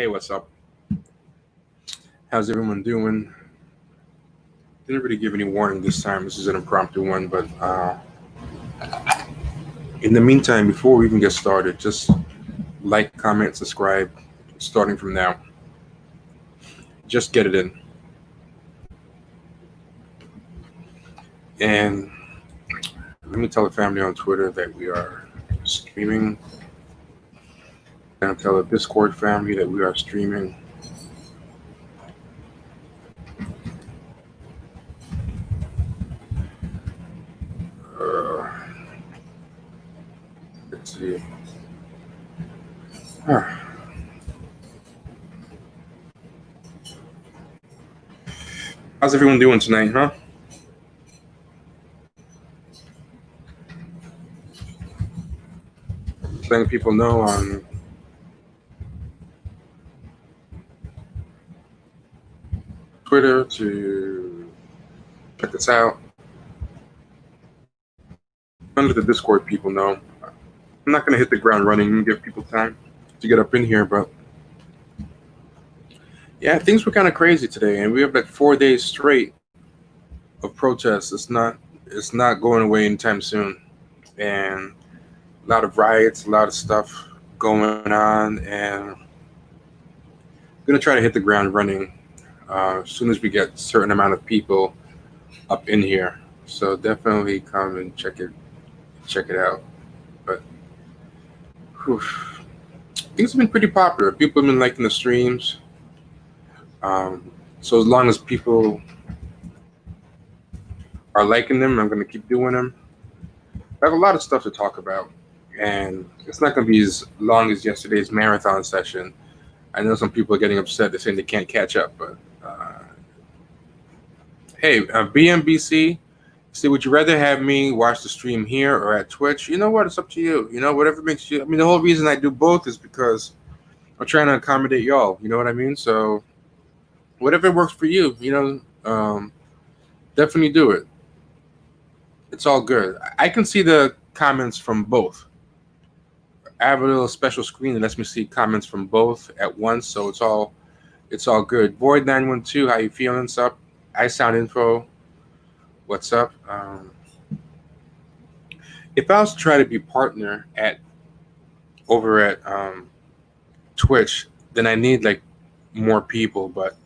Hey, what's up? How's everyone doing? Didn't really give any warning this time. This is an impromptu one, but in the meantime, before we even get started, just like, comment, subscribe, starting from now. Just get it in. And let me tell the family on Twitter that we are streaming. And tell the Discord family that we are streaming. Let's see. How's everyone doing tonight, huh? Letting people know on Twitter to check us out. Let the Discord people know. I'm not going to hit the ground running and give people time to get up in here, but yeah, things were kind of crazy today, and we have like 4 days straight of protests. It's not going away anytime soon, and a lot of riots, a lot of stuff going on, and I'm going to try to hit the ground running as soon as we get a certain amount of people up in here. So definitely come and check it out. But things have been pretty popular. People have been liking the streams. So as long as people are liking them, I'm going to keep doing them. I have a lot of stuff to talk about, and it's not going to be as long as yesterday's marathon session. I know some people are getting upset. They're saying they can't catch up, but hey, BMBC, see, would you rather have me watch the stream here or at Twitch? You know what? It's up to you. You know, whatever makes you. I mean, the whole reason I do both is because I'm trying to accommodate y'all. You know what I mean? So whatever works for you, definitely do it. It's all good. I can see the comments from both. I have a little special screen that lets me see comments from both at once, so it's all good. Void 912, how you feeling? What's up? isoundinfo, what's up? If I was to try to be partner over at Twitch, then I need like more people, but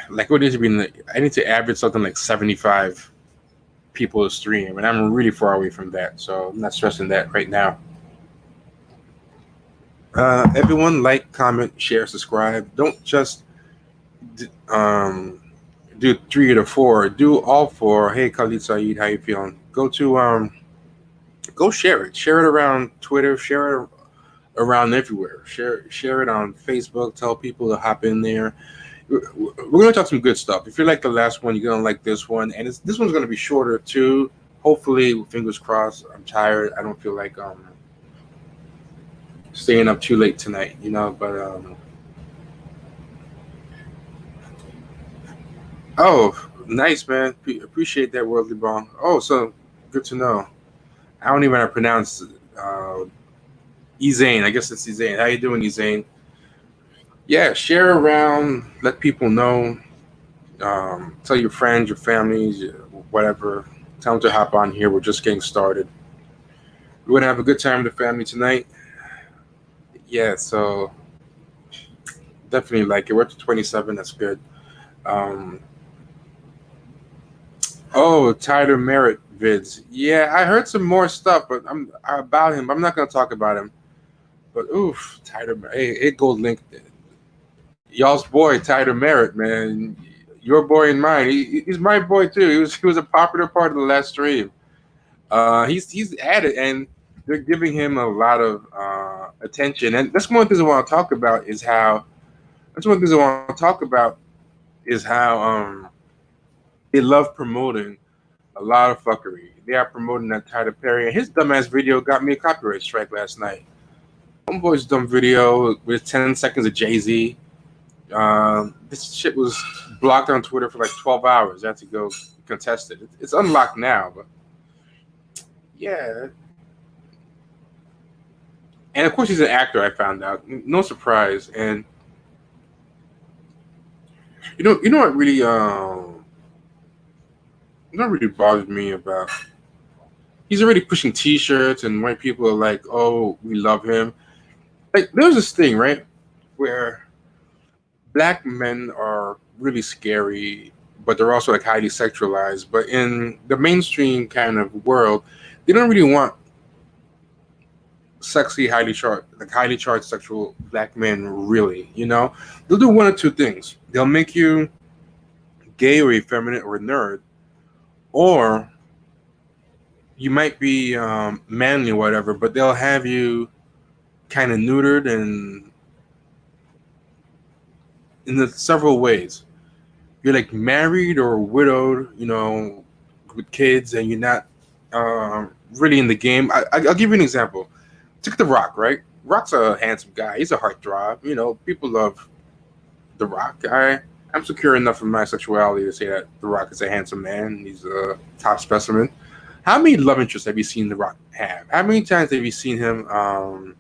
like what needs to be I need to average something like 75 people to stream, and I'm really far away from that, so I'm not stressing that right now. Everyone like, comment, share, subscribe. Don't just do 3 to 4. Do all 4. Hey, Khalid Saeed, how you feeling? Go share it. Share it around Twitter. Share it around everywhere. Share it on Facebook. Tell people to hop in there. We're going to talk some good stuff. If you like the last one, you're going to like this one. And this one's going to be shorter, too. Hopefully, fingers crossed. I'm tired. I don't feel like staying up too late tonight, but oh, nice, man. Appreciate that, Worldly Bong. Oh, so good to know. I don't even know how to pronounce Ezane. I guess it's Ezane. How you doing, Ezane? Yeah, share around. Let people know. Tell your friends, your families, whatever. Tell them to hop on here. We're just getting started. We're going to have a good time with the family tonight. Yeah, so definitely like it. We're up to 27. That's good. Oh, Tyler Merritt vids. Yeah, I heard some more stuff, but about him. I'm not gonna talk about him. But oof, Tyler Merritt. Hey, Gold Link. Y'all's boy, Tyler Merritt, man. Your boy and mine. He's my boy too. He was a popular part of the last stream. He's at it, and they're giving him a lot of attention. And that's one of the things I want to talk about is how. They love promoting a lot of fuckery. They are promoting that Tyler Perry, and his dumbass video got me a copyright strike last night. Homeboy's dumb video with 10 seconds of Jay-Z. This shit was blocked on Twitter for like 12 hours. I had to go contest it. It's unlocked now, but yeah. And of course, he's an actor. I found out, no surprise. And you know what really not really bothered me about. He's already pushing T-shirts, and white people are like, "Oh, we love him." Like, there's this thing, right, where black men are really scary, but they're also like highly sexualized. But in the mainstream kind of world, they don't really want sexy, highly charged sexual black men. Really, they'll do one or two things. They'll make you gay or effeminate or a nerd, or you might be manly or whatever, but they'll have you kind of neutered and in the several ways. You're like married or widowed, with kids, and you're not really in the game. I'll give you an example. Take The Rock, right? Rock's a handsome guy. He's a heartthrob. People love The Rock. I'm secure enough in my sexuality to say that The Rock is a handsome man. He's a top specimen. How many love interests have you seen The Rock have? How many times have you seen him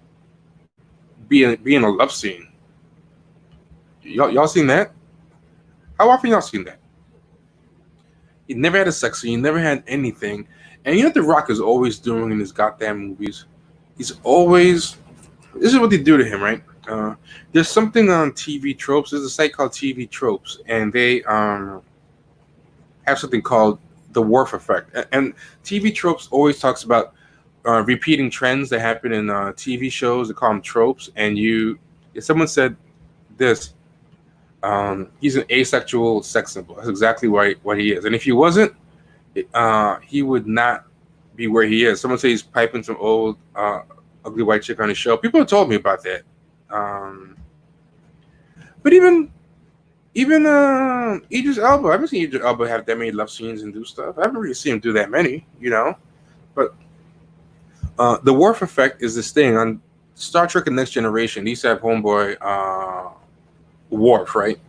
be in a love scene? Y'all seen that? How often y'all seen that? He never had a sex scene. He never had anything. And you know what The Rock is always doing in his goddamn movies? He's always... This is what they do to him, right? There's something on TV Tropes. There's a site called TV Tropes, and they have something called the Worf Effect. And TV Tropes always talks about repeating trends that happen in TV shows. They call them tropes. And if someone said this, he's an asexual sex symbol. That's exactly what he is. And if he wasn't, he would not be where he is. Someone says he's piping some old ugly white chick on his show. People have told me about that. But even Idris Elba, I haven't seen Idris Elba have that many love scenes and do stuff. I haven't really seen him do that many, But the Worf Effect is this thing on Star Trek and Next Generation. They used to have homeboy Worf, right?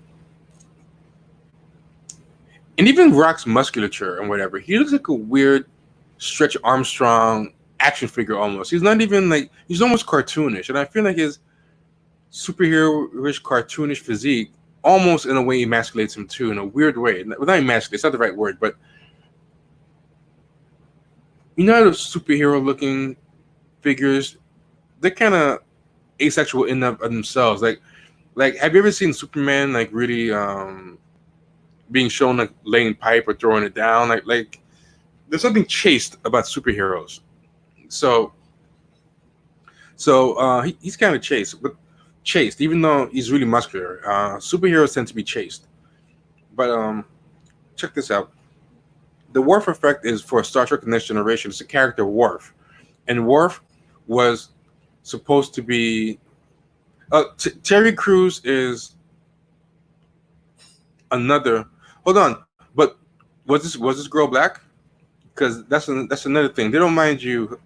And even Rock's musculature and whatever, he looks like a weird Stretch Armstrong action figure almost. He's not even like, he's almost cartoonish. And I feel like his superhero-ish cartoonish physique almost in a way emasculates him too, in a weird way. Not emasculate, it's not the right word, but the superhero-looking figures, they're kind of asexual in of themselves. Like, have you ever seen Superman like really being shown like laying pipe or throwing it down? Like there's something chaste about superheroes. So he's kind of chaste, even though he's really muscular. Superheroes tend to be chaste. But check this out. The Worf Effect is for Star Trek: Next Generation. It's a character Worf, and Worf was supposed to be. Terry Crews is another. Hold on, but was this girl black? Because that's another thing. They don't mind you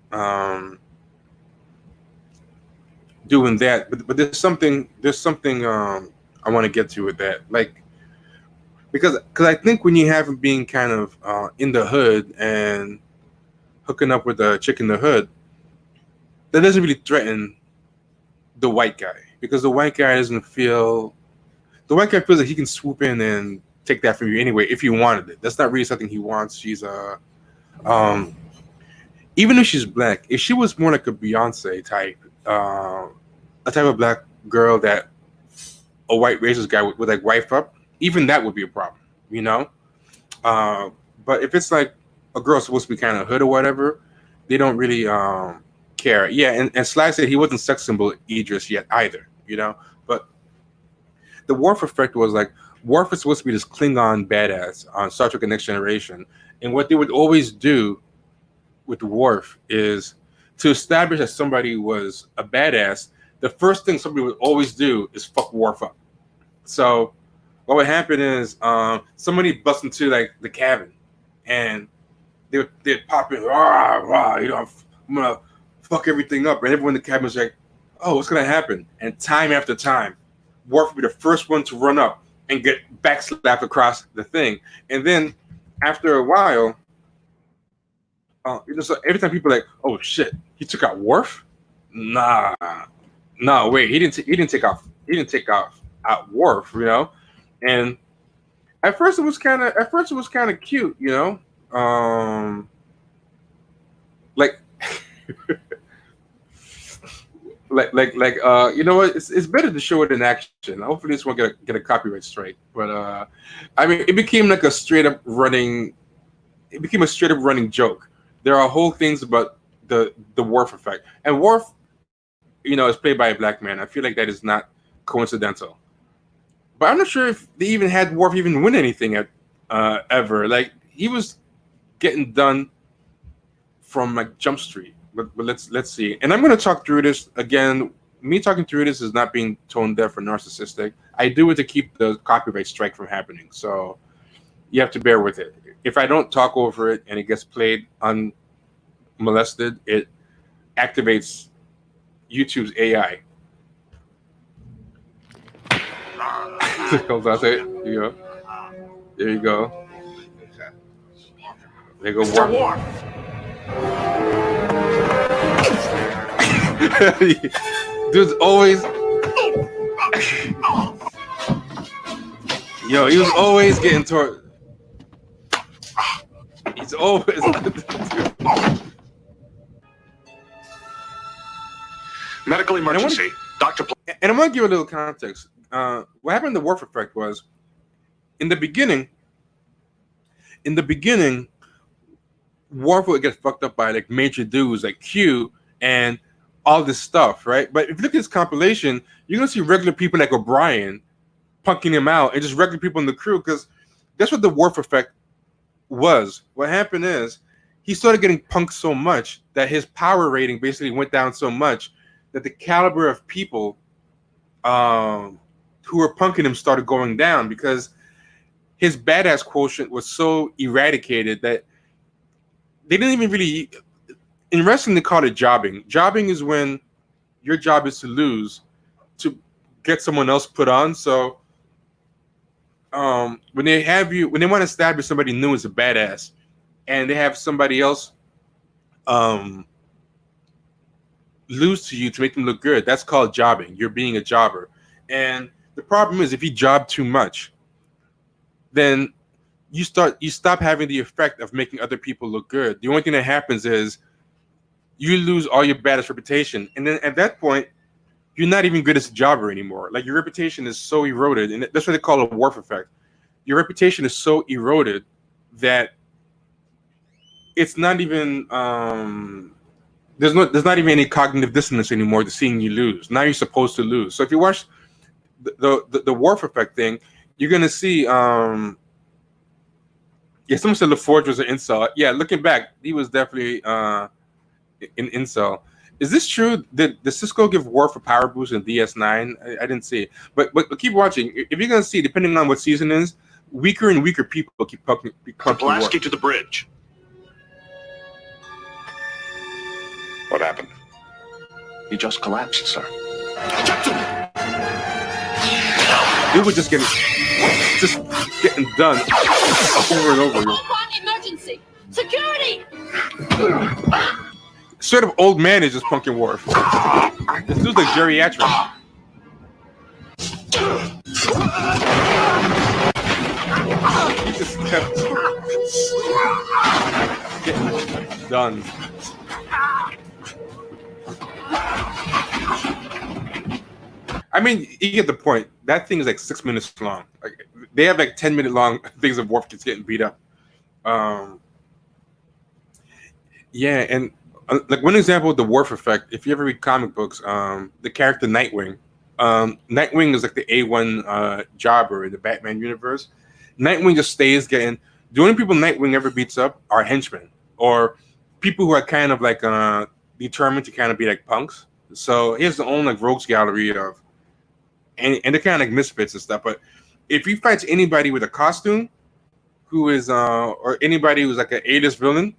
doing that, but there's something I want to get to with that, like because I think when you have him being kind of in the hood and hooking up with a chick in the hood, that doesn't really threaten the white guy, because the white guy feels like he can swoop in and take that from you anyway if he wanted it. That's not really something he wants. She's even if she's black, if she was more like a Beyonce type, a type of black girl that a white racist guy would like wife up, even that would be a problem, But if it's like a girl supposed to be kind of hood or whatever, they don't really care. Yeah, and Sly said he wasn't sex symbol Idris yet either, But the Worf Effect was like, Worf is supposed to be this Klingon badass on Star Trek: The Next Generation, and what they would always do with Worf is to establish that somebody was a badass. The first thing somebody would always do is fuck Worf up. So what would happen is somebody bust into like the cabin, and they'd pop in, rah, rah, I'm gonna fuck everything up, and everyone in the cabin was like, oh, what's gonna happen? And time after time, Worf would be the first one to run up and get backslapped across the thing. And then after a while, so every time people are like, oh shit, he took out Worf? Nah, no, wait. He didn't take off. He didn't take off out Worf, you know. And at first it was kind of cute, you know. Like, you know what? It's better to show it in action. Hopefully, this won't get a copyright strike. But I mean, it became like a straight up running. It became a straight up running joke. There are whole things about the Worf effect, and Worf, you know, is played by a black man. I feel like that is not coincidental. But I'm not sure if they even had Worf even win anything at ever. Like, he was getting done from like Jump Street. But let's see. And I'm going to talk through this again. Me talking through this is not being tone deaf or narcissistic. I do it to keep the copyright strike from happening. So you have to bear with it. If I don't talk over it and it gets played unmolested, it activates YouTube's AI. Hold on, there you go. There you go. There you go. Warp. Dude's always. Yo, he was always getting toward. He's always. Medical emergency. Doctor. And I'm gonna give a little context. What happened to the Worf effect was, in the beginning, Worf would get fucked up by like major dudes like Q and all this stuff, right? But if you look at this compilation, you're gonna see regular people like O'Brien punking him out, and just regular people in the crew, because that's what the Worf effect was. What happened is he started getting punked so much that his power rating basically went down so much that the caliber of people who were punking him started going down, because his badass quotient was so eradicated that they didn't even really. In wrestling, they call it jobbing. Jobbing is when your job is to lose to get someone else put on. So when they want to establish somebody new as a badass, and they have somebody else lose to you to make them look good, that's called jobbing. You're being a jobber. And the problem is, if you job too much, then you stop having the effect of making other people look good. The only thing that happens is you lose all your badass reputation, and then at that point, you're not even good as a jobber anymore. Like, your reputation is so eroded, and that's what they call a Worf effect. Your reputation is so eroded that it's not even there's not even any cognitive dissonance anymore to seeing you lose. Now you're supposed to lose. So if you watch the Worf effect thing, you're gonna see. Someone said LaForge was an incel. Yeah, looking back, he was definitely an incel. Is this true? Did Cisco give Worf a power boost in DS9? I didn't see it. But keep watching. If you're gonna see, depending on what season it is, weaker and weaker people keep punking Blast you to the bridge. What happened? He just collapsed, sir. Dude was just getting done over and over. Emergency! Security! Straight up old man is just punking Worf. This dude's like geriatric. He just kept getting done. I mean, you get the point. That thing is like 6 minutes long. Like, they have like 10-minute long things of Worf getting beat up. Yeah, and like one example of the Worf effect, if you ever read comic books, the character Nightwing. Nightwing is like the A1 jobber in the Batman universe. Nightwing just stays getting. The only people Nightwing ever beats up are henchmen or people who are kind of like determined to kind of be like punks. So he has his own like rogues gallery of, and they're kind of like misfits and stuff. But if he fights anybody with a costume, who is or anybody who's like an A-list villain,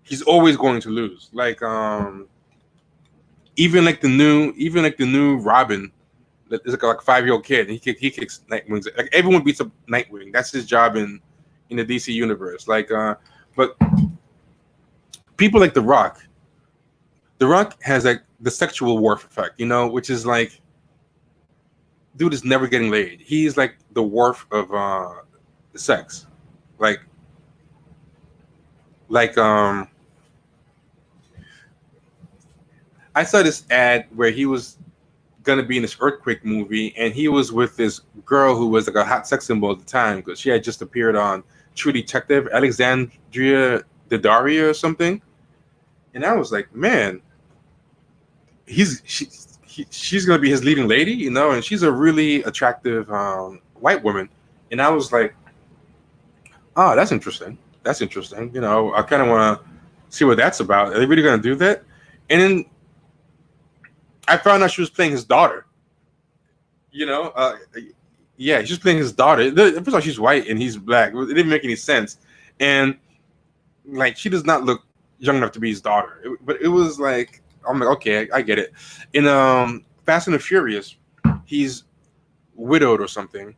he's always going to lose. Like even like the new Robin, that is like a 5-year-old kid. He kicks Nightwing. Like everyone beats up Nightwing. That's his job in the DC universe. Like but people like The Rock. The Rock has like the sexual Worf effect, you know, which is like, dude is never getting laid. He's like the Worf of sex, like I saw this ad where he was gonna be in this earthquake movie, and he was with this girl who was like a hot sex symbol at the time because she had just appeared on True Detective, Alexandria Daddario or something. And I was like, man, she's gonna be his leading lady, you know, and she's a really attractive white woman. And I was like, oh, that's interesting. That's interesting. You know, I kind of want to see what that's about. Are they really gonna do that? And then I found out she was playing his daughter. You know, yeah, she's playing his daughter. First of all, she's white and he's black. It didn't make any sense. And like, she does not look young enough to be his daughter. But it was like, I'm like, okay, I get it. In Fast and the Furious, he's widowed or something.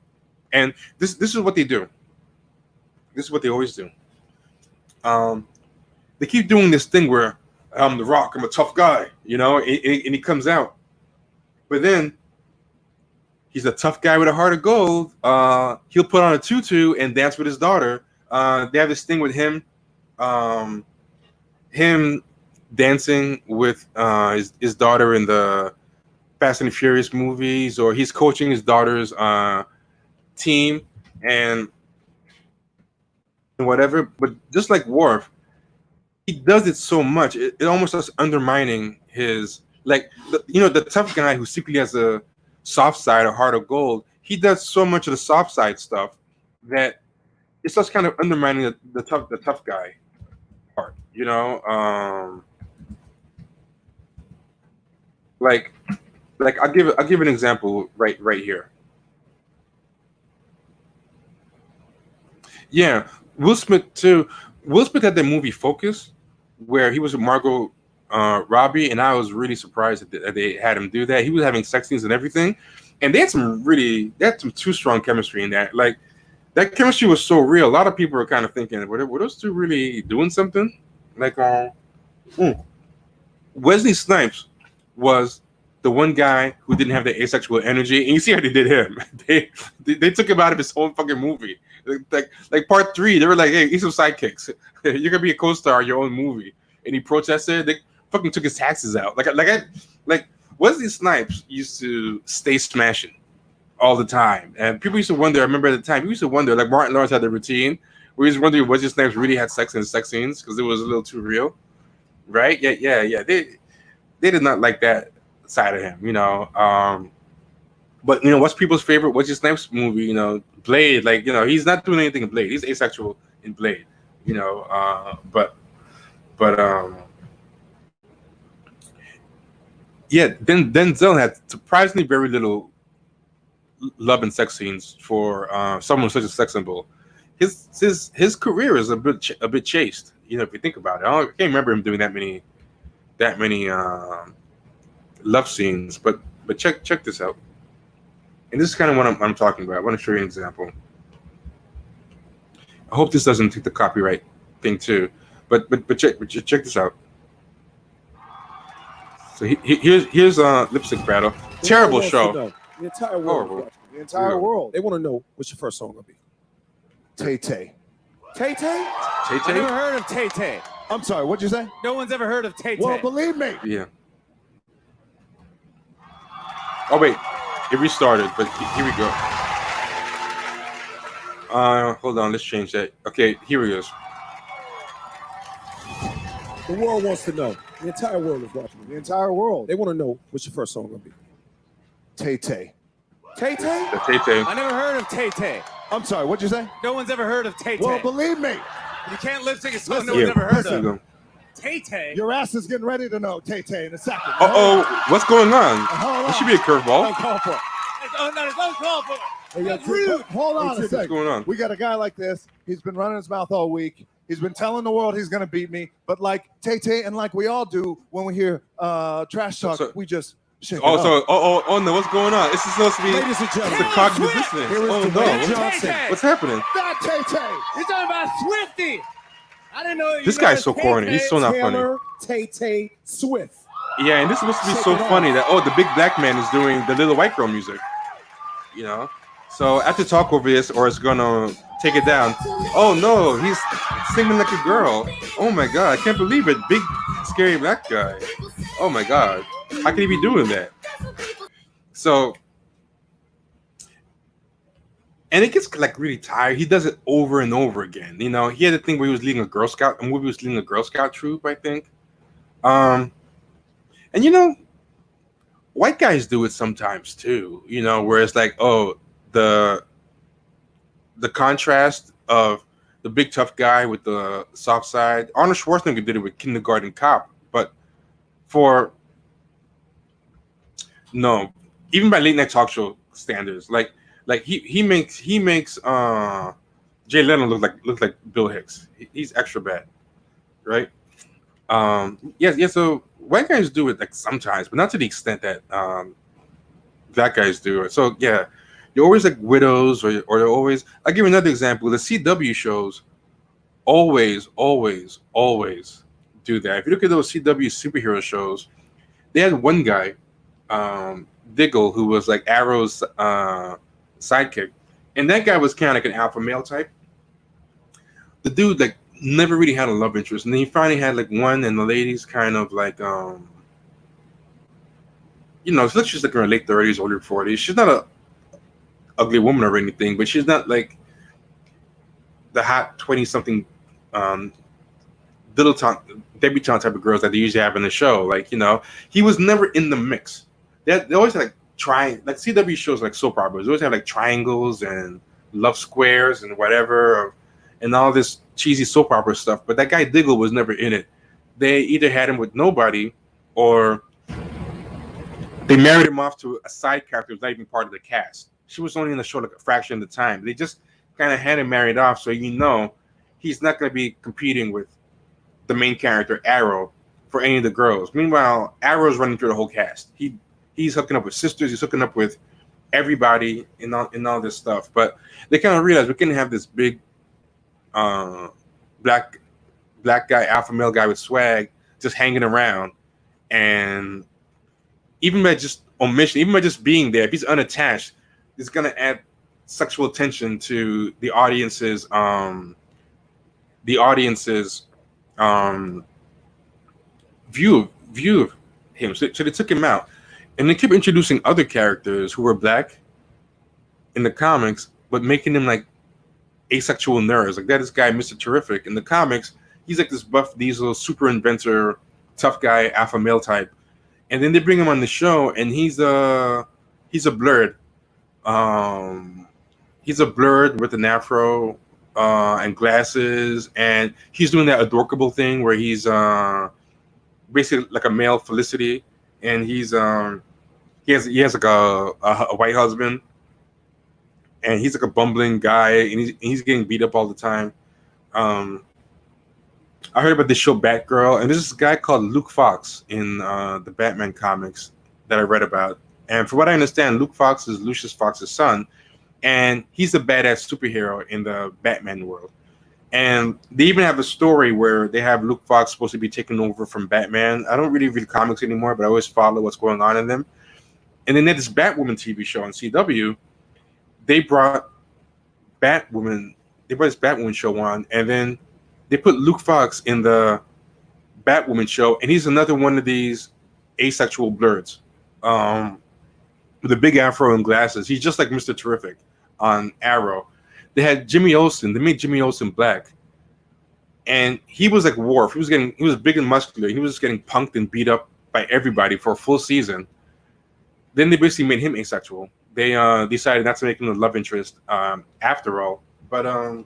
And this is what they do. This is what they always do. They keep doing this thing where I'm The Rock, I'm a tough guy, you know, and he comes out. But then he's a tough guy with a heart of gold. He'll put on a tutu and dance with his daughter. They have this thing with him dancing with his daughter in the Fast and the Furious movies, or he's coaching his daughter's team and whatever. But just like Worf, he does it so much, it almost starts undermining his, like, the tough guy who secretly has a soft side, a heart of gold. He does so much of the soft side stuff that it starts kind of undermining the tough guy part, you know. Like I'll give an example right here. Yeah, Will Smith too. Will Smith had that movie Focus, where he was with Margot Robbie, and I was really surprised that they had him do that. He was having sex scenes and everything, and they had some too strong chemistry in that. Like, that chemistry was so real. A lot of people were kind of thinking, were those two really doing something? Like, Wesley Snipes was the one guy who didn't have the asexual energy, and you see how they did him. They took him out of his own fucking movie. Like part 3, they were like, "Hey, eat some sidekicks. You're gonna be a co-star in your own movie." And he protested. They fucking took his taxes out. Like Wesley Snipes used to stay smashing all the time, and people used to wonder. I remember at the time, people used to wonder. Like, Martin Lawrence had the routine where he was wondering if Wesley Snipes really had sex in his sex scenes because it was a little too real, right? Yeah. They did not like that side of him, you know. But, you know, what's people's favorite Wesley Snipes movie? You know, Blade. Like, you know, he's not doing anything in Blade. He's asexual in Blade, you know. But yeah. Then Denzel had surprisingly very little love and sex scenes for someone such a sex symbol. His career is a bit chaste, you know, if you think about it. I can't remember him doing that many love scenes. But check this out. And this is kind of what I'm talking about. I want to show you an example. I hope this doesn't take the copyright thing too. But check this out. So here's Lipstick Battle. Terrible show. The entire world. Horrible. The entire world. They want to know what's your first song gonna be. Tay Tay. Tay Tay? I never heard of Tay Tay. I'm sorry, what'd you say? No one's ever heard of Tay Tay. Well, believe me. Yeah. Oh wait, it restarted, but here we go. Hold on, let's change that. Okay, here he goes. The world wants to know. The entire world is watching. The entire world. They want to know what's your first song gonna be. Tay Tay. Tay Tay? The Tay Tay. I never heard of Tay Tay. I'm sorry, what'd you say? No one's ever heard of Tay Tay. Well, believe me. You can't lip sync a song Listen, no one's ever heard There you of. go. Tay Tay? Your ass is getting ready to know Tay Tay in a second. What's going on? Hold This should be a curveball. Don't call for it. Oh, no, don't call for it. Hey, That's yo, rude. hold on a What's second. going on? We got a guy like this. He's been running his mouth all week. He's been telling the world he's going to beat me. But like Tay Tay and like we all do when we hear trash talk, we just shake it up. Oh no, what's going on? This is supposed to be Ladies and gentlemen, the cognitive dissonance. here is Oh Dwayne no, Johnson. what's happening? That Tay Tay. He's talking about Swifty. I didn't know. This guy's so corny. He's so not funny. Taylor Tay Tay Swift. Yeah, and this is supposed to be so funny that the big black man is doing the little white girl music. You know, so I have to talk over this, or it's gonna take it down. Oh no, he's singing like a girl. Oh my god, I can't believe it. Big scary black guy. Oh my god, how can he be doing that? So, and it gets like really tired. He does it over and over again. You know, he had a thing where he was leading a Girl Scout, a movie he was leading a Girl Scout troop, I think. And you know, white guys do it sometimes too. You know, where it's like, oh, the contrast of the big tough guy with the soft side. Arnold Schwarzenegger did it with Kindergarten Cop, but even by late night talk show standards, like he makes Jay Leno look like Bill Hicks. He's extra bad, right? Yeah. So white guys do it like sometimes, but not to the extent that black guys do it. So yeah, you're always like widows, or they're always. I'll give you another example. The CW shows always do that. If you look at those CW superhero shows, they had one guy, Diggle, who was like Arrow's sidekick, and that guy was kind of like an alpha male type. The dude like never really had a love interest, and then he finally had like one, and the lady's kind of like she's like in her late 30s, early 40s. She's not a ugly woman or anything, but she's not like the hot 20-something debutante type of girls that they usually have in the show. Like, you know, he was never in the mix. They always like like CW shows like soap operas. They always have like triangles and love squares and whatever, and all this cheesy soap opera stuff. But that guy Diggle was never in it. They either had him with nobody, or they married him off to a side character who's not even part of the cast. She was only in the show like a fraction of the time. They just kind of had him married off, so you know he's not going to be competing with the main character Arrow for any of the girls. Meanwhile, Arrow's running through the whole cast. He's hooking up with sisters. He's hooking up with everybody in all this stuff. But they kind of realized we couldn't have this big black guy, alpha male guy with swag just hanging around. And even by just omission, even by just being there, if he's unattached, it's going to add sexual tension to the audience's view of him. So they took him out, and they kept introducing other characters who were black in the comics, but making them like asexual nerds. Like that, this guy Mr. Terrific in the comics, he's like this buff diesel super inventor, tough guy, alpha male type. And then they bring him on the show, and he's a blurred. He's a blurred with an afro and glasses, and he's doing that adorkable thing where he's basically like a male Felicity, and he has like a white husband, and he's like a bumbling guy, and he's getting beat up all the time. I heard about this show Batgirl, and there's this guy called Luke Fox in the Batman comics that I read about. And from what I understand, Luke Fox is Lucius Fox's son, and he's a badass superhero in the Batman world. And they even have a story where they have Luke Fox supposed to be taken over from Batman. I don't really read comics anymore, but I always follow what's going on in them. And then they had this Batwoman TV show on CW. They brought this Batwoman show on, and then they put Luke Fox in the Batwoman show, and he's another one of these asexual blurs. With a big afro and glasses. He's just like Mr. Terrific on Arrow. They had Jimmy Olsen. They made Jimmy Olsen black. And he was like Worf. He was big and muscular. He was just getting punked and beat up by everybody for a full season. Then they basically made him asexual. They decided not to make him the love interest after all. But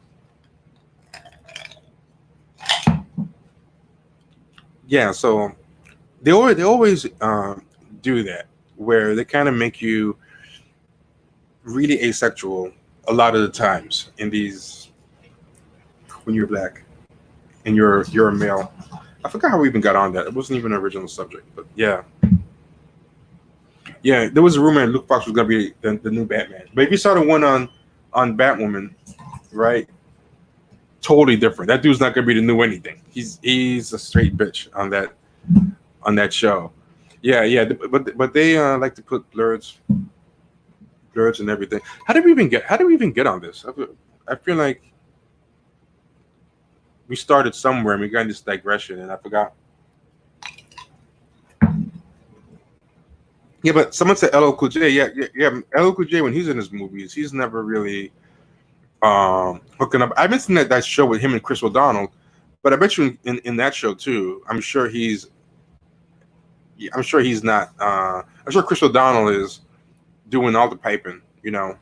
yeah, so they always do that, where they kind of make you really asexual a lot of the times in these when you're black and you're a male. I forgot how we even got on that. It wasn't even an original subject, but yeah. Yeah, there was a rumor that Luke Fox was gonna be the new Batman. But if you saw the one on Batwoman, right? Totally different. That dude's not gonna be the new anything. He's a straight bitch on that show. Yeah. But they like to put blurs and everything. How did we even get on this? I feel like we started somewhere and we got in this digression, and I forgot. Yeah, but someone said LL Cool J. Yeah. LL Cool J, when he's in his movies, he's never really hooking up. I mentioned that show with him and Chris O'Donnell, but I bet you in that show too, I'm sure he's not. I'm sure Chris O'Donnell is doing all the piping. I'm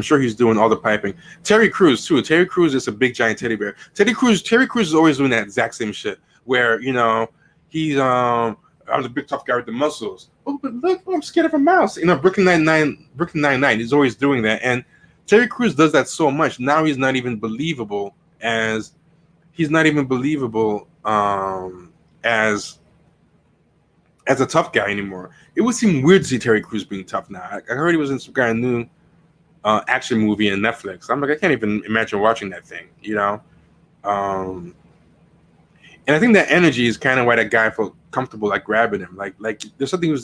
sure he's doing all the piping. Terry Crews too. Terry Crews is a big giant teddy bear. Terry Crews is always doing that exact same shit. Where he's I'm the big tough guy with the muscles. Oh, but look, I'm scared of a mouse. Brooklyn Nine-Nine. He's always doing that, and Terry Crews does that so much. Now he's not even believable as as a tough guy anymore. It would seem weird to see Terry Crews being tough now. I heard he was in some kind of new action movie on Netflix. I'm like, I can't even imagine watching that thing, and I think that energy is kind of why that guy felt comfortable like grabbing him. Like there's something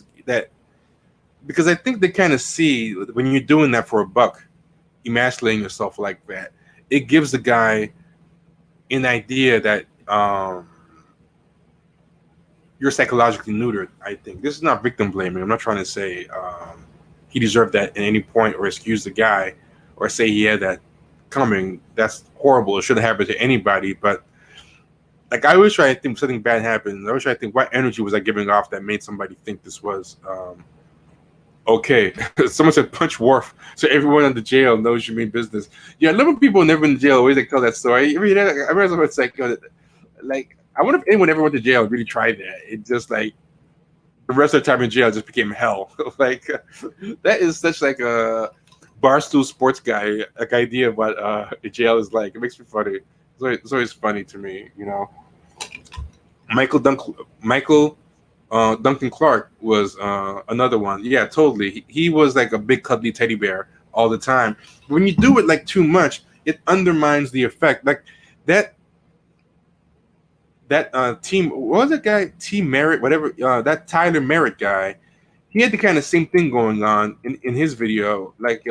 because I think they kind of see when you're doing that for a buck, emasculating yourself like that, it gives the guy an idea that you're psychologically neutered. I think this is not victim blaming. I'm not trying to say he deserved that at any point or excuse the guy or say he had that coming. That's horrible. It shouldn't happen to anybody. But like, I always try to think something bad happened. I always try to think, what energy was I giving off that made somebody think this was okay? Someone said punch Worf, so everyone in the jail knows you mean business. Yeah, I love when people never been in jail always tell that story. I mean, I remember it's like I wonder if anyone ever went to jail and really tried that. It just like the rest of the time in jail just became hell. Like that is such like a barstool sports guy like idea of what jail is like. It makes me funny. It's always funny to me, Micheal Duncan Clark was another one. Yeah, totally. He was like a big cuddly teddy bear all the time. When you do it like too much, it undermines the effect. Like that team. What was that guy? T Merritt, whatever. That Tyler Merritt guy. He had the kind of same thing going on in his video. Like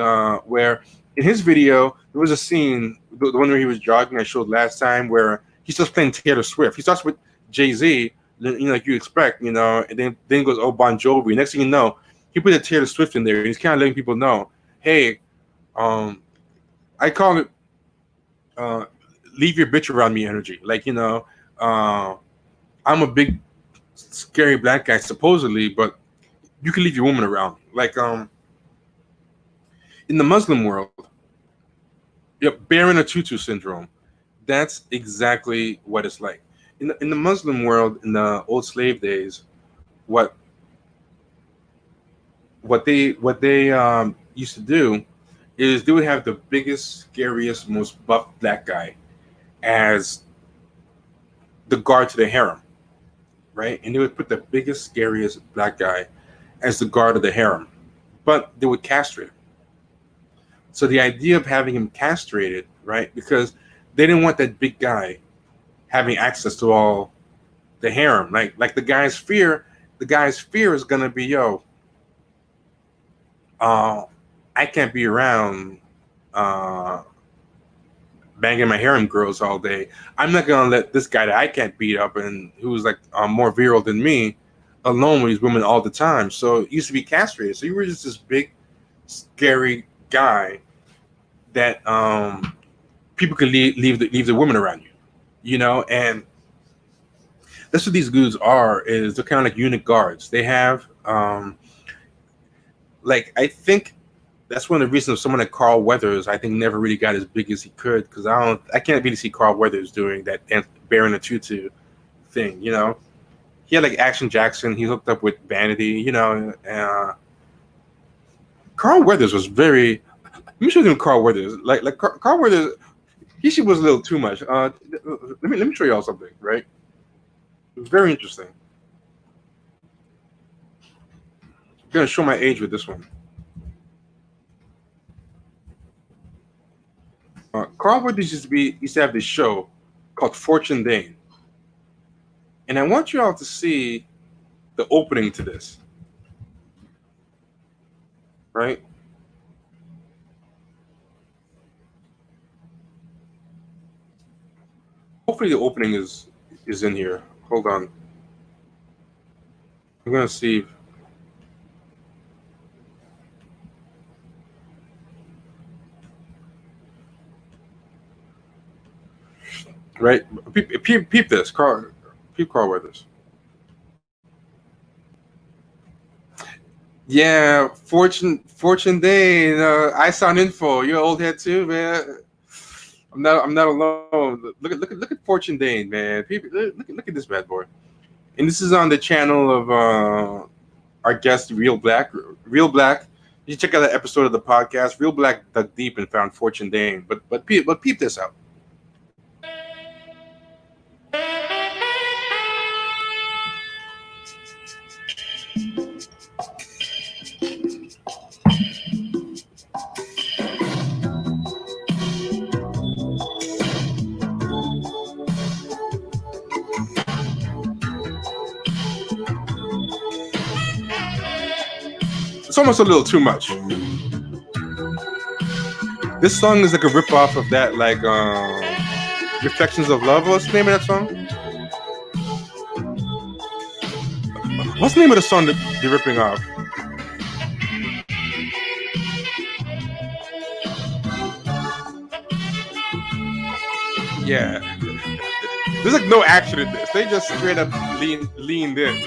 where in his video there was a scene, the one where he was jogging I showed last time, where he starts playing Taylor Swift. He starts with Jay-Z, like you expect, and then goes, oh, Bon Jovi. Next thing you know, he put a Taylor Swift in there, and he's kind of letting people know, hey, I call it leave your bitch around me energy. Like, I'm a big scary black guy supposedly, but you can leave your woman around. Like in the Muslim world, bearing a tutu syndrome, that's exactly what it's like. In the Muslim world, in the old slave days, what they used to do is they would have the biggest, scariest, most buff black guy as the guard to the harem, right? And they would put the biggest, scariest black guy as the guard of the harem, but they would castrate him. So the idea of having him castrated, right? Because they didn't want that big guy having access to all the harem. Like the guy's fear is gonna be, I can't be around banging my harem girls all day. I'm not gonna let this guy that I can't beat up and who's like more virile than me alone with these women all the time. So it used to be castrated. So you were just this big, scary guy that people could leave the women around you, and that's what these dudes are. Is they're kind of like unit guards. They have I think that's one of the reasons someone like Carl Weathers, I think, never really got as big as he could, because I can't really see Carl Weathers doing that bearing a tutu thing. He had like Action Jackson. He hooked up with Vanity. Carl Weathers was very. Let me show you Carl Weathers. Like Carl Weathers, he was a little too much. Let me show y'all something. Right, it was very interesting. I'm gonna show my age with this one. Carl Weathers used to have this show called Fortune Dane, and I want you all to see the opening to this, right? Hopefully the opening is in here. Hold on. I'm gonna see. Right? Peep this. Peep Carl Weathers. Yeah, Fortune Day, isoundinfo. You're old head too, man. I'm not alone. Look at Fortune Dane, man. People, look at this bad boy. And this is on the channel of our guest Real Black. Real Black. You check out that episode of the podcast. Real Black dug deep and found Fortune Dane. But peep this out. It's almost a little too much. This song is like a ripoff of that, like Reflections of Love. What's the name of that song? What's the name of the song that they're ripping off? Yeah. There's like no action in this. They just straight up leaned in.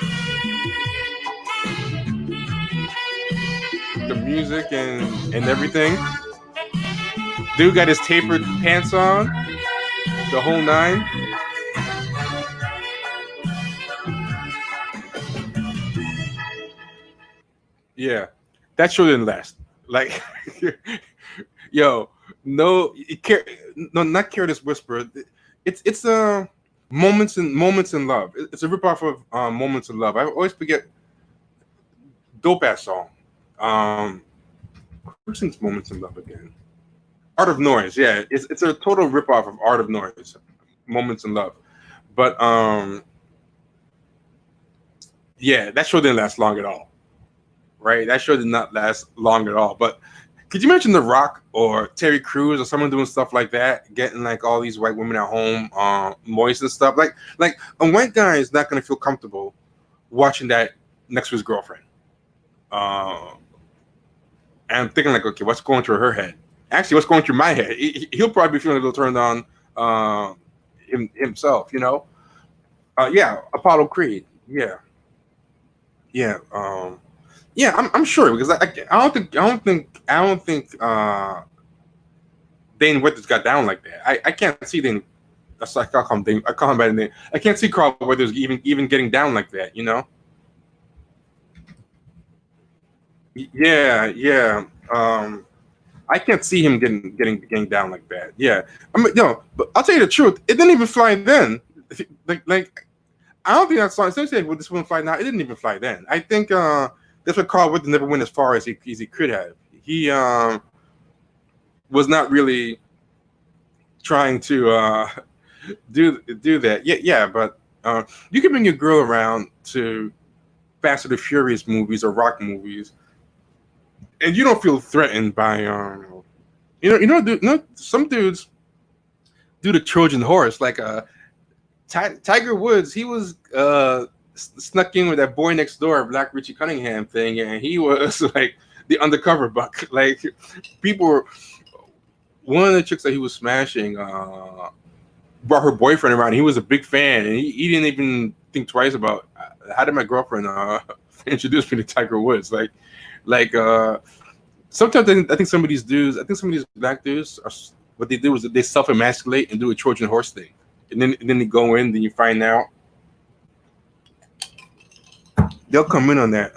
The music and everything. Dude got his tapered pants on. The whole nine. Yeah. That show didn't last. Like, yo, no, not Careless Whisper. It's Moments in Love. It's a ripoff of Moments in Love. I always forget. Dope ass song. Who sings Moments in Love again? Art of Noise. Yeah, it's a total ripoff of Art of Noise. Moments in Love. But yeah, that show didn't last long at all. Right? That show did not last long at all. But could you mention The Rock or Terry Crews or someone doing stuff like that, getting like all these white women at home moist and stuff? Like a white guy is not going to feel comfortable watching that next to his girlfriend. And I'm thinking like, okay, what's going through her head? Actually, what's going through my head? He'll probably be feeling a little turned on himself, you know? Yeah, Apollo Creed. Yeah. Yeah, I'm sure because I don't think Dane Withers got down like that. I can't see Dane. That's like I call him Dane. I call him by the name. I can't see Carl Weathers even getting down like that. You know? Yeah. I can't see him getting down like that. Yeah, I mean, but I'll tell you the truth. It didn't even fly then. Like I don't think that song. Essentially, with this one fly now, it didn't even fly then. I think that's why Carl Weathers never went as far as he could have. He was not really trying to do that. Yeah, but you can bring your girl around to Fast and the Furious movies or rock movies, and you don't feel threatened by some dudes do the Trojan horse like Tiger Woods. He was snuck in with that Boy Next Door Black Richie Cunningham thing, and he was like the undercover buck. Like people were, one of the chicks that he was smashing brought her boyfriend around. He was a big fan, and he didn't even think twice about how did my girlfriend introduce me to Tiger Woods. Like sometimes I think some of these black dudes what they do is that they self-emasculate and do a Trojan horse thing, and then they go in, then you find out they'll come in on that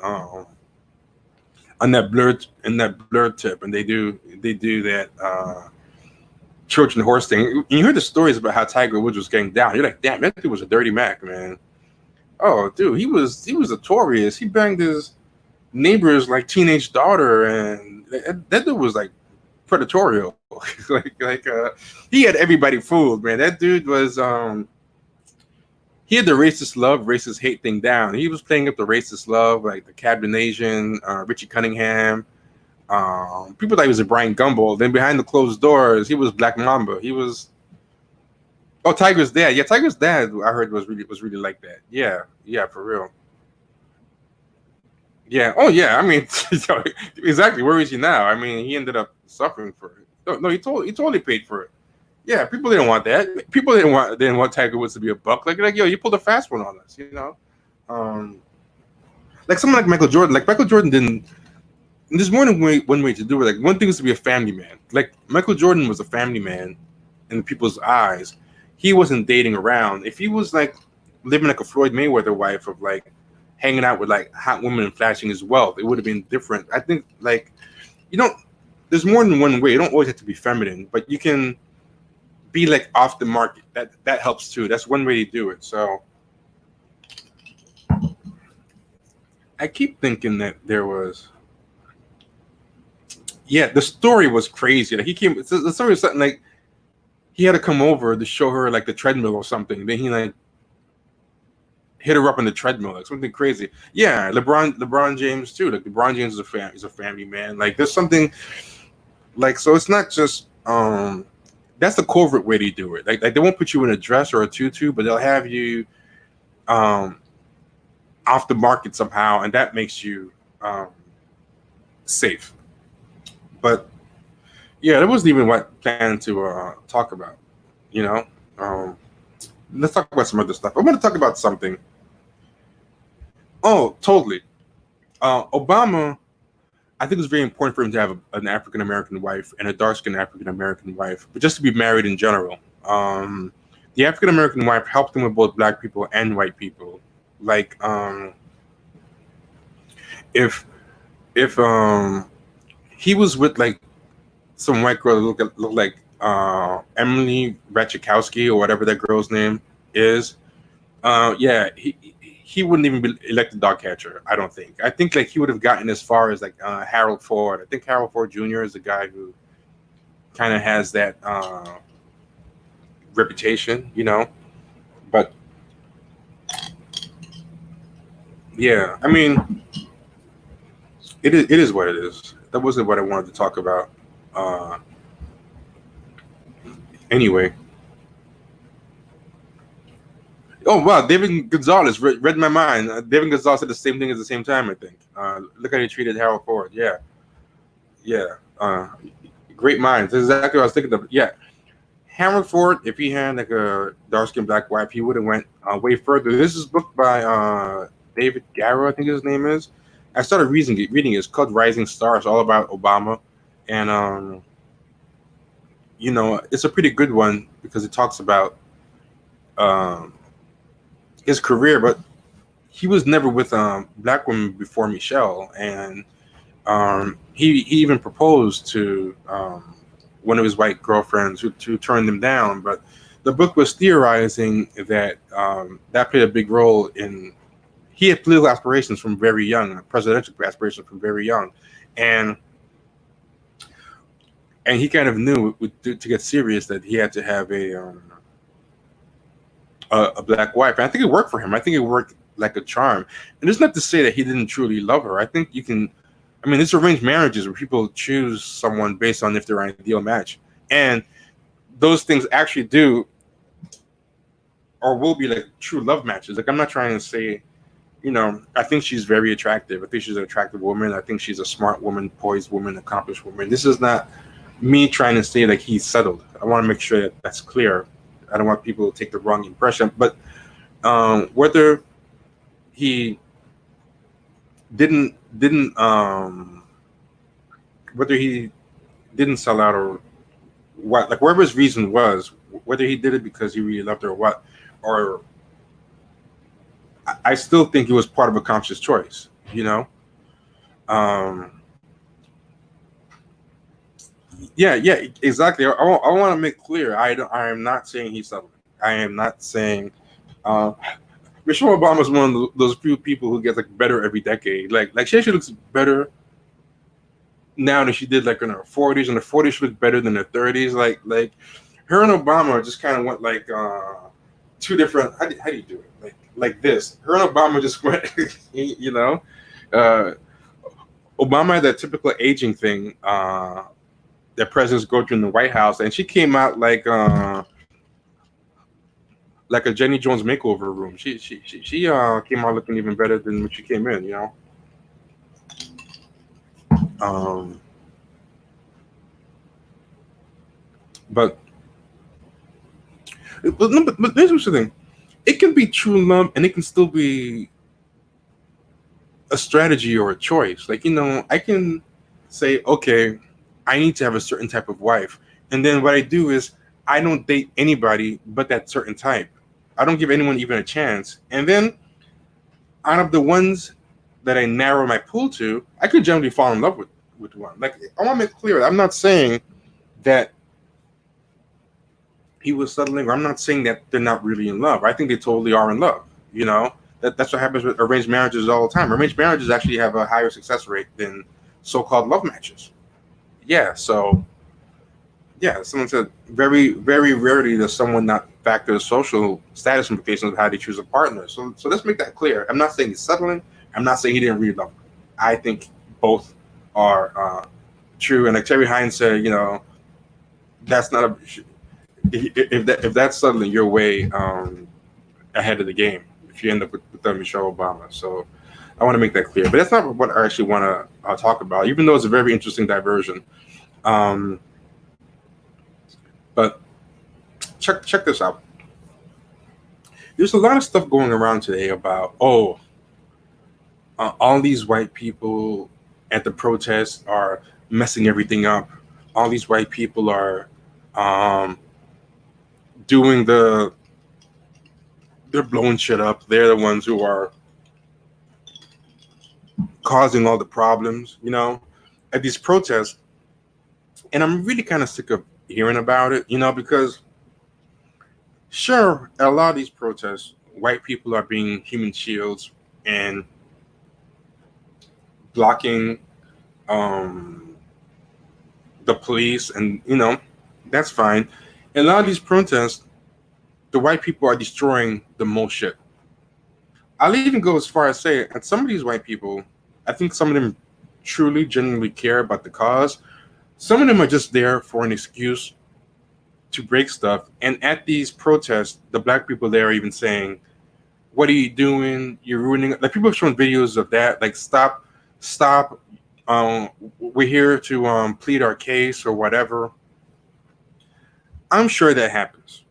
blurred tip, and they do that Trojan horse thing. And you heard the stories about how Tiger Woods was getting down. You're like, damn, that dude was a dirty Mac, man. Oh, dude, he was notorious. He banged his neighbor's like teenage daughter, and that dude was like predatorial. like he had everybody fooled, man. That dude was he had the racist love, racist hate thing down. He was playing up the racist love, like the Cabin Asian, Richie Cunningham. People thought he was a Brian Gumbel. Then behind the closed doors, he was Black Mamba. He was Tiger's dad. Yeah, Tiger's dad. I heard was really like that. Yeah, for real. Yeah. Oh yeah. I mean, exactly. Where is he now? I mean, he ended up suffering for it. No, he totally paid for it. Yeah, people didn't want that. People didn't want Tiger Woods to be a buck. Like yo, you pulled a fast one on us, you know. Like someone like Michael Jordan. Like Michael Jordan didn't. There's more than one way to do it. Like one thing is to be a family man. Like Michael Jordan was a family man in people's eyes. He wasn't dating around. If he was like living like a Floyd Mayweather wife of like hanging out with like hot women and flashing his wealth, it would have been different. I think like there's more than one way. You don't always have to be feminine, but you can be like off the market. That helps too. That's one way to do it. So I keep thinking that there was the story was crazy. Like the story was something like he had to come over to show her like the treadmill or something. Then he like hit her up on the treadmill, like something crazy. Yeah, LeBron James too. Like LeBron James is a family man. Like there's something like, so it's not just that's the covert way to do it. Like they won't put you in a dress or a tutu, but they'll have you off the market somehow, and that makes you safe. But yeah, that wasn't even what I planned to talk about. You know, let's talk about some other stuff. I want to talk about something. Oh, totally. Obama, I think it was very important for him to have an African American wife and a dark-skinned African American wife, but just to be married in general. The African American wife helped him with both black people and white people. Like, if he was with like some white girl that looked like Emily Ratajkowski or whatever that girl's name is, he wouldn't even be elected dog catcher. I don't think. I think like he would have gotten as far as like Harold Ford. I think Harold Ford Jr. is the guy who kind of has that reputation, you know. But yeah, I mean, it is what it is. That wasn't what I wanted to talk about. Anyway. Oh, wow. David Gonzalez read my mind. David Gonzalez said the same thing at the same time, I think. Look how he treated Harold Ford. Yeah. Great minds. That's exactly what I was thinking of. Yeah. Harold Ford, if he had like a dark-skinned black wife, he would have went way further. This is a book by David Garrow, I think his name is. I started reading it. It's called Rising Stars, all about Obama. And, you know, it's a pretty good one because it talks about his career, but he was never with black women before Micheal. And he even proposed to one of his white girlfriends who turned him down. But the book was theorizing that that played a big role in. He had political aspirations from very young, presidential aspirations from very young, and he kind of knew to get serious that he had to have a black wife. And I think it worked for him. I think it worked like a charm. And it's not to say that he didn't truly love her. I think you can. I mean, it's arranged marriages where people choose someone based on if they're an ideal match, and those things actually do or will be like true love matches. Like I'm not trying to say. You know, I think she's very attractive. I think she's an attractive woman. I think she's a smart woman, poised woman, accomplished woman. This is not me trying to say like he's settled. I want to make sure that that's clear. I don't want people to take the wrong impression. But whether he didn't whether he didn't sell out or what, like whatever his reason was, whether he did it because he really loved her or what, or I still think it was part of a conscious choice, you know? Yeah, exactly. I want to make clear, I am not saying he's settled. I am not saying Michelle Obama is one of those few people who gets like better every decade. Like she actually looks better now than she did like in her 40s. In her 40s, she looked better than her 30s. Like her and Obama just kind of went like two different. How do you do it? Like this. Her and Obama just went. You know, Obama had that typical aging thing that presidents go through in the White House, and she came out like a Jenny Jones makeover room. She came out looking even better than when she came in. You know. But here's the thing. It can be true love, and it can still be a strategy or a choice. Like, you know, I can say, okay, I need to have a certain type of wife. And then what I do is I don't date anybody but that certain type. I don't give anyone even a chance. And then out of the ones that I narrow my pool to, I could generally fall in love with one. Like, I want to make clear, I'm not saying that he was settling, or I'm not saying that they're not really in love. I think they totally are in love. You know, that's what happens with arranged marriages all the time. Arranged marriages actually have a higher success rate than so-called love matches. Yeah, so yeah, someone said very, very rarely does someone not factor the social status implications of how they choose a partner. So let's make that clear. I'm not saying he's settling. I'm not saying he didn't really love her. I think both are true. And like Terry Hines said, you know, that's not a. If that's settling, you're way ahead of the game if you end up with Michelle Obama. So I want to make that clear. But that's not what I actually want to talk about, even though it's a very interesting diversion. But check this out. There's a lot of stuff going around today about, all these white people at the protests are messing everything up. All these white people are they're blowing shit up. They're the ones who are causing all the problems, you know, at these protests. And I'm really kind of sick of hearing about it, you know, because sure, at a lot of these protests, white people are being human shields and blocking the police, and, you know, that's fine. In a lot of these protests, the white people are destroying the most shit. I'll even go as far as say, and some of these white people, I think some of them truly, genuinely care about the cause. Some of them are just there for an excuse to break stuff. And at these protests, the black people there are even saying, "What are you doing? You're ruining." Like, people have shown videos of that. Like, stop. We're here to plead our case or whatever. I'm sure that happens.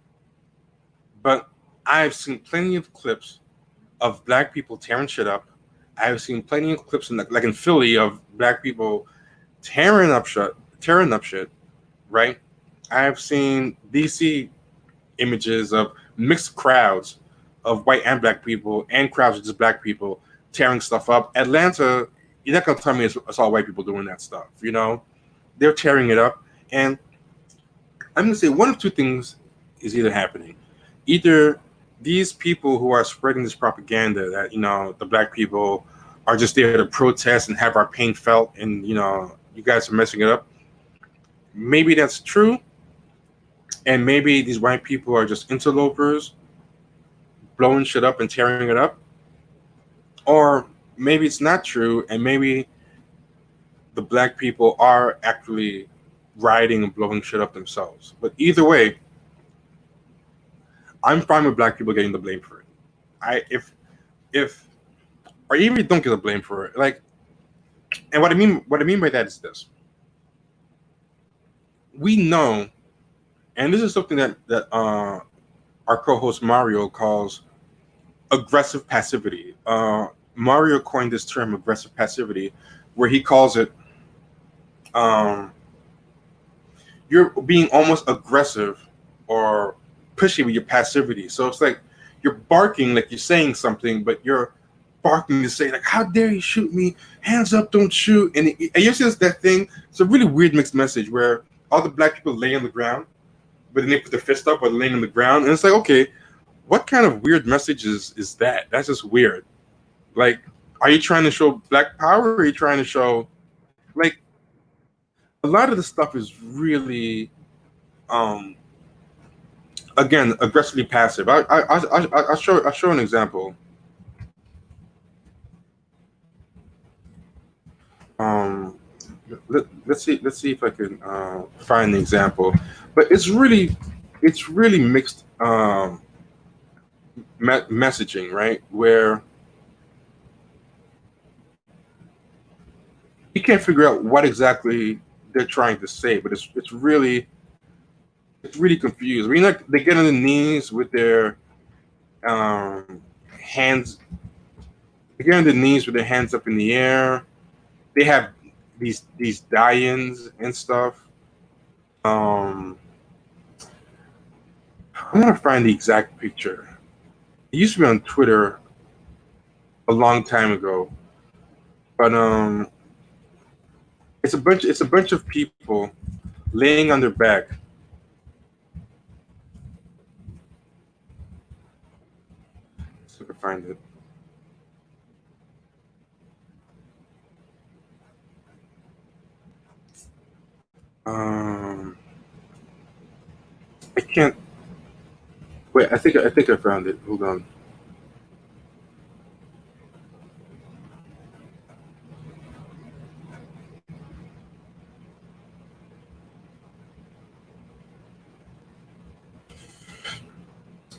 But I've seen plenty of clips of black people tearing shit up. I've seen plenty of clips like in Philly of black people tearing up shit, right? I've seen DC images of mixed crowds of white and black people and crowds of just black people tearing stuff up. Atlanta, you're not gonna tell me it's all white people doing that stuff, you know? They're tearing it up. And I'm gonna say one of two things is either happening. Either these people who are spreading this propaganda that, you know, the black people are just there to protest and have our pain felt, and, you know, you guys are messing it up. Maybe that's true. And maybe these white people are just interlopers blowing shit up and tearing it up. Or maybe it's not true, and maybe the black people are actually rioting and blowing shit up themselves. But either way, I'm fine with black people getting the blame for it. Or even if you don't get the blame for it, like, and what I mean by that is this: we know, and this is something that our co-host Mario calls aggressive passivity. Mario coined this term, aggressive passivity, where he calls it you're being almost aggressive or pushy with your passivity. So it's like you're barking like you're saying something, but you're barking to say, like, "How dare you shoot me? Hands up, don't shoot." And you see that thing. It's a really weird mixed message where all the black people lay on the ground, but then they put their fist up while they're laying on the ground. And it's like, okay, what kind of weird message is that? That's just weird. Like, are you trying to show black power, or are you trying to show, like, a lot of the stuff is really again, aggressively passive. I'll show an example. Let's see if I can find an example. But it's really mixed messaging, right? Where you can't figure out what exactly they're trying to say, but it's really confused. I mean, like they get on the knees with their hands. They get on the knees with their hands up in the air. They have these die-ins and stuff. I'm gonna find the exact picture. It used to be on Twitter a long time ago, but it's a bunch of people laying on their back. Let's see if I can find it. I can't. Wait, I think I found it. Hold on.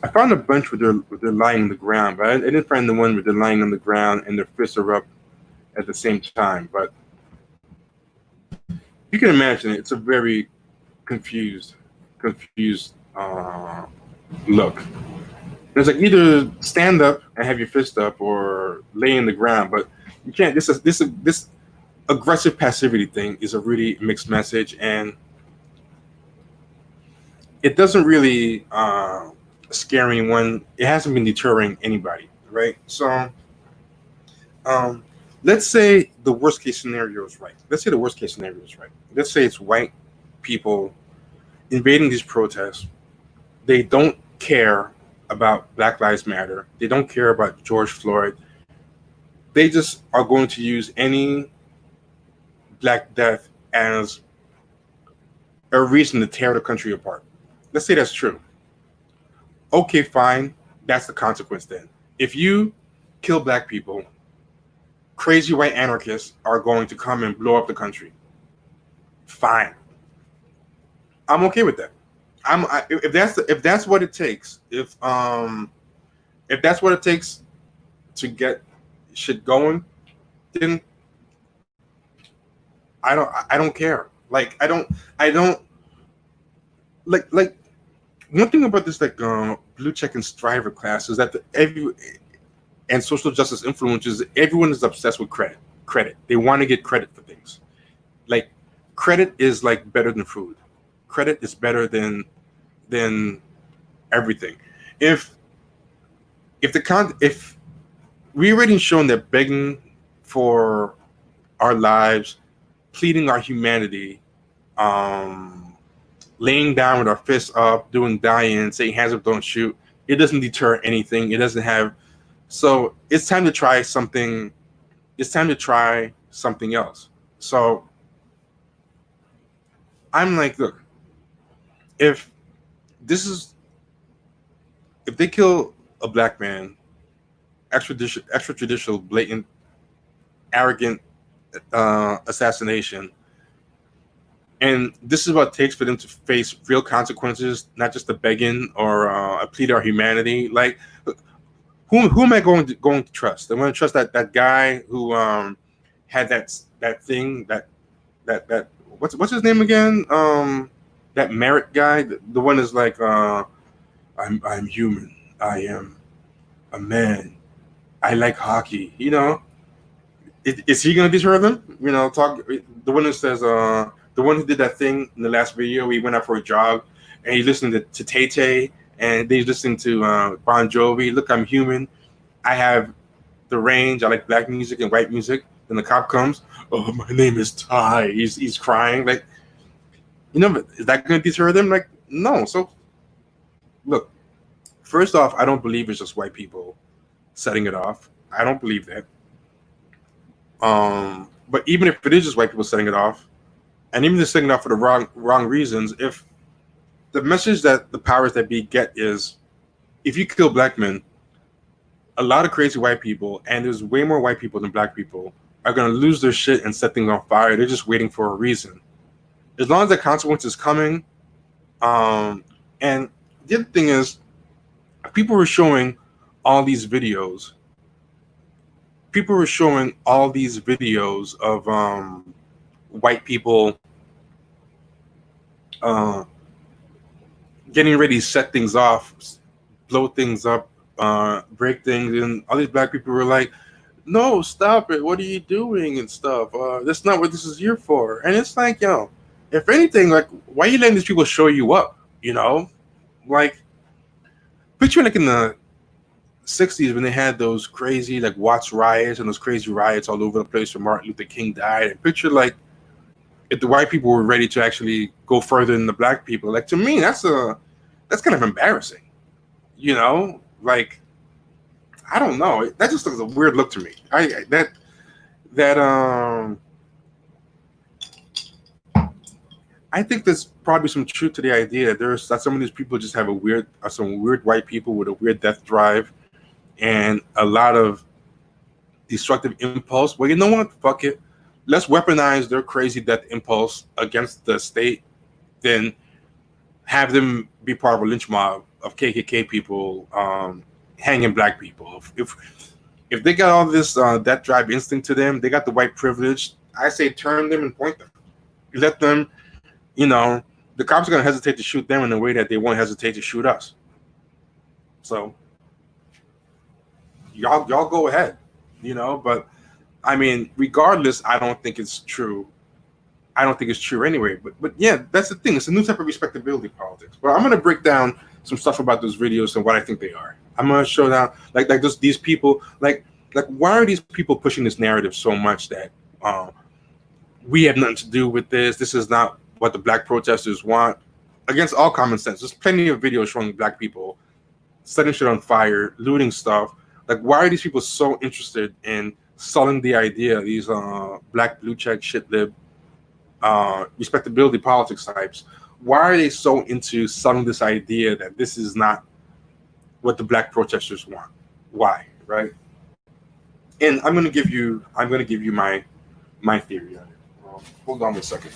I found a bunch where they're lying on the ground, but I didn't find the one where they're lying on the ground and their fists are up at the same time. But you can imagine it's a very confused look. It's like either stand up and have your fist up or lay in the ground, but you can't. This aggressive passivity thing is a really mixed message, and it doesn't really scare anyone. It hasn't been deterring anybody, right? So, let's say the worst case scenario is right. Let's say it's white people invading these protests. They don't care about Black Lives Matter. They don't care about George Floyd. They just are going to use any Black death as a reason to tear the country apart. Let's say that's true. Okay, fine. That's the consequence then. If you kill Black people, crazy white anarchists are going to come and blow up the country. Fine. I'm okay with that. If that's what it takes, if that's what it takes to get shit going, then I don't care. Like I don't like one thing about this blue check and striver class is that and social justice influencers, everyone is obsessed with credit. They want to get credit for things. Like credit is like better than food. Credit is better than everything. If we already shown that begging for our lives, pleading our humanity, laying down with our fists up, doing die-in, saying hands up, don't shoot, it doesn't deter anything. It doesn't have. So it's time to try something. It's time to try something else. So I'm like, look, if they kill a Black man, extrajudicial, blatant, arrogant assassination, and this is what it takes for them to face real consequences, not just a begging or a plea to our humanity. Like, who am I going to trust? I'm going to trust that guy who had that thing that what's his name again? That Merritt guy, the one is like, I'm human. I am a man. I like hockey. You know, is he going to deter them? You know, the one that says, the one who did that thing in the last video, he went out for a jog and he listened to Tay and he's listening to Bon Jovi. Look, I'm human. I have the range. I like Black music and white music. Then the cop comes. Oh, my name is Ty. He's crying. Like, you know, is that going to deter them? Like, no. So, look, first off, I don't believe it's just white people setting it off. I don't believe that. But even if it is just white people setting it off, and even just setting it off for the wrong reasons, if the message that the powers that be get is, if you kill black men, a lot of crazy white people, and there's way more white people than black people, are going to lose their shit and set things on fire. They're just waiting for a reason. As long as the consequence is coming, and the other thing is, people were showing all these videos. People were showing all these videos of white people getting ready to set things off, blow things up, break things, and all these black people were like, "No, stop it! What are you doing?" and stuff. That's not what this is here for. And it's like, yo, if anything, like, why are you letting these people show you up? You know, like, picture like in the 60s when they had those crazy like Watts riots and those crazy riots all over the place when Martin Luther King died. And picture like if the white people were ready to actually go further than the black people. Like, to me, that's kind of embarrassing. You know, like, I don't know. That just looks a weird look to me. I think there's probably some truth to the idea that some of these people just have some weird white people with a weird death drive and a lot of destructive impulse. Well, you know what? Fuck it. Let's weaponize their crazy death impulse against the state, then have them be part of a lynch mob of KKK people hanging black people. If they got all this death drive instinct to them, they got the white privilege, I say turn them and point them. Let them, you know, the cops are going to hesitate to shoot them in a way that they won't hesitate to shoot us. So y'all go ahead, you know, but I mean, regardless, I don't think it's true. I don't think it's true anyway, but yeah, that's the thing. It's a new type of respectability politics. But I'm going to break down some stuff about those videos and what I think they are. I'm going to show down like these people, like why are these people pushing this narrative so much that we have nothing to do with this? This is not what the black protesters want. Against all common sense. There's plenty of videos showing black people setting shit on fire, looting stuff. Like, why are these people so interested in selling the idea, these black blue check shit lib respectability politics types? Why are they so into selling this idea that this is not what the black protesters want? Why, right? And I'm gonna give you my theory on it. Hold on a second.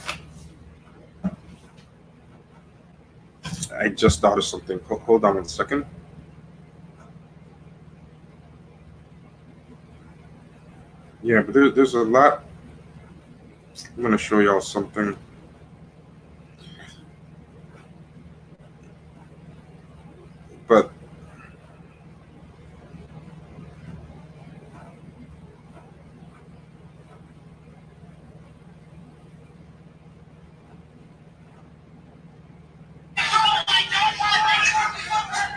I just thought of something. Hold on a second. Yeah, but there's a lot. I'm going to show y'all something. But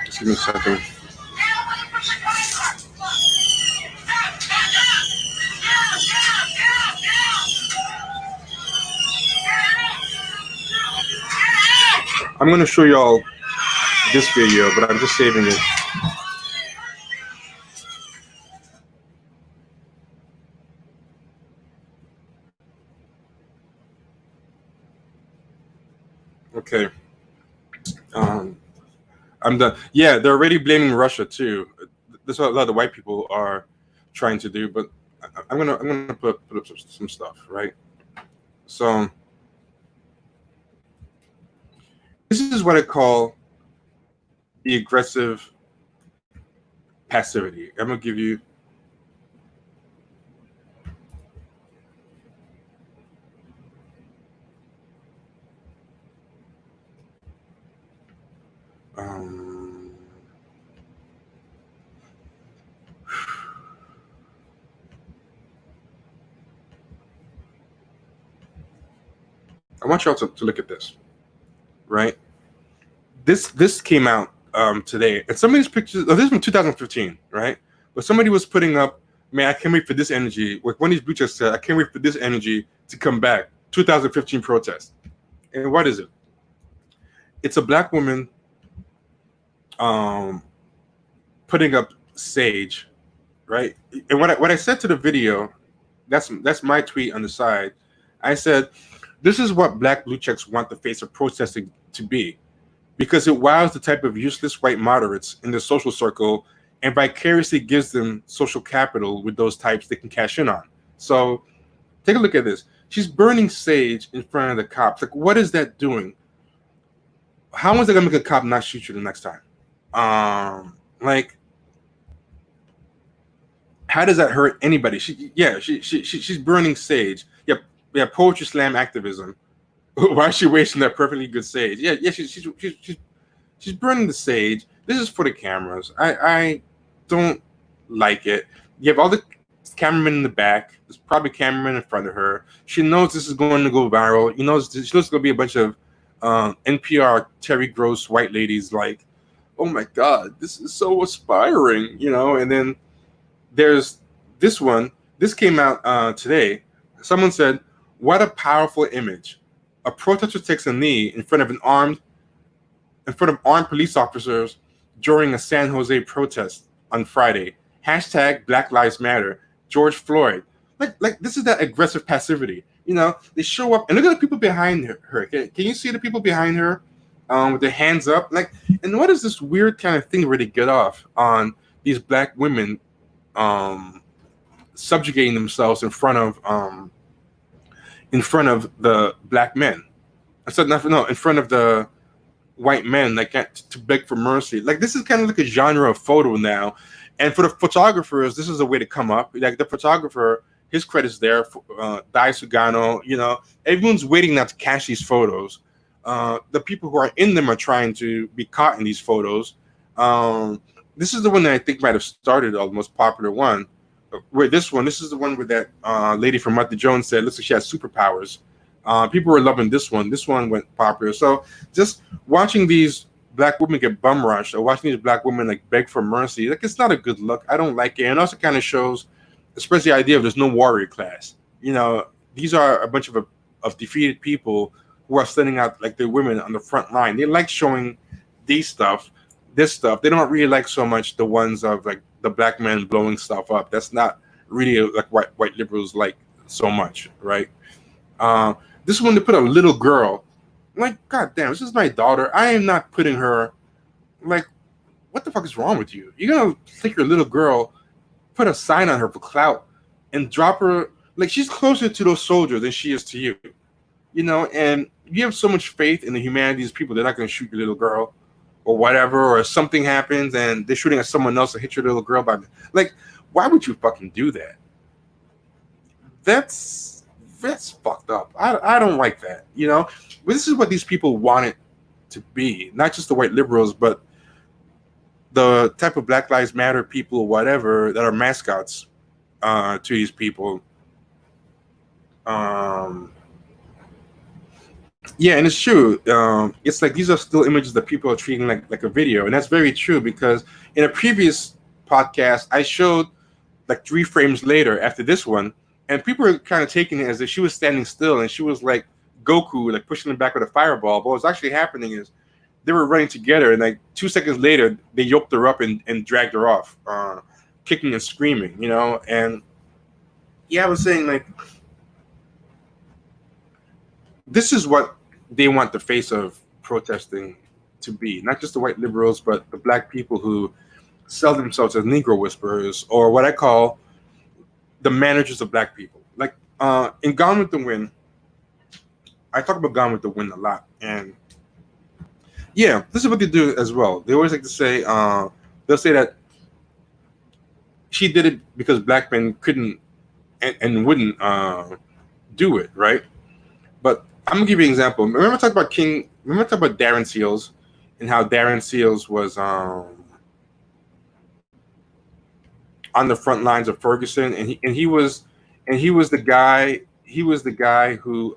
just give me a second. I'm going to show y'all this video, but I'm just saving it. Okay. I'm done. Yeah, they're already blaming Russia too. That's what a lot of the white people are trying to do. But I'm gonna put up some stuff, right? So this is what I call the aggressive passivity. I'm gonna give you. I want y'all to look at this, right? This came out today, and some of these pictures. Oh, this is from 2015, right? But somebody was putting up, man, I can't wait for this energy. Like one of these bleachers said, I can't wait for this energy to come back. 2015 protest, and what is it? It's a black woman putting up sage, right? And what I said to the video, that's my tweet on the side. I said, this is what black blue checks want the face of protesting to be. because it wows the type of useless white moderates in the social circle and vicariously gives them social capital with those types they can cash in on. So take a look at this. She's burning sage in front of the cops. Like, what is that doing? How is that gonna make a cop not shoot you the next time? Like, how does that hurt anybody? She's burning sage. Yeah, poetry slam activism. Why is she wasting that perfectly good sage? She's burning the sage. This is for the cameras. I don't like it. You have all the cameramen in the back. There's probably cameramen in front of her. She knows this is going to go viral. She knows there's going to be a bunch of NPR Terry Gross white ladies like, oh my God, this is so aspiring, And then there's this one. This came out today. Someone said, what a powerful image. A protester takes a knee in front of armed police officers during a San Jose protest on Friday. # Black Lives Matter. George Floyd. Like this is that aggressive passivity. They show up and look at the people behind her. Can you see the people behind her with their hands up? And what is this weird kind of thing where they get off on these black women subjugating themselves in front of the black men? I said no, in front of the white men, to beg for mercy. This is kind of like a genre of photo now. And for the photographers, this is a way to come up. Like the photographer, his credit's there, Dai Sugano, everyone's waiting now to catch these photos. The people who are in them are trying to be caught in these photos. This is the one that I think might have started the most popular one. This is the one where that lady from Muttley Jones said, looks like she has superpowers. People were loving this one. This one went popular. So just watching these black women get bum rushed or watching these black women beg for mercy, it's not a good look. I don't like it. And also kind of shows, especially the idea of there's no warrior class. These are a bunch of defeated people who are standing out like they're women on the front line. They like showing this stuff. They don't really like so much the ones of the black men blowing stuff up. That's not really white liberals like so much, right? This one, they put a little girl. God damn, this is my daughter. I am not putting her. What the fuck is wrong with you? You're gonna take your little girl, put a sign on her for clout, and drop her. She's closer to those soldiers than she is to you. And you have so much faith in the humanity of these people. They're not gonna shoot your little girl, or whatever. Or if something happens and they're shooting at someone else to hit your little girl. Why would you fucking do that? That's fucked up. I don't like that. But this is what these people want it to be. Not just the white liberals, but the type of Black Lives Matter people or whatever that are mascots to these people. And it's true. It's these are still images that people are treating like a video. And that's very true because in a previous podcast, I showed 3 frames later after this one, and people were kind of taking it as if she was standing still and she was like Goku, pushing them back with a fireball. But what's actually happening is they were running together, and 2 seconds later, they yoked her up and dragged her off, kicking and screaming, And I was saying, this is what they want the face of protesting to be. Not just the white liberals, but the black people who sell themselves as Negro whisperers, or what I call the managers of black people. In Gone with the Wind, I talk about Gone with the Wind a lot, and this is what they do as well. They always like to say, they'll say that she did it because black men couldn't and wouldn't do it, right? But I'm gonna give you an example. Remember I talked about Darren Seals and how Darren Seals was on the front lines of Ferguson, and he was the guy who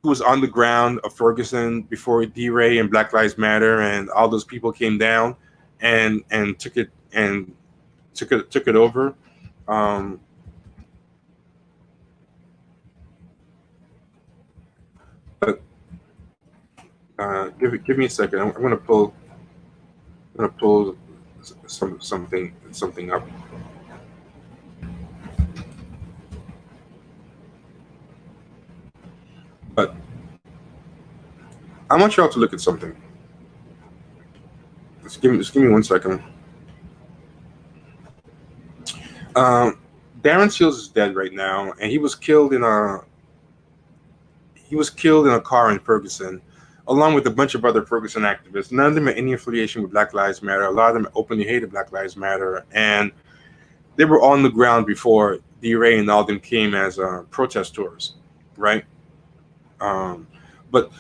was on the ground of Ferguson before D-Ray and Black Lives Matter and all those people came down and took it over. But give me a second. I'm gonna pull something up. But I want y'all to look at something. Just give me 1 second. Darren Seals is dead right now, and he was killed in a car in Ferguson, along with a bunch of other Ferguson activists. None of them had any affiliation with Black Lives Matter. A lot of them openly hated Black Lives Matter, and they were on the ground before DeRay and all of them came as protest tours, right? But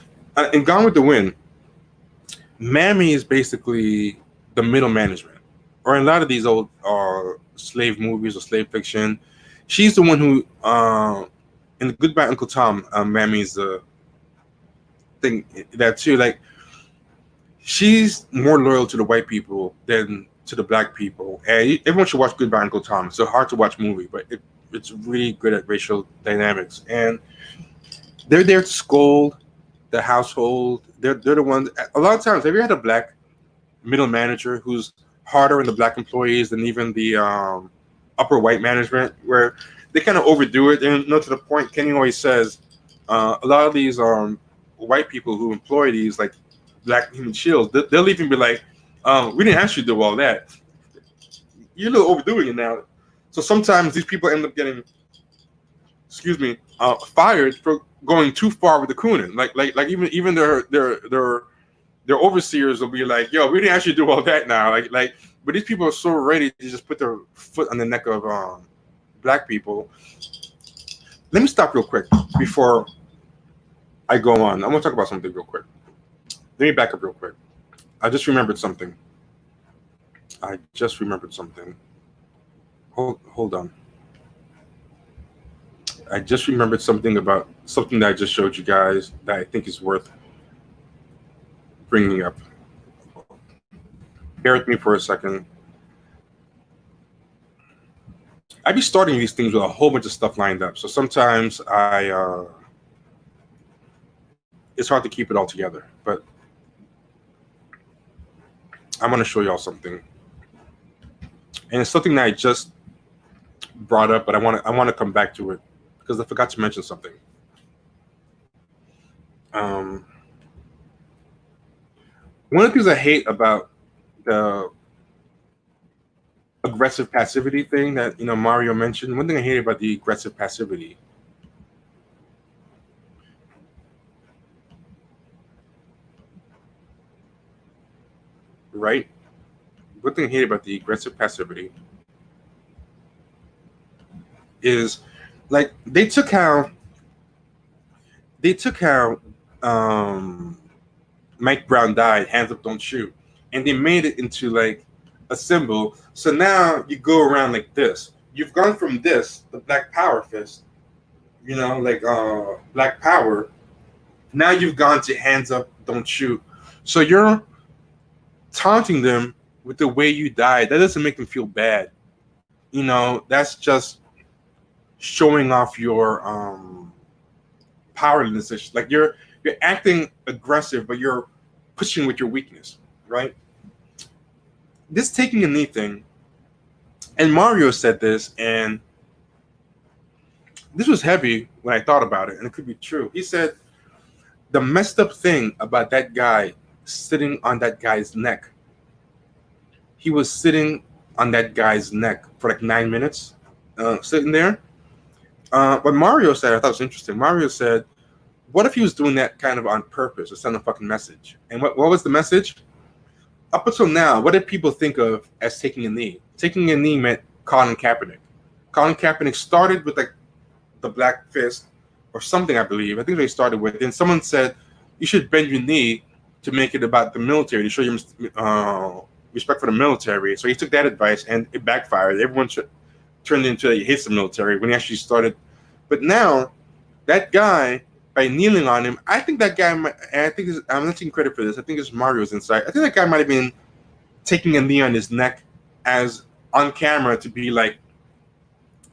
in Gone with the Wind, Mammy is basically the middle management, or in a lot of these old slave movies or slave fiction, she's the one who, in the Goodbye Uncle Tom, Mammy's the thing that too, like, she's more loyal to the white people than to the black people. And everyone should watch Goodbye Uncle Tom. It's a hard to watch movie, but it's really good at racial dynamics. And they're there to scold the household. They're the ones. A lot of times, have you had a black middle manager who's harder on the black employees than even the upper white management, where they kind of overdo it? And to the point, Kenny always says, a lot of these white people who employ these like black human shields, they'll even be like, we didn't ask you to do all that. You're a little overdoing it now. So sometimes these people end up getting, fired for going too far with the cooning. Like even their overseers will be like, yo, we didn't actually do all that now. But these people are so ready to just put their foot on the neck of black people. Let me stop real quick before I go on. I want to talk about something real quick. Let me back up real quick. I just remembered something. Hold on. I just remembered something about something that I just showed you guys that I think is worth bringing up. Bear with me for a second. I be starting these things with a whole bunch of stuff lined up, so sometimes it's hard to keep it all together. But I'm going to show y'all something, and it's something that I just brought up, but I want to come back to it because I forgot to mention something. One of the things I hate about the aggressive passivity thing that Mario mentioned, one thing I hate about the aggressive passivity right? One thing I hate about the aggressive passivity is like they took how Mike Brown died, hands up, don't shoot, and they made it into like a symbol. So now you go around like this. You've gone from this, the Black Power fist, Black Power. Now you've gone to hands up, don't shoot. So you're taunting them with the way you died. That doesn't make them feel bad. That's just showing off your powerlessness. Like you're acting aggressive, but you're pushing with your weakness, right? This taking a knee thing, and Mario said this, and this was heavy when I thought about it, and it could be true. He said the messed up thing about that guy sitting on that guy's neck. He was sitting on that guy's neck for like 9 minutes, sitting there. But Mario said, I thought it was interesting. Mario said, what if he was doing that kind of on purpose to send a fucking message? And what was the message? Up until now, what did people think of as taking a knee? Taking a knee meant Colin Kaepernick. Colin Kaepernick started with like the black fist or something, I believe. I think they started with. And someone said, you should bend your knee to make it about the military, to show you respect for the military. So he took that advice and it backfired. Everyone turned into he hates the military when he actually started. But now, that guy, by kneeling on him, I think that guy, I'm not taking credit for this, I think it's Mario's insight. I think that guy might have been taking a knee on his neck as on camera to be like,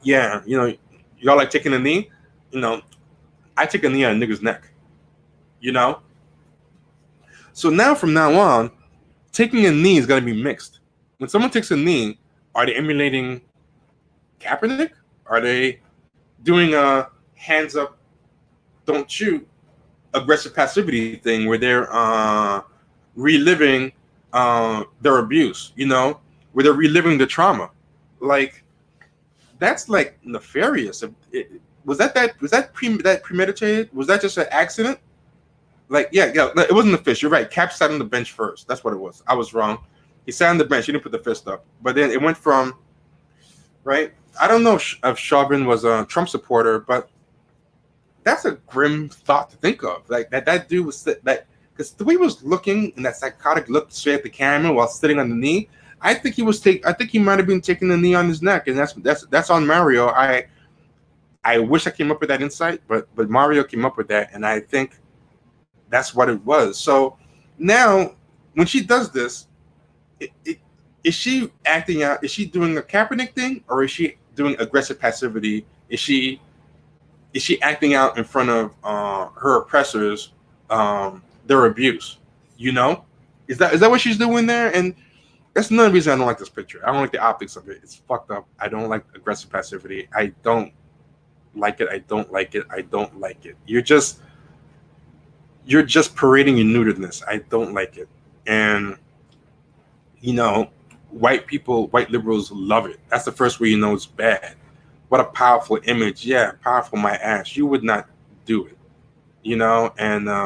yeah, y'all like taking a knee? I take a knee on a nigga's neck. So now, from now on, taking a knee is going to be mixed. When someone takes a knee, are they emulating Kaepernick? Are they doing a hands up, don't shoot? aggressive passivity thing where they're reliving their abuse, where they're reliving the trauma. Like, that's like nefarious. Was that premeditated? Was that just an accident? Like, yeah, it wasn't the fist. You're right. Cap sat on the bench first. That's what it was. I was wrong. He sat on the bench. He didn't put the fist up. But then it went from, right? I don't know if Chauvin was a Trump supporter, but that's a grim thought to think of. Like, that dude was because the way he was looking in that psychotic look straight at the camera while sitting on the knee, I think he might have been taking the knee on his neck, and that's on Mario. I wish I came up with that insight, but Mario came up with that, and I think that's what it was. So now, when she does this, is she acting out? Is she doing a Kaepernick thing, or is she doing aggressive passivity? Is she acting out in front of her oppressors, their abuse? Is that what she's doing there? And that's another reason I don't like this picture. I don't like the optics of it. It's fucked up. I don't like aggressive passivity. I don't like it. I don't like it. I don't like it. You're just parading your neuteredness. I don't like it. And white liberals love it. That's the first way you know it's bad. What a powerful image. Yeah, powerful my ass. You would not do it. And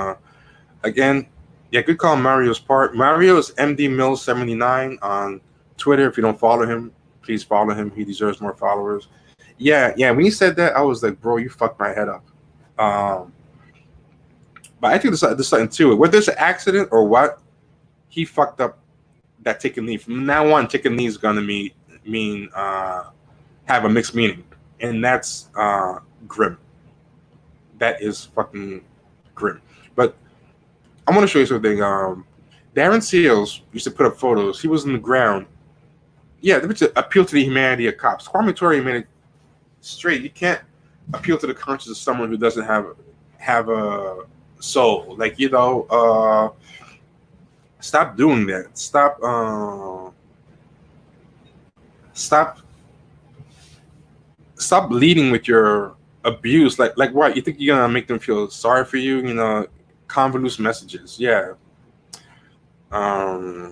again, yeah, good call on Mario's part. Mario is MD Mills 79 on Twitter. If you don't follow him, please follow him. He deserves more followers. Yeah. When you said that, I was like, bro, you fucked my head up. But I think there's something to it. Whether it's an accident or what, he fucked up that take a knee. From now on, take a knee is gonna mean have a mixed meaning, and that's grim. That is fucking grim. But I want to show you something. Darren Seals used to put up photos. He was on the ground. Yeah, the picture appeal to the humanity of cops. Kwame Ture made it straight. You can't appeal to the conscience of someone who doesn't have a soul. Like, stop doing that. Stop leading with your abuse. Like what? You think you're gonna make them feel sorry for you? Convoluted messages. Yeah. I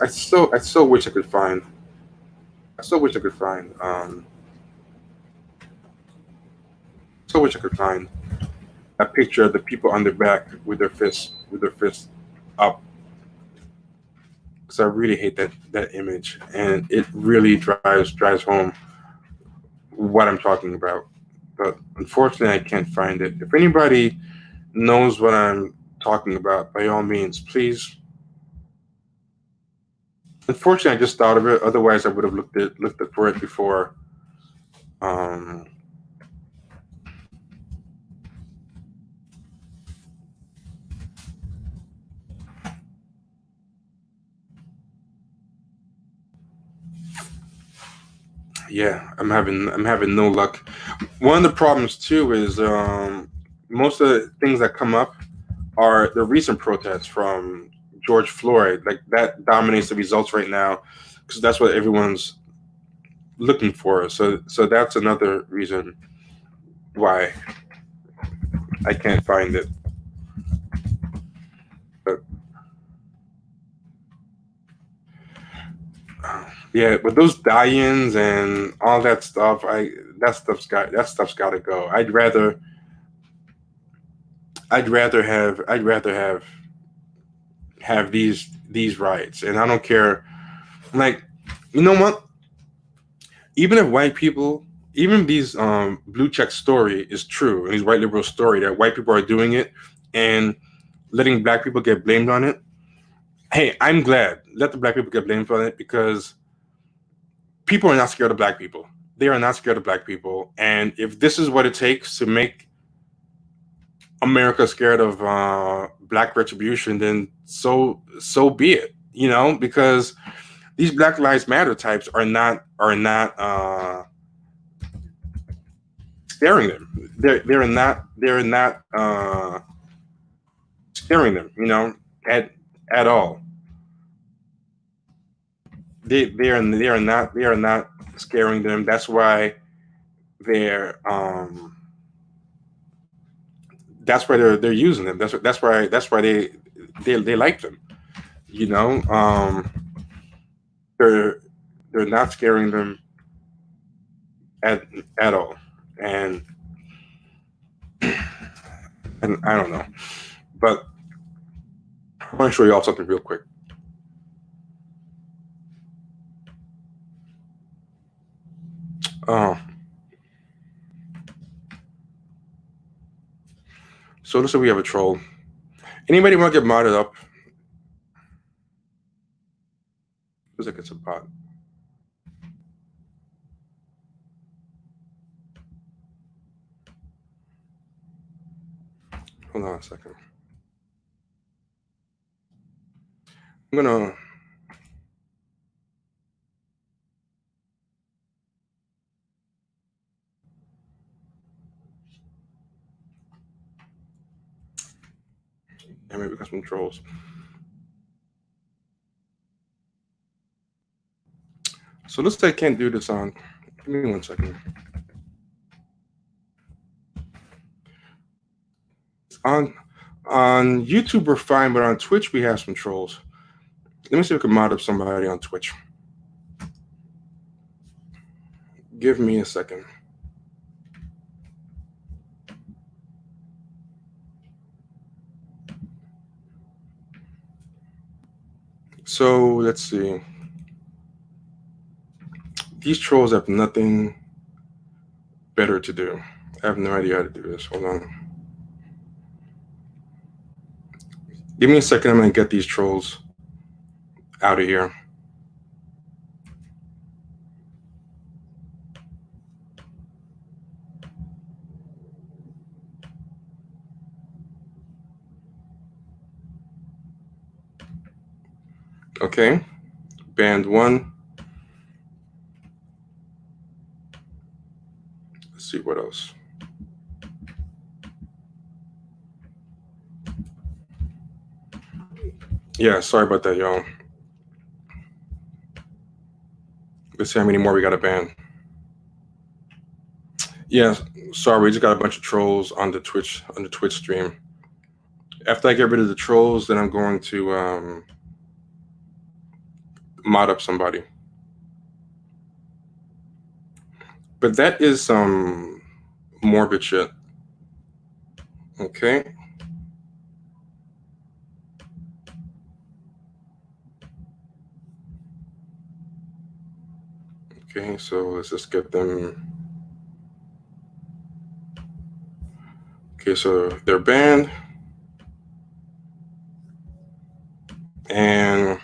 still wish I could find. Still wish I could find a picture of the people on their back with their fists up. Because I really hate that image, and it really drives home what I'm talking about. But unfortunately, I can't find it. If anybody knows what I'm talking about, by all means, please. Unfortunately, I just thought of it. Otherwise, I would have looked for it before. Yeah, I'm having no luck. One of the problems too is most of the things that come up are the recent protests from George Floyd. Like, that dominates the results right now because that's what everyone's looking for. So that's another reason why I can't find it. But yeah, but those die-ins and all that stuff, that stuff's got to go. I'd rather have these rights, and I don't care. Like, you know what? Even if white people, even these blue check story is true, and these white liberal story that white people are doing it and letting black people get blamed on it. Hey, I'm glad. Let the black people get blamed on it, because people are not scared of black people. They are not scared of black people. And if this is what it takes to make America scared of black retribution, then so be it. Because these Black Lives Matter types are not scaring them. They're not scaring them. At all. They are not scaring them. That's why they're that's why they're using them. That's why they like them. You know, they're not scaring them at all, and I don't know, but I want to show you all something real quick. So let's say we have a troll. Anybody want to get modded up? Feels like it's a bot. Hold on a second. I'm gonna maybe we got some trolls. So let's say I can't do this on. Give me 1 second. On YouTube we're fine, but on Twitch we have some trolls. Let me see if we can mod up somebody on Twitch. Give me a second. So let's see. These trolls have nothing better to do. I have no idea how to do this. Hold on. Give me a second. I'm going to get these trolls out of here. Okay. Band 1. Let's see what else. Yeah, sorry about that, y'all. Let's see how many more we got to ban. Yeah, sorry, we just got a bunch of trolls on the Twitch stream. After I get rid of the trolls, then I'm going to mod up somebody. But that is some morbid shit. Okay. Okay, so let's just get them. Okay, so they're banned. And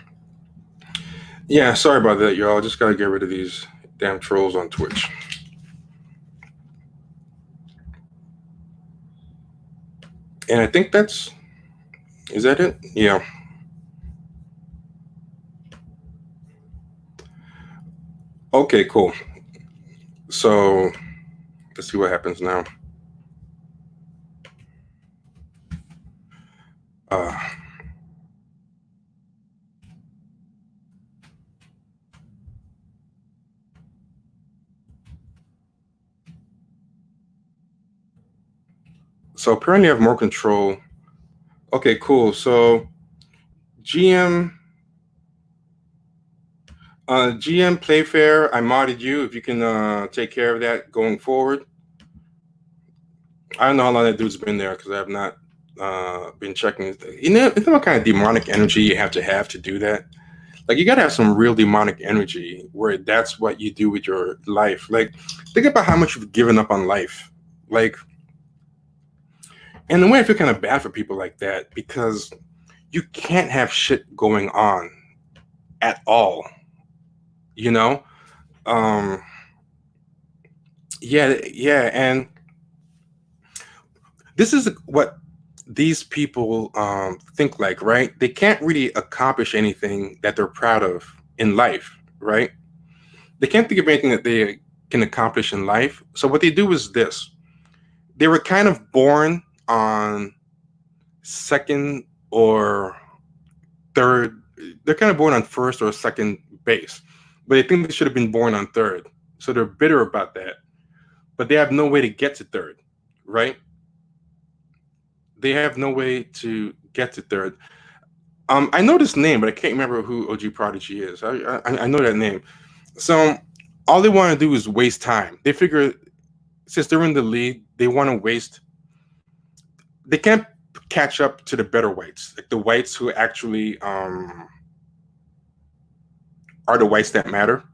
yeah, sorry about that, y'all. Just gotta get rid of these damn trolls on Twitch. And I think is that it? Yeah. Okay, cool. So let's see what happens now. So apparently I have more control. Okay, cool. So GM Playfair, I modded you. If you can take care of that going forward. I don't know how long that dude's been there because I have not been checking. You know what kind of demonic energy you have to do that? Like, you got to have some real demonic energy where that's what you do with your life. Like, think about how much you've given up on life. Like, and the way I feel kind of bad for people like that, because you can't have shit going on at all. You know? Yeah. And this is what these people think like, right? They can't really accomplish anything that they're proud of in life, right? They can't think of anything that they can accomplish in life. So what they do is this. They were kind of born on second or third. They're kind of born on first or second base, but they think they should have been born on third. So they're bitter about that. but they have no way to get to third, right? They have no way to get to third. I know this name, but I can't remember who OG Prodigy is. I know that name. So all they want to do is waste time. They figure since they're in the lead, they want to waste. They can't catch up to the better whites, like the whites who actually are the whites that matter.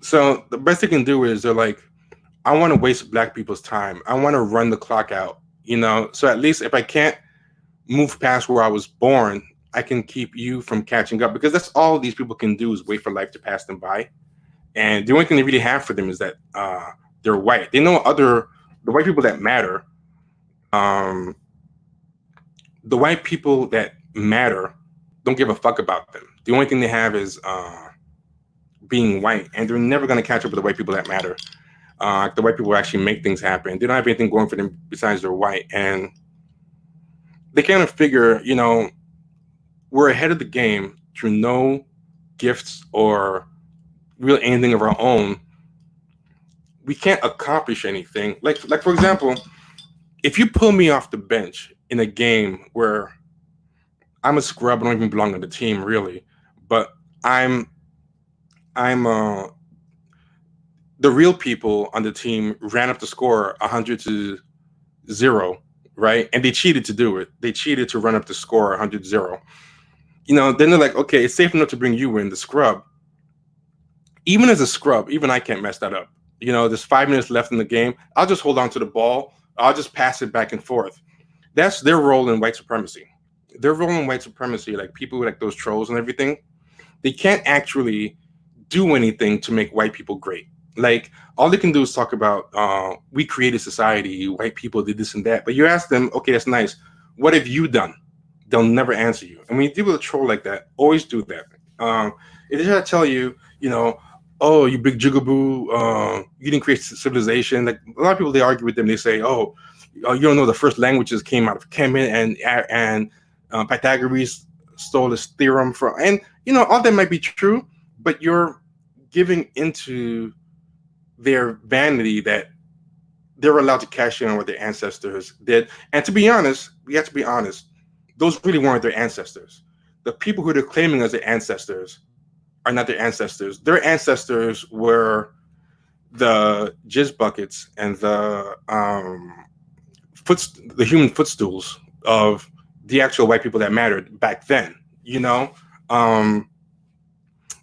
So the best they can do is they're like, I want to waste black people's time. I want to run the clock out, you know? So at least if I can't move past where I was born, I can keep you from catching up, because that's all these people can do is wait for life to pass them by. And the only thing they really have for them is that they're white. They know the white people that matter. The white people that matter don't give a fuck about them. The only thing they have is being white, and they're never going to catch up with the white people that matter. The white people actually make things happen. They don't have anything going for them besides they're white, and they kind of figure, you know, we're ahead of the game through no gifts or real anything of our own. We can't accomplish anything. Like for example, if you pull me off the bench in a game where I'm a scrub, I don't even belong on the team really, but I'm the real people on the team ran up the score 100-0, right? And they cheated to do it. They cheated to run up the score 100-0. You know, then they're like, okay, it's safe enough to bring you in, the scrub. Even as a scrub, even I can't mess that up. You know, there's 5 minutes left in the game. I'll just hold on to the ball. I'll just pass it back and forth. That's their role in white supremacy. Their role in white supremacy, like people like those trolls and everything, they can't actually do anything to make white people great. Like, all they can do is talk about, we created society, white people did this and that. But you ask them, okay, that's nice. What have you done? They'll never answer you. And when you deal with a troll like that, always do that. If they try to tell you, you know, oh, you big jigaboo, you didn't create civilization. Like, a lot of people, they argue with them. They say, oh, you don't know the first languages came out of Kemet, and Pythagoras stole this theorem from. And, you know, all that might be true, but you're giving into their vanity that they're allowed to cash in on what their ancestors did. And to be honest, we have to be honest, those really weren't their ancestors. The people who they're claiming as their ancestors are not their ancestors. Their ancestors were the jizz buckets and the human footstools of the actual white people that mattered back then. You know,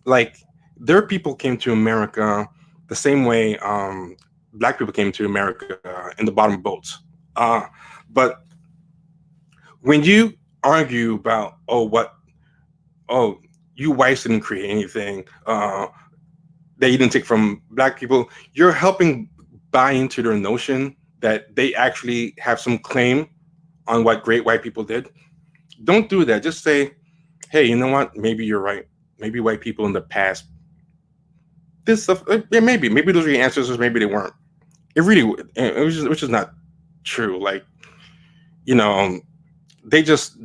like their people came to America the same way black people came to America in the bottom boats. But when you argue about, you whites didn't create anything that you didn't take from black people, you're helping buy into their notion that they actually have some claim on what great white people did. Don't do that. Just say, hey, you know what? Maybe you're right. Maybe white people in the past, this stuff, maybe those were your ancestors, maybe they weren't. It was just not true. Like, you know, they just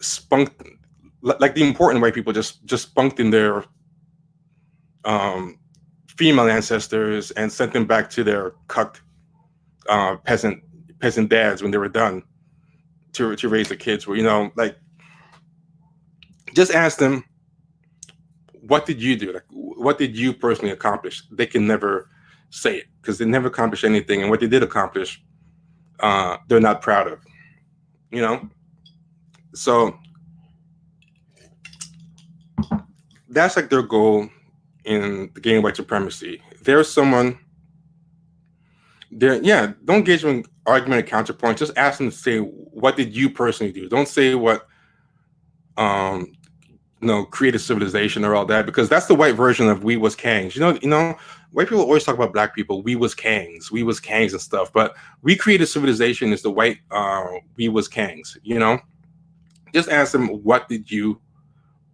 spunked, like the important white people just spunked in their female ancestors and sent them back to their cucked peasant dads when they were done to raise the kids. Where, you know, like, just ask them, what did you do? Like, what did you personally accomplish? They can never say it because they never accomplished anything, and what they did accomplish, they're not proud of. You know, so that's like their goal in the game of white supremacy. There's someone there, don't engage in argument and counterpoint. Just ask them to say, what did you personally do? Don't say what create a civilization or all that, because that's the white version of we was kangs. You know, white people always talk about black people, we was kangs and stuff, but we created civilization is the white we was kangs. You know, just ask them, what did you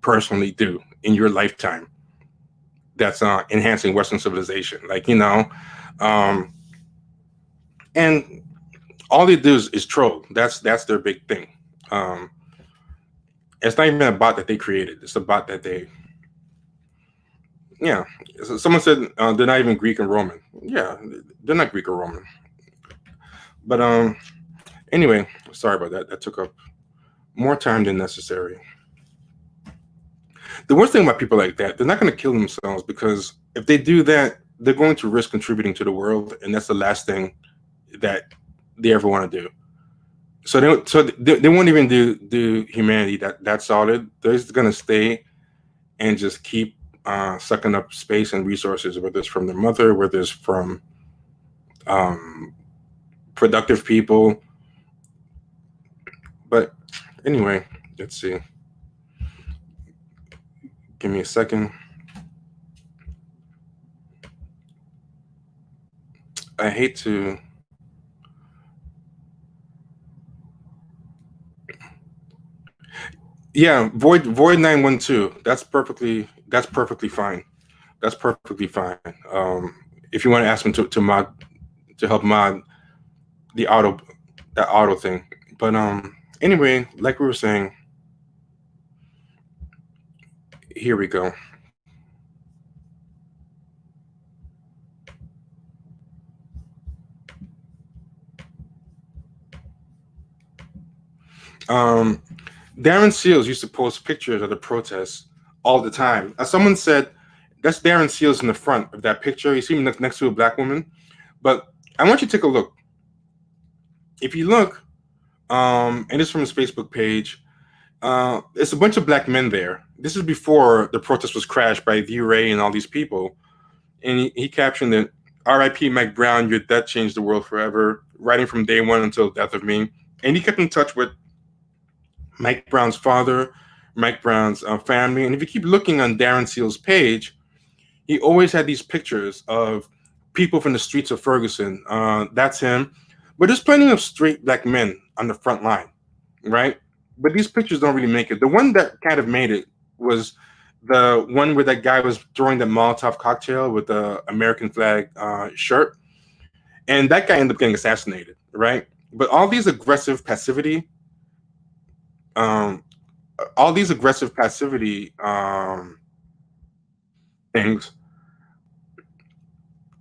personally do in your lifetime that's enhancing Western civilization? Like, you know, and all they do is troll. That's their big thing. It's not even a bot that they created. It's a bot that they Yeah. So someone said they're not even Greek and Roman. Yeah, they're not Greek or Roman. But anyway, sorry about that. That took up more time than necessary. The worst thing about people like that, they're not going to kill themselves, because if they do that, they're going to risk contributing to the world, and that's the last thing that they ever want to do. So they won't even do humanity that solid. They're just going to stay and just keep sucking up space and resources, whether it's from their mother, whether it's from productive people. But anyway, let's see. Give me a second. I hate to. Yeah, void 912. That's perfectly fine. That's perfectly fine. If you want to ask me to help mod that auto thing. But anyway, like we were saying, here we go. Darren Seals used to post pictures of the protests all the time. As someone said, that's Darren Seals in the front of that picture. You see him next to a black woman. But I want you to take a look. If you look, and it's from his Facebook page, it's a bunch of black men there. This is before the protest was crashed by V-Ray and all these people. And he captioned it, "R.I.P. Mike Brown, your death changed the world forever, writing from day one until the death of me." And he kept in touch with Mike Brown's father, Mike Brown's family. And if you keep looking on Darren Seals' page, he always had these pictures of people from the streets of Ferguson. That's him. But there's plenty of straight black men on the front line, right? But these pictures don't really make it. The one that kind of made it was the one where that guy was throwing the Molotov cocktail with the American flag shirt. And that guy ended up getting assassinated, right? But all these aggressive passivity things,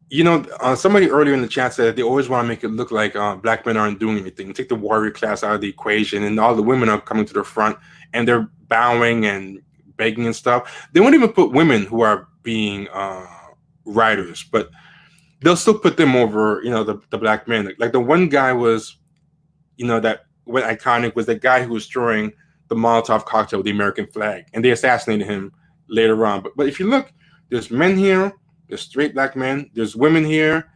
you know, somebody earlier in the chat said they always want to make it look like black men aren't doing anything. Take the warrior class out of the equation, and all the women are coming to the front and they're bowing and begging and stuff. They won't even put women who are being writers, but they'll still put them over, you know, the black men. Like the one guy was, you know, that what iconic was the guy who was throwing the Molotov cocktail with the American flag, and they assassinated him later on. But if you look, there's men here, there's straight black men, there's women here.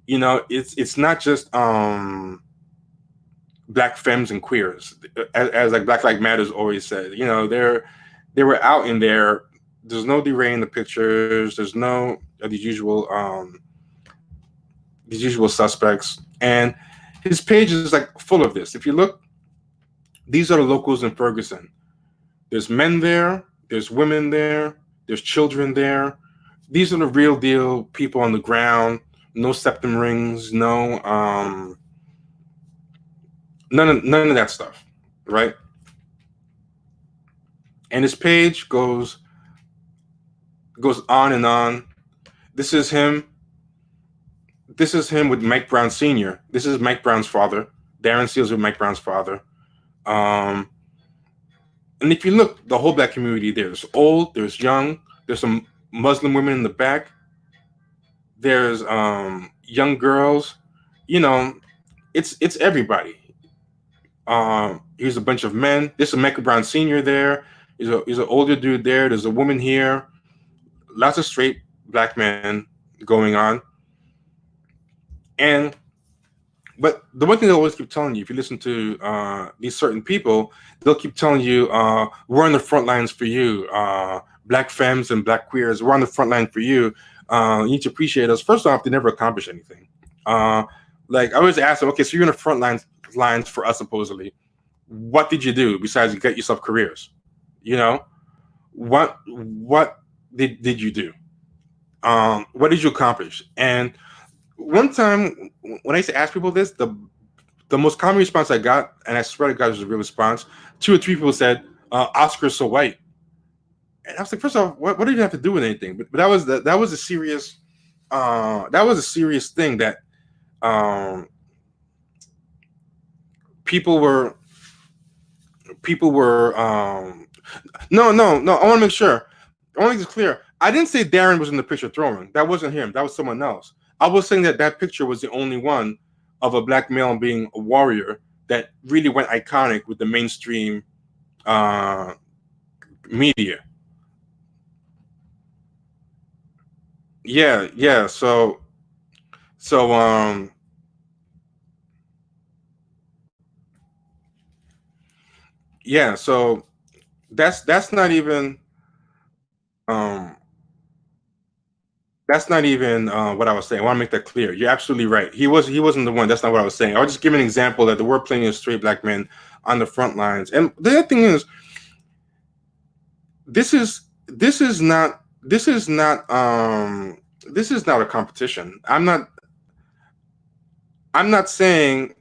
You know, it's not just black femmes and queers, as like Black Lives Matters always said. You know, they were out in there. There's no D-Ray in the pictures. There's no these usual suspects, and his page is like full of this. If you look, these are the locals in Ferguson. There's men there, there's women there, there's children there. These are the real deal people on the ground. No septum rings, no none of that stuff, right? And his page goes on and on. This is him with Mike Brown Sr. This is Mike Brown's father. Darren Seals with Mike Brown's father. And if you look, the whole black community, there's old, there's young, there's some Muslim women in the back, there's young girls, you know, it's everybody. Here's a bunch of men. There's a Mike Brown Sr. there. He's an older dude there. There's a woman here. Lots of straight black men going on. But the one thing they always keep telling you, if you listen to these certain people, they'll keep telling you, we're on the front lines for you. Black femmes and black queers, we're on the front line for you. You need to appreciate us. First off, they never accomplish anything. Like I always ask them, okay, so you're in the front lines for us, supposedly. What did you do besides get yourself careers? You know, what did you do? What did you accomplish? And one time when I used to ask people this, the most common response I got, and I swear to God it was a real response, 2 or 3 people said, Oscar's so white. And I was like, first off, what did you have to do with anything? But that was a serious thing that people were no, I want to make sure. I want to make this clear. I didn't say Darren was in the picture throwing. That wasn't him. That was someone else. I was saying that picture was the only one of a black male being a warrior that really went iconic with the mainstream media. Yeah. So yeah. So that's not even what I was saying. I want to make that clear. You're absolutely right. He wasn't the one. That's not what I was saying. I was just giving an example that there were plenty of straight black men on the front lines. And the other thing is, this is not a competition. I'm not saying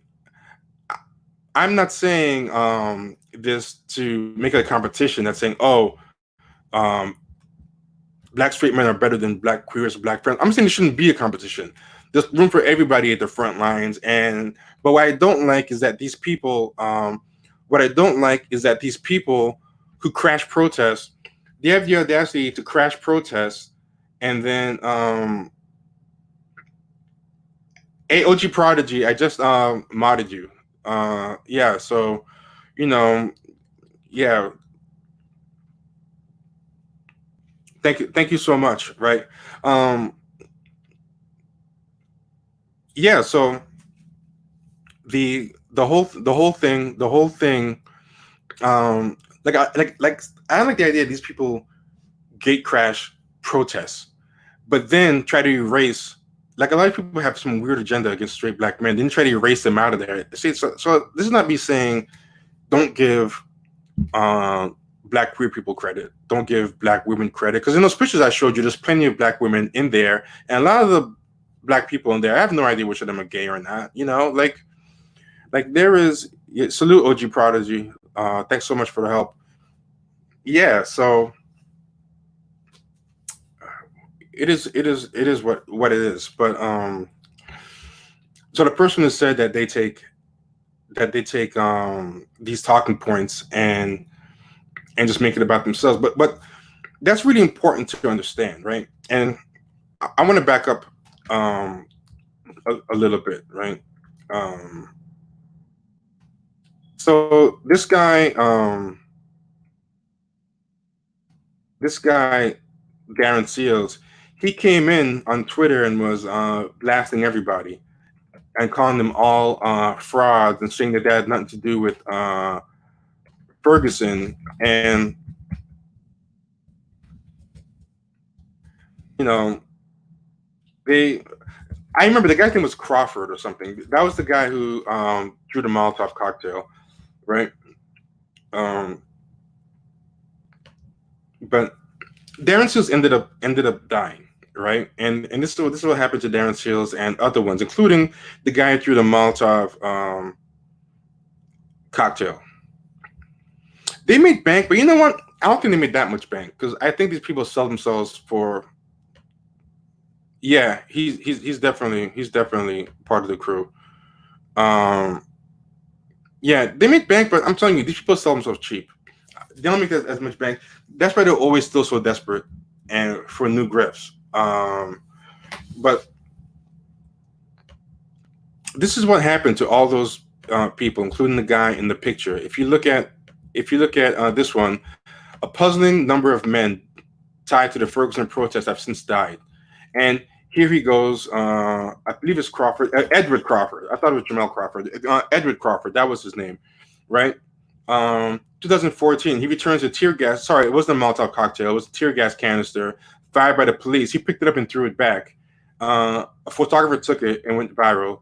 this to make it a competition. That's saying, black straight men are better than black queers, black friends. I'm saying there shouldn't be a competition. There's room for everybody at the front lines. But what I don't like is that these people, who crash protests, they have the audacity to crash protests, and then, hey, OG Prodigy, I just modded you. Yeah, so, yeah. Thank you so much. Right. Yeah. So the whole thing. Like I don't like the idea of these people gate crash protests, but then try to erase. Like a lot of people have some weird agenda against straight black men. Then try to erase them out of there. See, so this is not me saying don't give black queer people credit. Don't give black women credit, because in those pictures I showed you, there's plenty of black women in there, and a lot of the black people in there, I have no idea which of them are gay or not. Like there is. Salute OG Prodigy. Thanks so much for the help. Yeah. So it is what it is. But so the person has said that they take these talking points and just make it about themselves. But that's really important to understand, right? And I want to back up a little bit, right? So this guy, Darren Seals, he came in on Twitter and was blasting everybody and calling them all frauds and saying that had nothing to do with Ferguson. And I remember the guy's name was Crawford or something. That was the guy who drew the Molotov cocktail, right? But Darren Seals ended up dying, right? And this is what happened to Darren Seals and other ones, including the guy who threw the Molotov cocktail. They made bank, but you know what? I don't think they made that much bank, because I think these people sell themselves for. Yeah, he's definitely part of the crew. Yeah, they make bank, but I'm telling you, these people sell themselves cheap. They don't make as much bank. That's why they're always still so desperate and for new grifts. But this is what happened to all those people, including the guy in the picture. If you look at this one, a puzzling number of men tied to the Ferguson protests have since died. And here he goes. I believe it's Crawford, Edward Crawford. I thought it was Jamel Crawford. Edward Crawford, that was his name, right? 2014, he returns a tear gas. Sorry, it wasn't a Molotov cocktail. It was a tear gas canister fired by the police. He picked it up and threw it back. A photographer took it and went viral.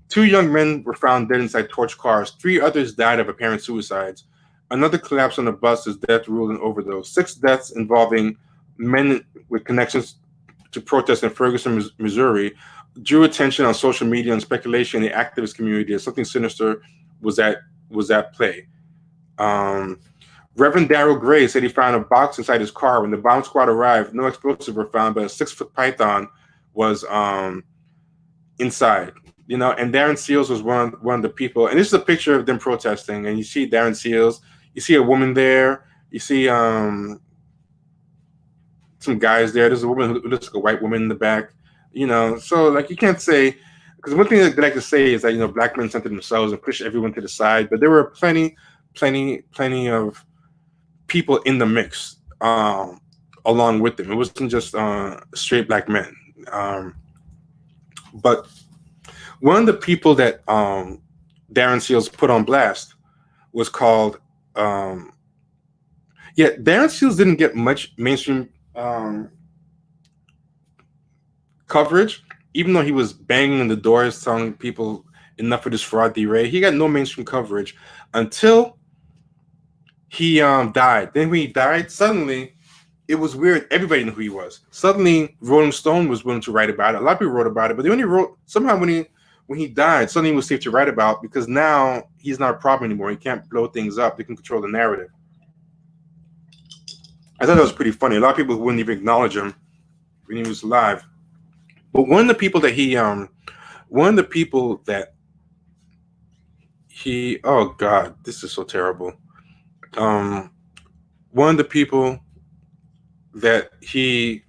2 young men were found dead inside torch cars. 3 others died of apparent suicides. Another collapsed on the bus as death ruled an overdose. 6 deaths involving men with connections to protests in Ferguson, Missouri, drew attention on social media and speculation in the activist community that something sinister was at play. Reverend Darrell Gray said he found a box inside his car. When the bomb squad arrived, no explosives were found, but a 6-foot python was inside. You know, and Darren Seals was one of the people. And this is a picture of them protesting. And you see Darren Seals. You see a woman there. You see some guys there. There's a woman who looks like a white woman in the back. You know, so like you can't say, because one thing that I like to say is that, you know, black men center themselves and push everyone to the side. But there were plenty of people in the mix along with them. It wasn't just straight black men. But one of the people that Darren Seals put on blast was called Darren Seals didn't get much mainstream coverage, even though he was banging on the doors telling people enough of this fraud D-Ray. He got no mainstream coverage until he died. Then when he died, suddenly it was weird. Everybody knew who he was. Suddenly Rolling Stone was willing to write about it. A lot of people wrote about it, but they only wrote somehow when he died, suddenly it was safe to write about, because now he's not a problem anymore. He can't blow things up. They can control the narrative. I thought that was pretty funny. A lot of people wouldn't even acknowledge him when he was alive. But one of the people that he, oh God, this is so terrible. One of the people that he,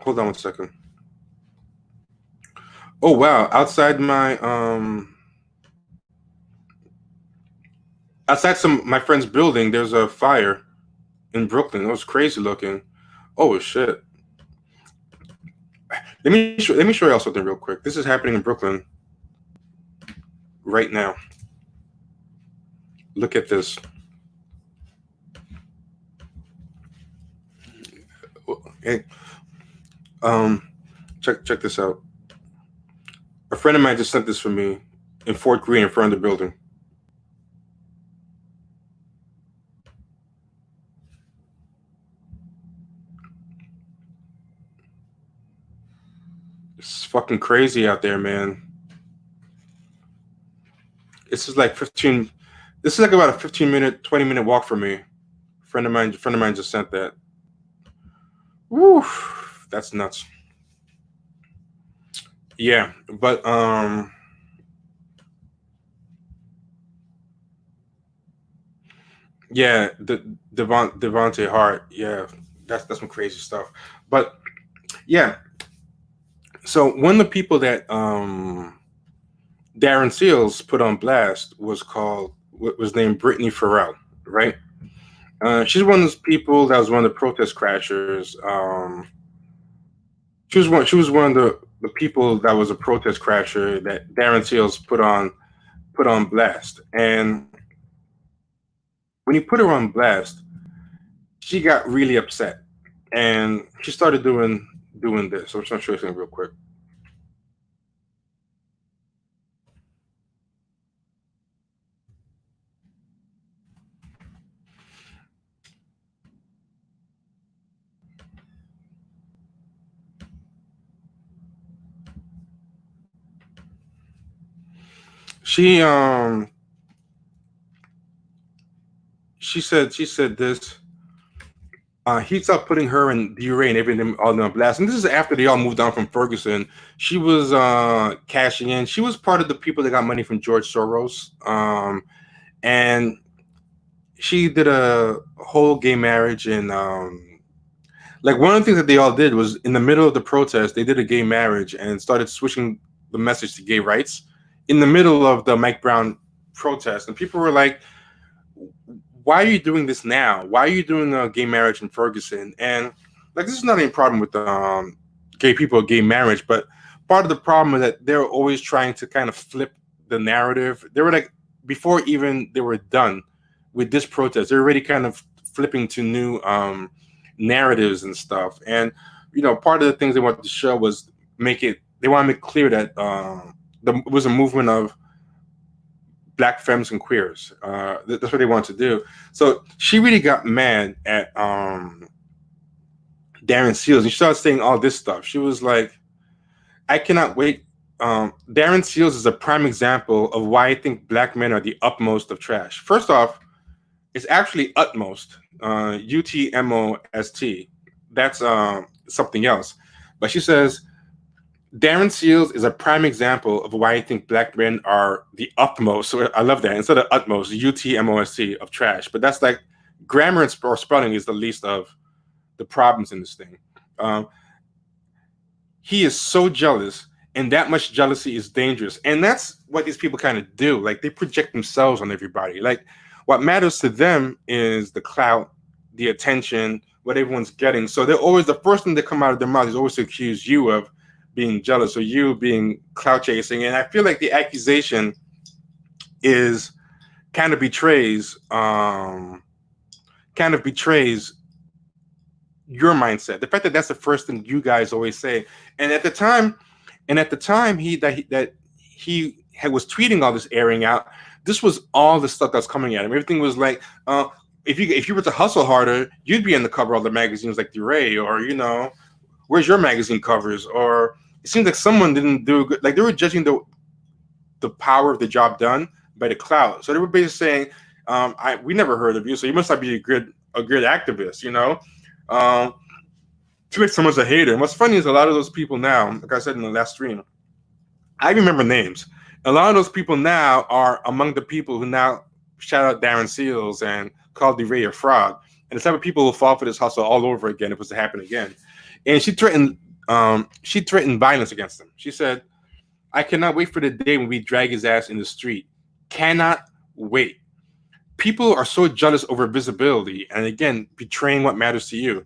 hold on one second. Oh wow! Outside my my friend's building, there's a fire in Brooklyn. It was crazy looking. Oh shit! Let me show y'all something real quick. This is happening in Brooklyn right now. Look at this. Hey, check this out. A friend of mine just sent this for me in Fort Greene in front of the building. It's fucking crazy out there, man. This is like about a 15-minute, 20-minute walk for me. A friend of mine just sent that. Woo, that's nuts. Yeah, but yeah, Devontae Hart, yeah, that's some crazy stuff. But yeah, so one of the people that Darren Seals put on blast was named Brittany Farrell, right? She's one of those people that was one of the protest crashers. She was one of the people that was a protest crasher that Darren Seals put on blast. And when he put her on blast, she got really upset, and she started doing this. So I'm just gonna show you something real quick. She said this. He stopped putting her and D-Ray and everything all on blast. And this is after they all moved on from Ferguson. She was cashing in. She was part of the people that got money from George Soros. And she did a whole gay marriage. And like one of the things that they all did was in the middle of the protest, they did a gay marriage and started switching the message to gay rights in the middle of the Mike Brown protest. And people were like, why are you doing this now? Why are you doing a gay marriage in Ferguson? And like, this is not any problem with gay people, gay marriage, but part of the problem is that they're always trying to kind of flip the narrative. They were like, before even they were done with this protest, they're already kind of flipping to new narratives and stuff. And, you know, part of the things they wanted to show was they want to make clear that it was a movement of Black femmes and queers. That's what they want to do. So she really got mad at Darren Seals. And she started saying all this stuff. She was like, I cannot wait. Darren Seals is a prime example of why I think black men are the utmost of trash. First off, It's actually utmost, utmost. That's something else. But she says Darren Seals is a prime example of why I think black men are the utmost. So I love that. Instead of utmost, utmost of trash. But that's like grammar and or spelling is the least of the problems in this thing. He is so jealous, and that much jealousy is dangerous. And that's what these people kind of do. Like they project themselves on everybody. Like what matters to them is the clout, the attention, what everyone's getting. So they're always the first thing that come out of their mouth is always to accuse you of being jealous or you being clout chasing. And I feel like the accusation is kind of betrays your mindset. The fact that that's the first thing you guys always say. And at the time he was tweeting all this airing out. This was all the stuff that's coming at him. Everything was like, if you were to hustle harder, you'd be on the cover of all the magazines like DeRay, or where's your magazine covers? Or it seems like someone didn't do good. Like they were judging the power of the job done by the clout. So they were basically saying, we never heard of you, so you must not be a good activist, feel like someone's a hater. And what's funny is a lot of those people now, like I said in the last stream, I remember names. A lot of those people now are among the people who now shout out Darren Seals and call DeRay a fraud. And the type of people who fall for this hustle all over again if it was to happen again. And she threatened violence against him. She said, I cannot wait for the day when we drag his ass in the street. Cannot wait. People are so jealous over visibility and, again, betraying what matters to you,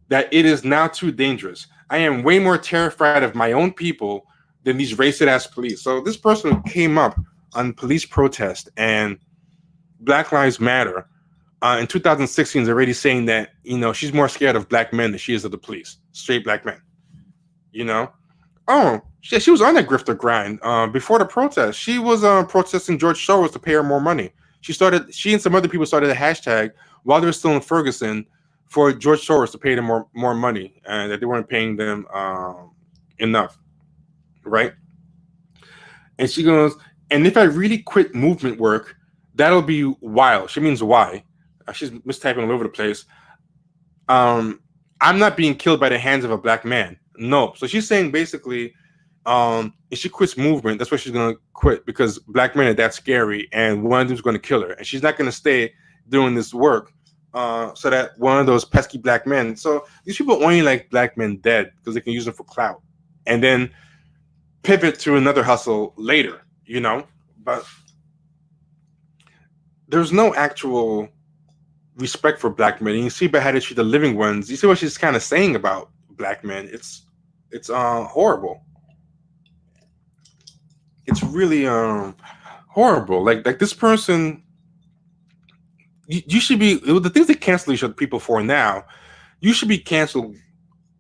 that it is now too dangerous. I am way more terrified of my own people than these racist-ass police. So this person came up on police protest and Black Lives Matter in 2016 is already saying that, she's more scared of black men than she is of the police, straight black men, Oh, she was on that grifter grind before the protest. She was protesting George Soros to pay her more money. She and some other people started a hashtag while they were still in Ferguson for George Soros to pay them more money, and that they weren't paying them enough, right? And she goes, and if I really quit movement work, that'll be wild. She means why. She's mistyping all over the place. I'm not being killed by the hands of a black man. No. So she's saying basically, if she quits movement, that's why she's going to quit, because black men are that scary and one of them's going to kill her. And she's not going to stay doing this work so that one of those pesky black men. So these people only like black men dead because they can use them for clout and then pivot to another hustle later, But there's no actual respect for black men. And you see by how they treat the living ones. You see what she's kind of saying about black men. It's horrible. It's really horrible. Like this person, you should be, the things they cancel each other people for now, you should be canceled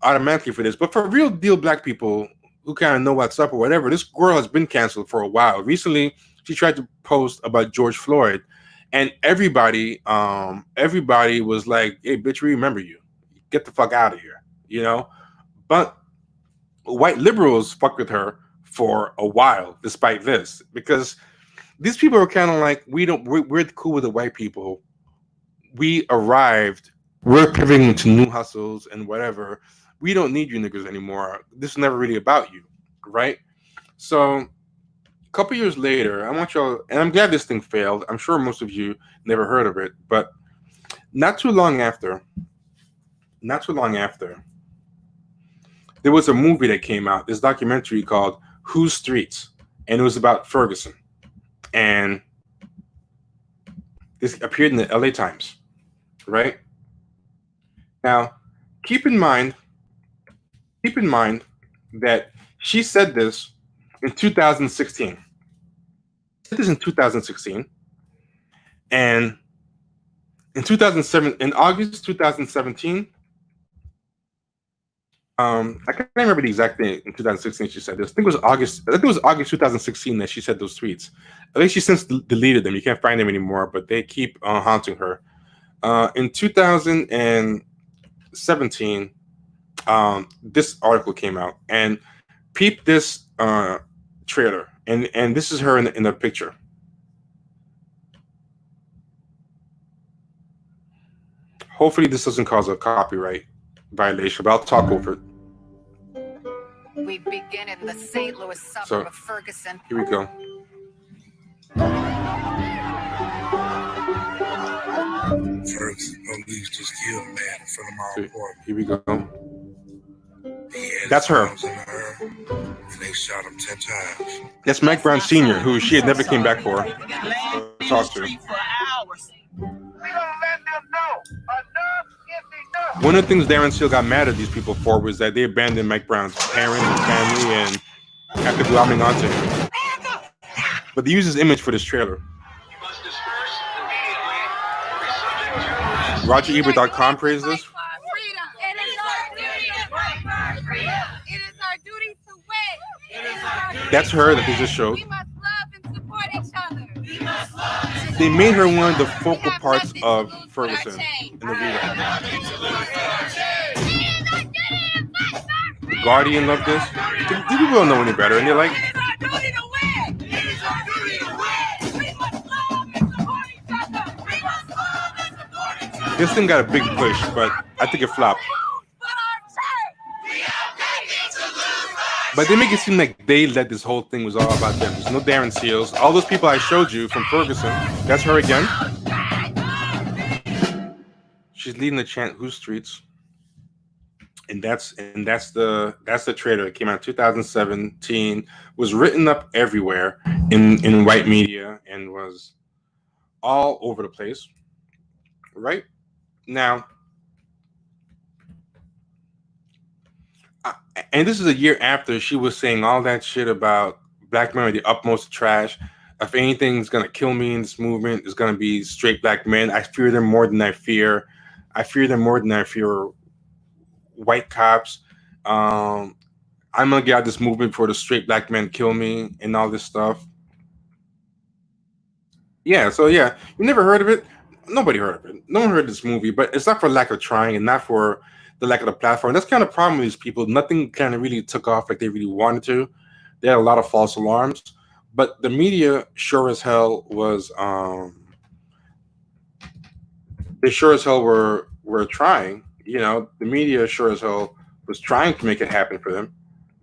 automatically for this. But for real deal black people who kind of know what's up or whatever, this girl has been canceled for a while. Recently, she tried to post about George Floyd, and everybody was like, hey, bitch, we remember you. Get the fuck out of here, But white liberals fucked with her for a while, despite this, because these people are kind of like, we're cool with the white people. We arrived. We're pivoting to new hustles and whatever. We don't need you niggas anymore. This is never really about you, right? So a couple years later, I want y'all, and I'm glad this thing failed. I'm sure most of you never heard of it, but not too long after, there was a movie that came out, this documentary called Whose Streets? And it was about Ferguson. And this appeared in the LA Times, right? Now, keep in mind that she said this in 2016. And in August 2017, I can't remember the exact date in 2016 she said this. I think it was August 2016 that she said those tweets. I think she since deleted them. You can't find them anymore, but they keep haunting her. In 2017, this article came out, and peep this trailer, and this is her in the picture. Hopefully this doesn't cause a copyright violation, but I'll talk over it. We begin in the St. Louis suburb So, of Ferguson. Here we go. Ferguson police just killed a man in front of my apartment. Here we go. He had That's his her. arms in the air, and they shot him 10 times. That's Mike Brown Sr., who she had never came back for. Talk to. One of the things Darren Seal got mad at these people for was that they abandoned Mike Brown's parents and family and after glomming onto him. But they use his image for this trailer. RogerEbert.com praised this. It is our duty to fight for freedom. It is our duty to win. It is our duty. That's her that they just showed. We must love and support each other. We must love. They made her one of the focal parts of Ferguson in the video. Guardian loved this. These people don't know any better, and they're like, It is our duty to win. It is our duty to win. We must love and support each other. We must love and support each other. this thing got a big push, but I think it flopped. But they make it seem like they led this whole thing was all about them. There's no Darren Seals. All those people I showed you from Ferguson, that's her again. She's leading the chant "Whose Streets?" And that's the trailer that came out in 2017, was written up everywhere in white media and was all over the place. Right? Now, and this is a year after she was saying all that shit about black men are the utmost trash. If anything's gonna kill me in this movement, it's gonna be straight black men. I fear them more than I fear white cops. I'm gonna get out this movement before the straight black men kill me and all this stuff. Yeah, so yeah, you never heard of it? Nobody heard of it. No one heard of this movie, but it's not for lack of trying and not for the lack of the platform. That's kind of the problem with these people. Nothing kind of really took off like they really wanted to. They had a lot of false alarms, but the media sure as hell was they sure as hell were trying. You know, the media sure as hell was trying to make it happen for them.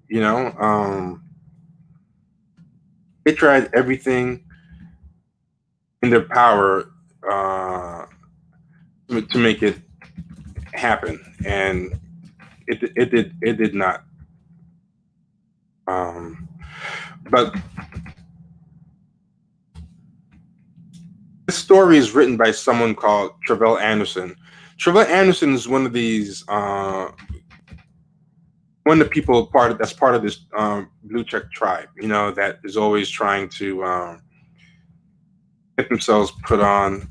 You know, they tried everything in their power to make it happen, and it did not. But this story is written by someone called Travell Anderson. Travell Anderson is one of these one of the people that's part of this blue check tribe, you know, that is always trying to get themselves put on.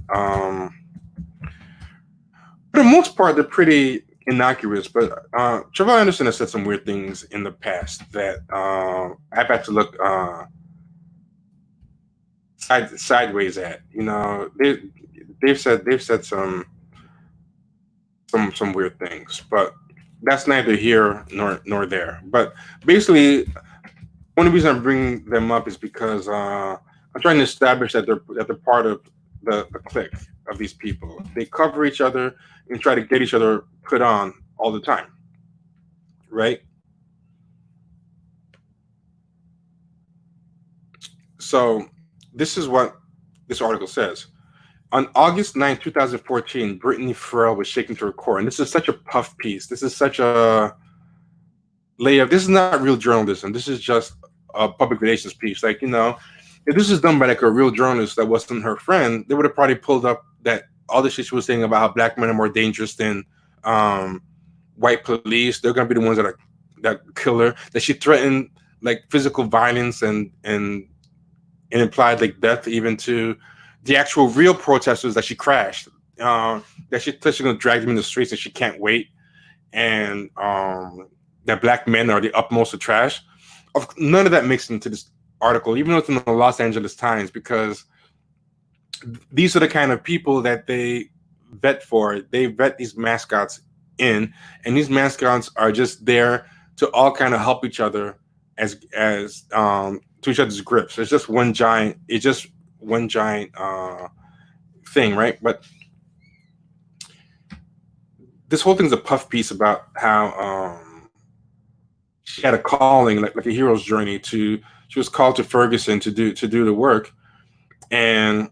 For the most part, they're pretty innocuous, but Travell Anderson has said some weird things in the past that I've had to look sideways at. You know, they've said some weird things, but that's neither here nor there. But basically, one of the reasons I'm bringing them up is because I'm trying to establish that they're part of the clique of these people. They cover each other and try to get each other put on all the time, right? So this is what this article says. On August 9, 2014, Brittany Farrell was shaken to her core. And this is such a puff piece. This is such a layup. This is not real journalism. This is just a public relations piece. Like, you know, if this is done by like a real journalist that wasn't her friend, they would have probably pulled up that all the shit she was saying about how black men are more dangerous than white police. They're going to be the ones that kill her. That she threatened like physical violence and implied like death even to the actual real protesters that she crashed, that she's going to drag them in the streets and she can't wait, and that black men are the utmost of trash. None of that makes into this article, even though it's in the Los Angeles Times, because these are the kind of people that they vet for. They vet these mascots in, and these mascots are just there to all kind of help each other as to each other's grips. It's just one giant thing, right? But this whole thing's a puff piece about how she had a calling, like a hero's journey. She was called to Ferguson to do the work, and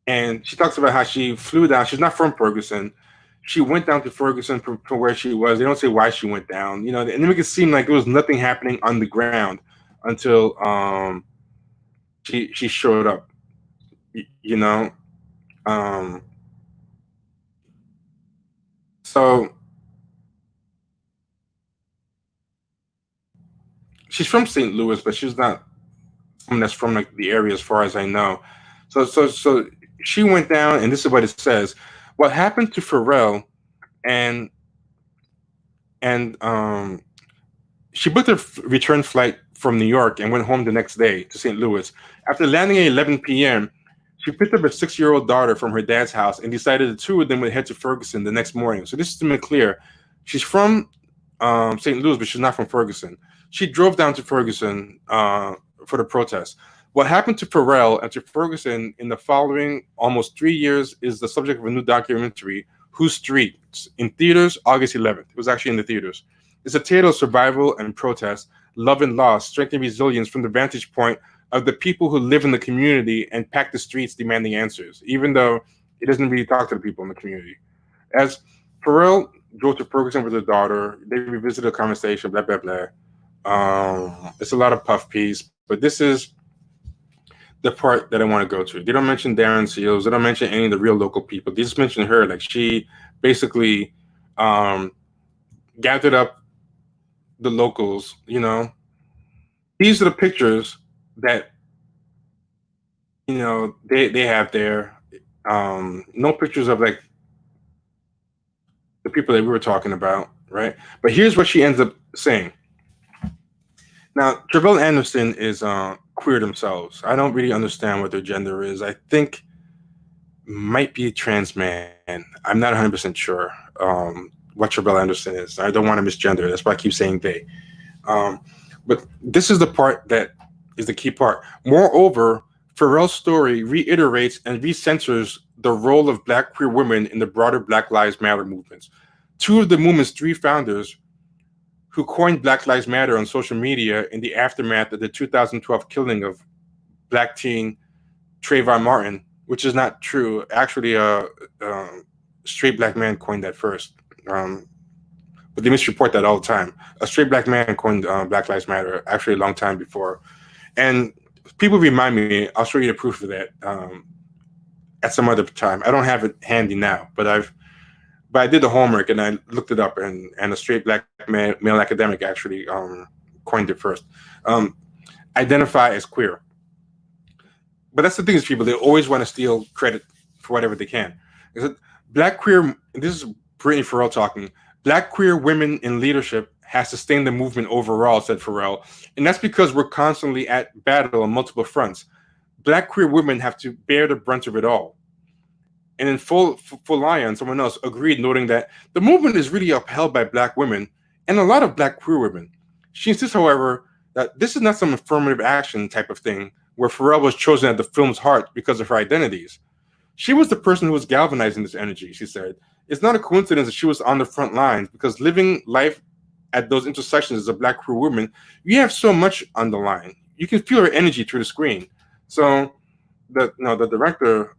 she talks about how she flew down. She's not from Ferguson. She went down to Ferguson from where she was. They don't say why she went down, you know, and it makes it seem like there was nothing happening on the ground until she showed up, you know. So she's from St. Louis, but she's not someone that's from like the area as far as I know. So she went down, and this is what it says. What happened to Pharrell, and she booked a return flight from New York and went home the next day to St. Louis. After landing at 11 p.m., she picked up her 6-year-old daughter from her dad's house and decided the two of them would head to Ferguson the next morning. So this is to make clear. She's from St. Louis, but she's not from Ferguson. She drove down to Ferguson for the protest. What happened to Pharrell and to Ferguson in the following almost 3 years is the subject of a new documentary, Whose Streets, in theaters August 11th. It was actually in the theaters. It's a tale of survival and protest, love and loss, strength and resilience from the vantage point of the people who live in the community and pack the streets demanding answers, even though it doesn't really talk to the people in the community. As Pharrell drove to Ferguson with her daughter, they revisited the conversation, blah, blah, blah. It's a lot of puff piece, but this is the part that I want to go to. They don't mention Darren Seals. They don't mention any of the real local people. They just mention her. Like, she basically gathered up the locals, you know. These are the pictures that, you know, they have there. No pictures of like the people that we were talking about, right? But here's what she ends up saying. Now, Travell Anderson is queer themselves. I don't really understand what their gender is. I think might be a trans man. I'm not 100% sure what Travell Anderson is. I don't want to misgender. That's why I keep saying they. But this is the part that is the key part. Moreover, Pharrell's story reiterates and recenters the role of Black queer women in the broader Black Lives Matter movements. Two of the movement's 3 founders who coined Black Lives Matter on social media in the aftermath of the 2012 killing of Black teen Trayvon Martin, which is not true. Actually, a straight Black man coined that first. But they misreport that all the time. A straight Black man coined Black Lives Matter actually a long time before. And people remind me, I'll show you the proof of that at some other time. I don't have it handy now, but I did the homework and I looked it up, and a straight Black male academic actually coined it first. Identify as queer. But that's the thing is, people, they always want to steal credit for whatever they can. Is it Black queer, this is Brittany Pharrell talking, Black queer women in leadership has sustained the movement overall, said Pharrell. And that's because we're constantly at battle on multiple fronts. Black queer women have to bear the brunt of it all. And then Fullion, someone else, agreed, noting that the movement is really upheld by Black women and a lot of Black queer women. She insists, however, that this is not some affirmative action type of thing where Pharrell was chosen at the film's heart because of her identities. She was the person who was galvanizing this energy, she said. It's not a coincidence that she was on the front lines, because living life at those intersections as a Black queer woman, you have so much on the line. You can feel her energy through the screen. So the director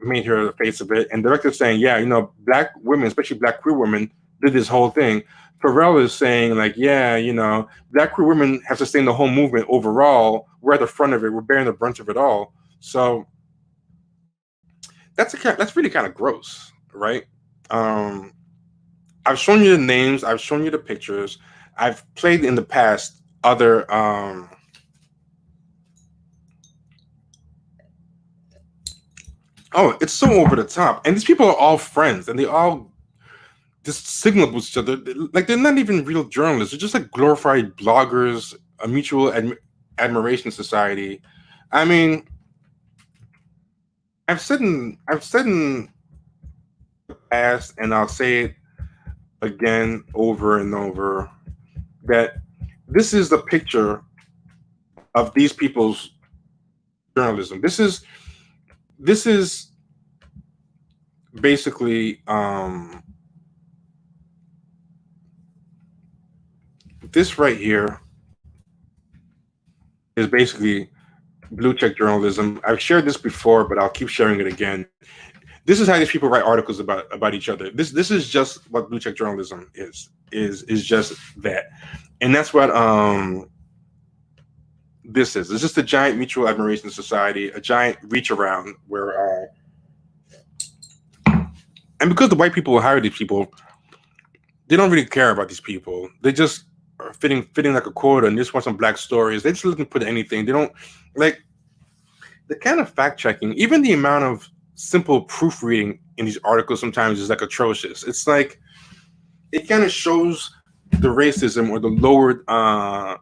made her the face of it, and the director saying, yeah, you know, Black women, especially Black queer women, did this whole thing. Pharrell is saying, like, yeah, you know, Black queer women have sustained the whole movement overall. We're at the front of it. We're bearing the brunt of it all. So that's really kind of gross, right? I've shown you the names. I've shown you the pictures. I've played in the past other oh, it's so over the top. And these people are all friends, and they all just signal boost each other. Like, they're not even real journalists. They're just like glorified bloggers, a mutual admiration society. I mean, I've said in the past, and I'll say it again over and over, that this is the picture of these people's journalism. This is basically this right here is basically blue check journalism. I've shared this before, but I'll keep sharing it again. This is how these people write articles about each other. This is just what blue check journalism is just that, and that's what this is. It's just a giant mutual admiration society, a giant reach around where and because the white people who hire these people, they don't really care about these people. They just are fitting like a quota and just want some black stories. They just looking to put anything. They don't like the kind of fact checking, even the amount of simple proofreading in these articles sometimes is like atrocious. It's like it kind of shows the racism or the lowered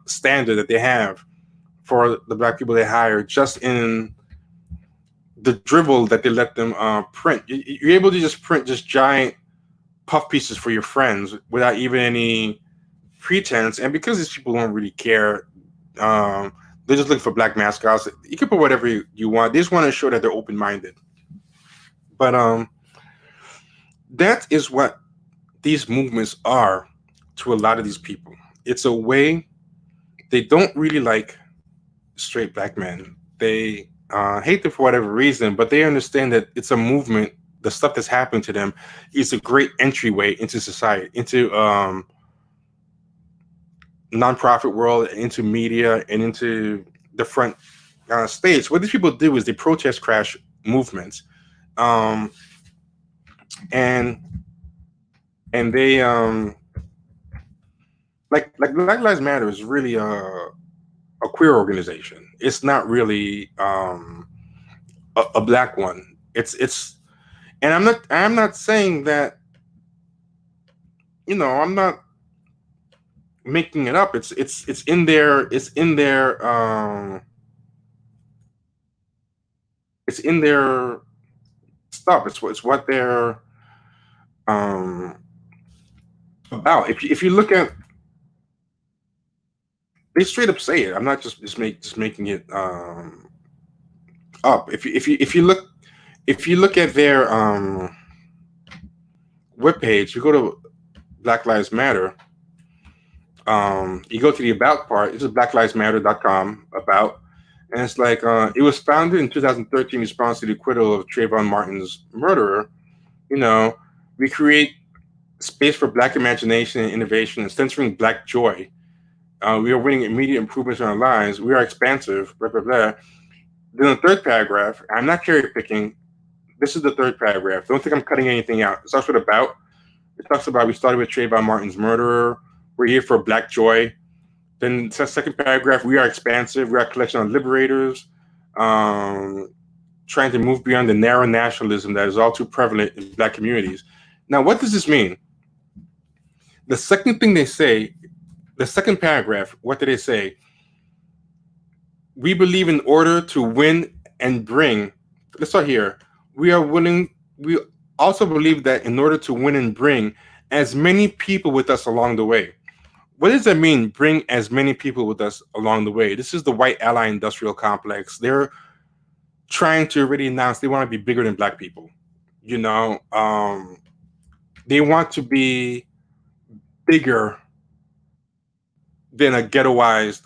standard that they have for the black people they hire just in the dribble that they let them print. You're able to just print just giant puff pieces for your friends without even any pretense. And because these people don't really care, they're just looking for black mascots. You can put whatever you want. They just want to show that they're open-minded. But that is what these movements are to a lot of these people. It's a way they don't really like straight black men. They hate them for whatever reason, but they understand that it's a movement. The stuff that's happening to them is a great entryway into society, into nonprofit world, into media, and into the front stage. What these people do is they protest crash movements, and they like Black Lives Matter is really a queer organization. It's not really a black one. It's and I'm not saying that, you know, I'm not making it up. It's in their stuff. It's what they're about. If you look at, they straight up say it. I'm not just making it up. If you look at their webpage, you go to Black Lives Matter. You go to the about part. This is blacklivesmatter.com about, and it's like it was founded in 2013 in response to the acquittal of Trayvon Martin's murderer. You know, we create space for black imagination and innovation and censoring black joy. We are winning immediate improvements in our lives. We are expansive, blah, blah, blah. Then the third paragraph, I'm not cherry picking. This is the third paragraph. Don't think I'm cutting anything out. It talks about. It talks about we started with Trayvon Martin's murderer. We're here for black joy. Then the second paragraph, we are expansive. We are a collection of liberators, trying to move beyond the narrow nationalism that is all too prevalent in black communities. Now, what does this mean? The second thing they say, the second paragraph, what do they say? We believe in order to win and bring, let's start here. We also believe that in order to win and bring as many people with us along the way. What does that mean, bring as many people with us along the way? This is the white ally industrial complex. They're trying to already announce they want to be bigger than black people. You know, they want to be bigger than a ghettoized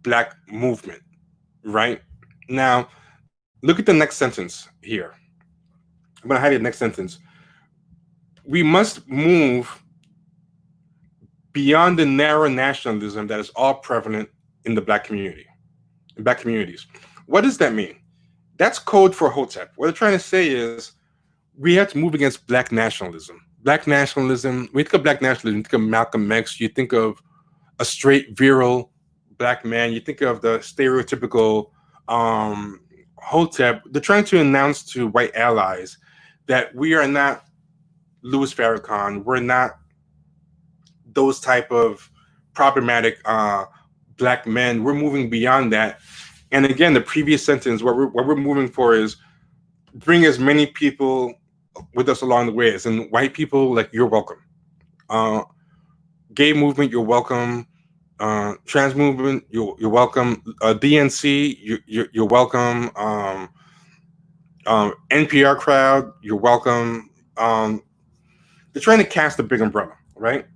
black movement, right? Now, look at the next sentence here. I'm going to highlight the next sentence. We must move beyond the narrow nationalism that is all prevalent in the black community, in black communities. What does that mean? That's code for Hotep. What they're trying to say is we have to move against black nationalism. Black nationalism, when you think of black nationalism, you think of Malcolm X, you think of a straight, virile black man, you think of the stereotypical Hotep. They're trying to announce to white allies that we are not Louis Farrakhan. We're not those type of problematic black men. We're moving beyond that. And again, the previous sentence, what we're moving for is bring as many people with us along the way. As in white people, like, you're welcome. Gay movement, you're welcome. Trans movement, you're welcome. DNC, you're welcome. NPR crowd, you're welcome. They're trying to cast a big umbrella, right?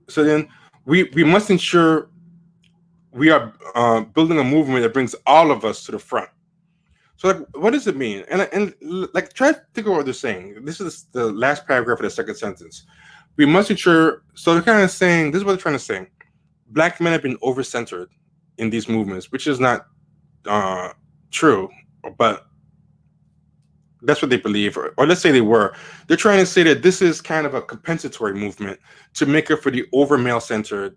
So then we must ensure we are building a movement that brings all of us to the front. So like, what does it mean? And like, try to think of what they're saying. This is the last paragraph of the second sentence. We must ensure. So they're kind of saying, this is what they're trying to say. Black men have been over-centered in these movements, which is not true, but that's what they believe, or let's say they were. They're trying to say that this is kind of a compensatory movement to make up for the over male-centered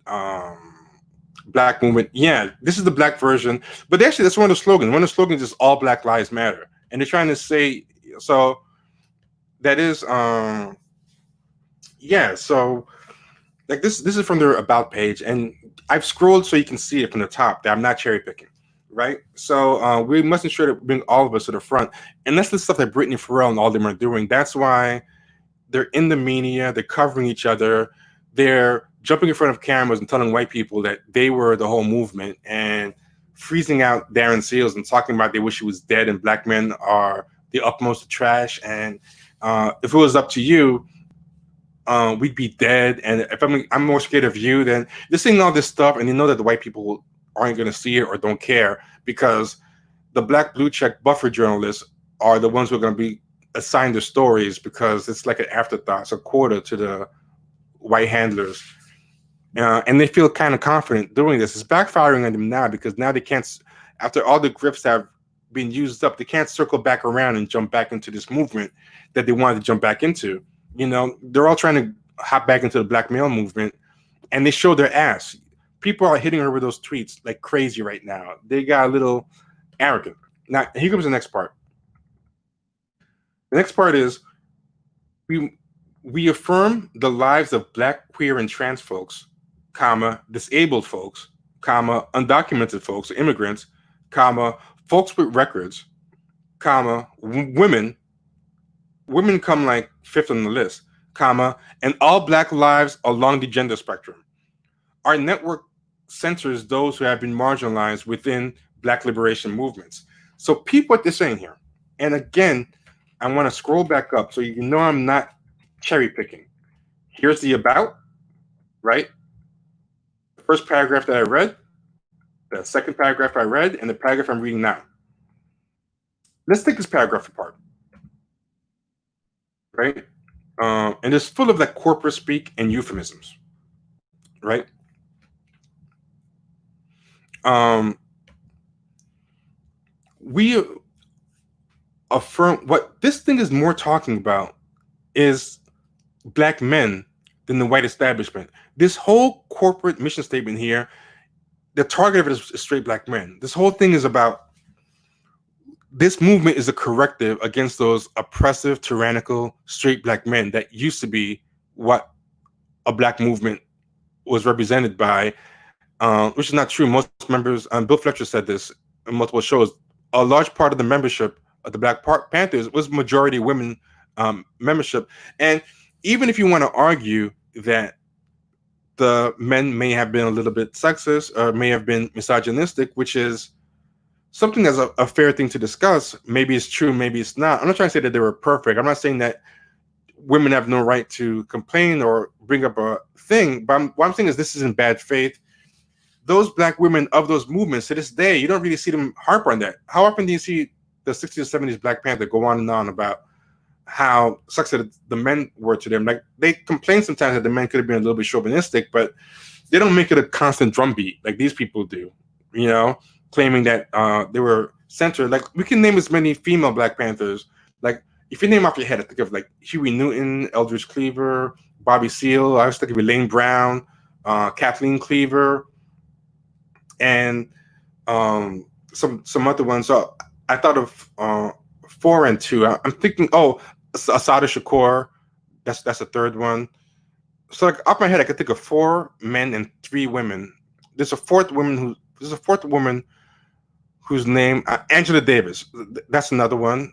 black movement. Yeah, this is the black version, but actually that's one of the slogans. One of the slogans is "All Black Lives Matter," and they're trying to say, so that is, yeah. So like this is from their about page, and I've scrolled so you can see it from the top. That I'm not cherry picking. Right, so we must ensure that we bring all of us to the front, and that's the stuff that Brittany Farrell and all them are doing. That's why they're in the media, they're covering each other, they're jumping in front of cameras and telling white people that they were the whole movement, and freezing out Darren Seals and talking about they wish he was dead and black men are the utmost trash. And if it was up to you, we'd be dead. And if I'm more scared of you, then they're saying all this stuff, and you know that the white people aren't going to see it or don't care, because the black blue check buffer journalists are the ones who are going to be assigned the stories, because it's like an afterthought. It's a quota to the white handlers. And they feel kind of confident doing this. It's backfiring on them now, because now they can't, after all the grips have been used up, they can't circle back around and jump back into this movement that they wanted to jump back into. You know, they're all trying to hop back into the black male movement, and they show their ass. People are hitting her with those tweets like crazy right now. They got a little arrogant. Now, here comes the next part. The next part is we affirm the lives of black, queer, and trans folks, comma, disabled folks, comma, undocumented folks, immigrants, comma, folks with records, comma, women. Women come like fifth on the list, comma, and all black lives along the gender spectrum. Our network censors those who have been marginalized within black liberation movements. So peep what they're saying here. And again, I want to scroll back up so you know I'm not cherry picking. Here's the about, right? The first paragraph that I read, the second paragraph I read, and the paragraph I'm reading now. Let's take this paragraph apart, right? And it's full of like corporate speak and euphemisms, right? We affirm what this thing is more talking about is black men than the white establishment. This whole corporate mission statement here, the target of it is straight black men. This whole thing is about, this movement is a corrective against those oppressive, tyrannical, straight black men that used to be what a black movement was represented by. Which is not true. Most members, Bill Fletcher said this in multiple shows, a large part of the membership of the Black Panthers was majority women membership. And even if you want to argue that the men may have been a little bit sexist or may have been misogynistic, which is something that's a fair thing to discuss, maybe it's true, maybe it's not. I'm not trying to say that they were perfect. I'm not saying that women have no right to complain or bring up a thing, but what I'm saying is this is in bad faith. Those black women of those movements to this day, you don't really see them harp on that. How often do you see the 60s and 70s Black Panther go on and on about how sexist the men were to them? Like, they complain sometimes that the men could have been a little bit chauvinistic, but they don't make it a constant drumbeat like these people do, you know, claiming that they were centered. Like, we can name as many female Black Panthers. Like, if you name off your head, I think of like Huey Newton, Eldridge Cleaver, Bobby Seale. I was thinking of Elaine Brown, Kathleen Cleaver, and some other ones. So I thought of 4 and 2. I'm thinking, Asada Shakur. That's a third one. So like off my head, I could think of 4 men and 3 women. There's a fourth woman whose name Angela Davis. That's another one.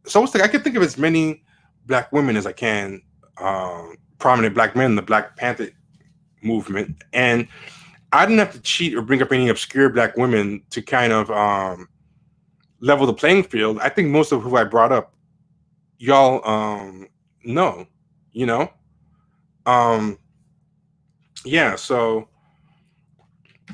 So it's like I could think of as many black women as I can, prominent black men in the Black Panther movement, and I didn't have to cheat or bring up any obscure black women to kind of level the playing field, I think most of who I brought up, y'all know, you know. Yeah, so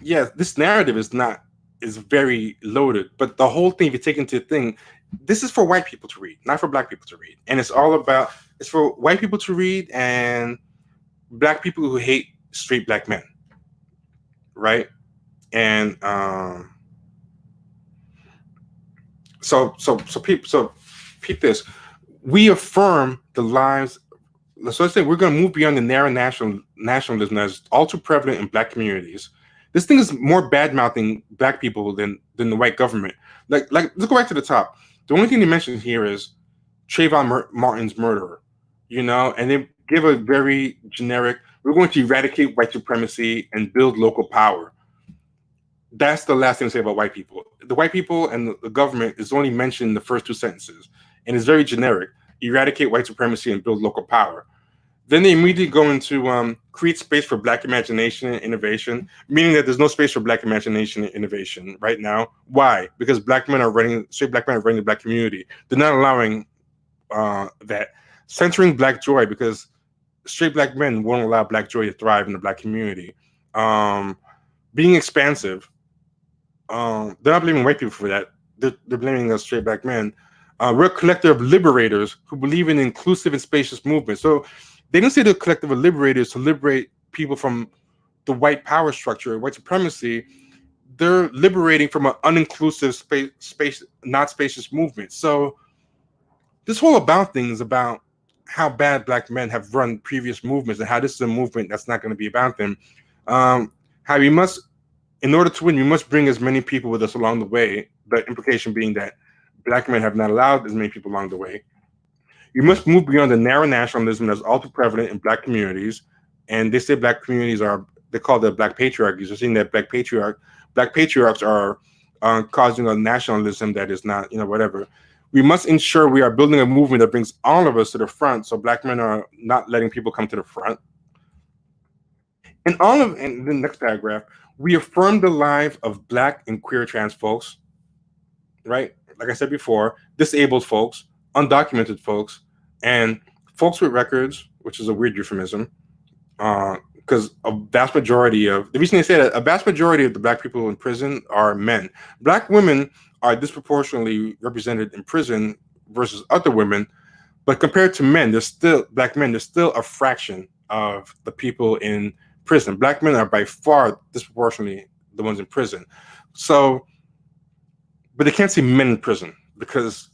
yeah, this narrative is very loaded, but the whole thing, if you take into the thing, this is for white people to read, not for black people to read. And it's for white people to read and black people who hate straight black men, right? And so peep this. We affirm the lives. So let's say we're going to move beyond the narrow nationalism that's all too prevalent in black communities. This thing is more bad mouthing black people than the white government. Like let's go back to the top. The only thing they mention here is Trayvon Martin's murderer, you know, and they give a very generic. We're going to eradicate white supremacy and build local power. That's the last thing to say about white people. The white people and the government is only mentioned in the first two sentences, and it's very generic. Eradicate white supremacy and build local power. Then they immediately go into create space for black imagination and innovation, meaning that there's no space for black imagination and innovation right now. Why? Because straight black men are running the black community. They're not allowing that. Centering black joy, because straight black men won't allow black joy to thrive in the black community. Being expansive. They're not blaming white people for that. They're blaming us straight black men. We're a collective of liberators who believe in inclusive and spacious movement. So they didn't say they're a collective of liberators to liberate people from the white power structure, white supremacy. They're liberating from an uninclusive not spacious movement. So this whole about thing is about how bad black men have run previous movements and how this is a movement that's not going to be about them. How we must, in order to win, we must bring as many people with us along the way. The implication being that black men have not allowed as many people along the way. You must move beyond the narrow nationalism that's all too prevalent in black communities. And they say black communities they call them black patriarchies. They're saying that black patriarchs are causing a nationalism that is not, whatever. We must ensure we are building a movement that brings all of us to the front, so black men are not letting people come to the front. And in the next paragraph, we affirm the lives of black and queer trans folks, right? Like I said before, disabled folks, undocumented folks, and folks with records, which is a weird euphemism, because the reason they say that, a vast majority of the black people in prison are men. Black women are disproportionately represented in prison versus other women, but compared to men, black men, there's still a fraction of the people in prison. Black men are by far disproportionately the ones in prison. So, but they can't say men in prison because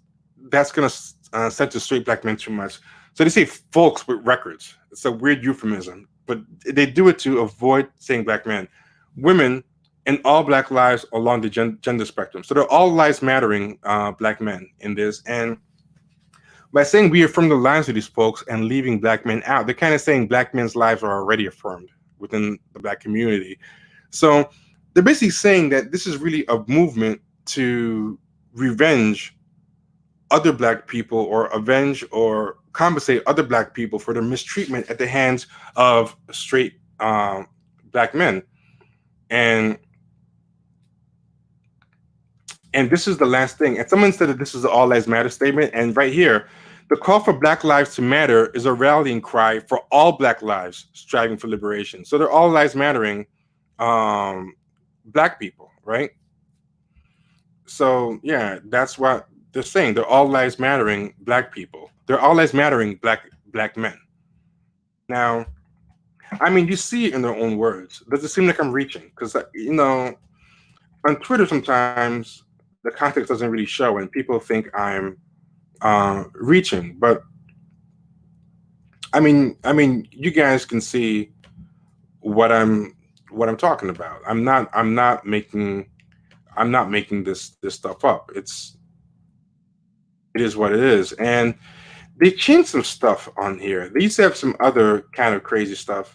that's going to censor straight black men too much. So they say folks with records. It's a weird euphemism, but they do it to avoid saying black men. Women and all black lives along the gender spectrum. So they're all lives mattering black men in this. And by saying we affirm the lives of these folks and leaving black men out, they're kind of saying black men's lives are already affirmed within the black community. So they're basically saying that this is really a movement to revenge other black people or avenge or compensate other black people for their mistreatment at the hands of straight black men. And this is the last thing. And someone said that this is the All Lives Matter statement. And right here, the call for Black lives to matter is a rallying cry for all black lives striving for liberation. So they're all lives mattering black people, right? So yeah, that's what they're saying. They're all lives mattering black people. They're all lives mattering black men. Now, I mean, you see it in their own words. Does it seem like I'm reaching? Because, on Twitter sometimes the context doesn't really show and people think I'm reaching. But I mean, you guys can see what I'm talking about. I'm not making this stuff up. It is what it is. And they changed some stuff on here. They used to have some other kind of crazy stuff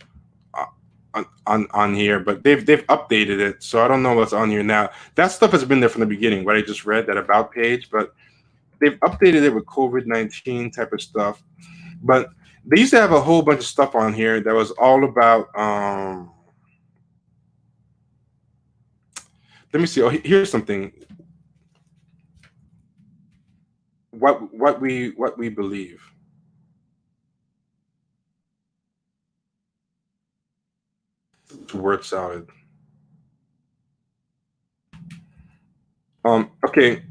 on here, but they've updated it, so I don't know what's on here now. That stuff has been there from the beginning, what I just read, that about page, but they've updated it with COVID-19 type of stuff. But they used to have a whole bunch of stuff on here that was all about let me see. Oh, here's something. what we believe. Word salad. Okay,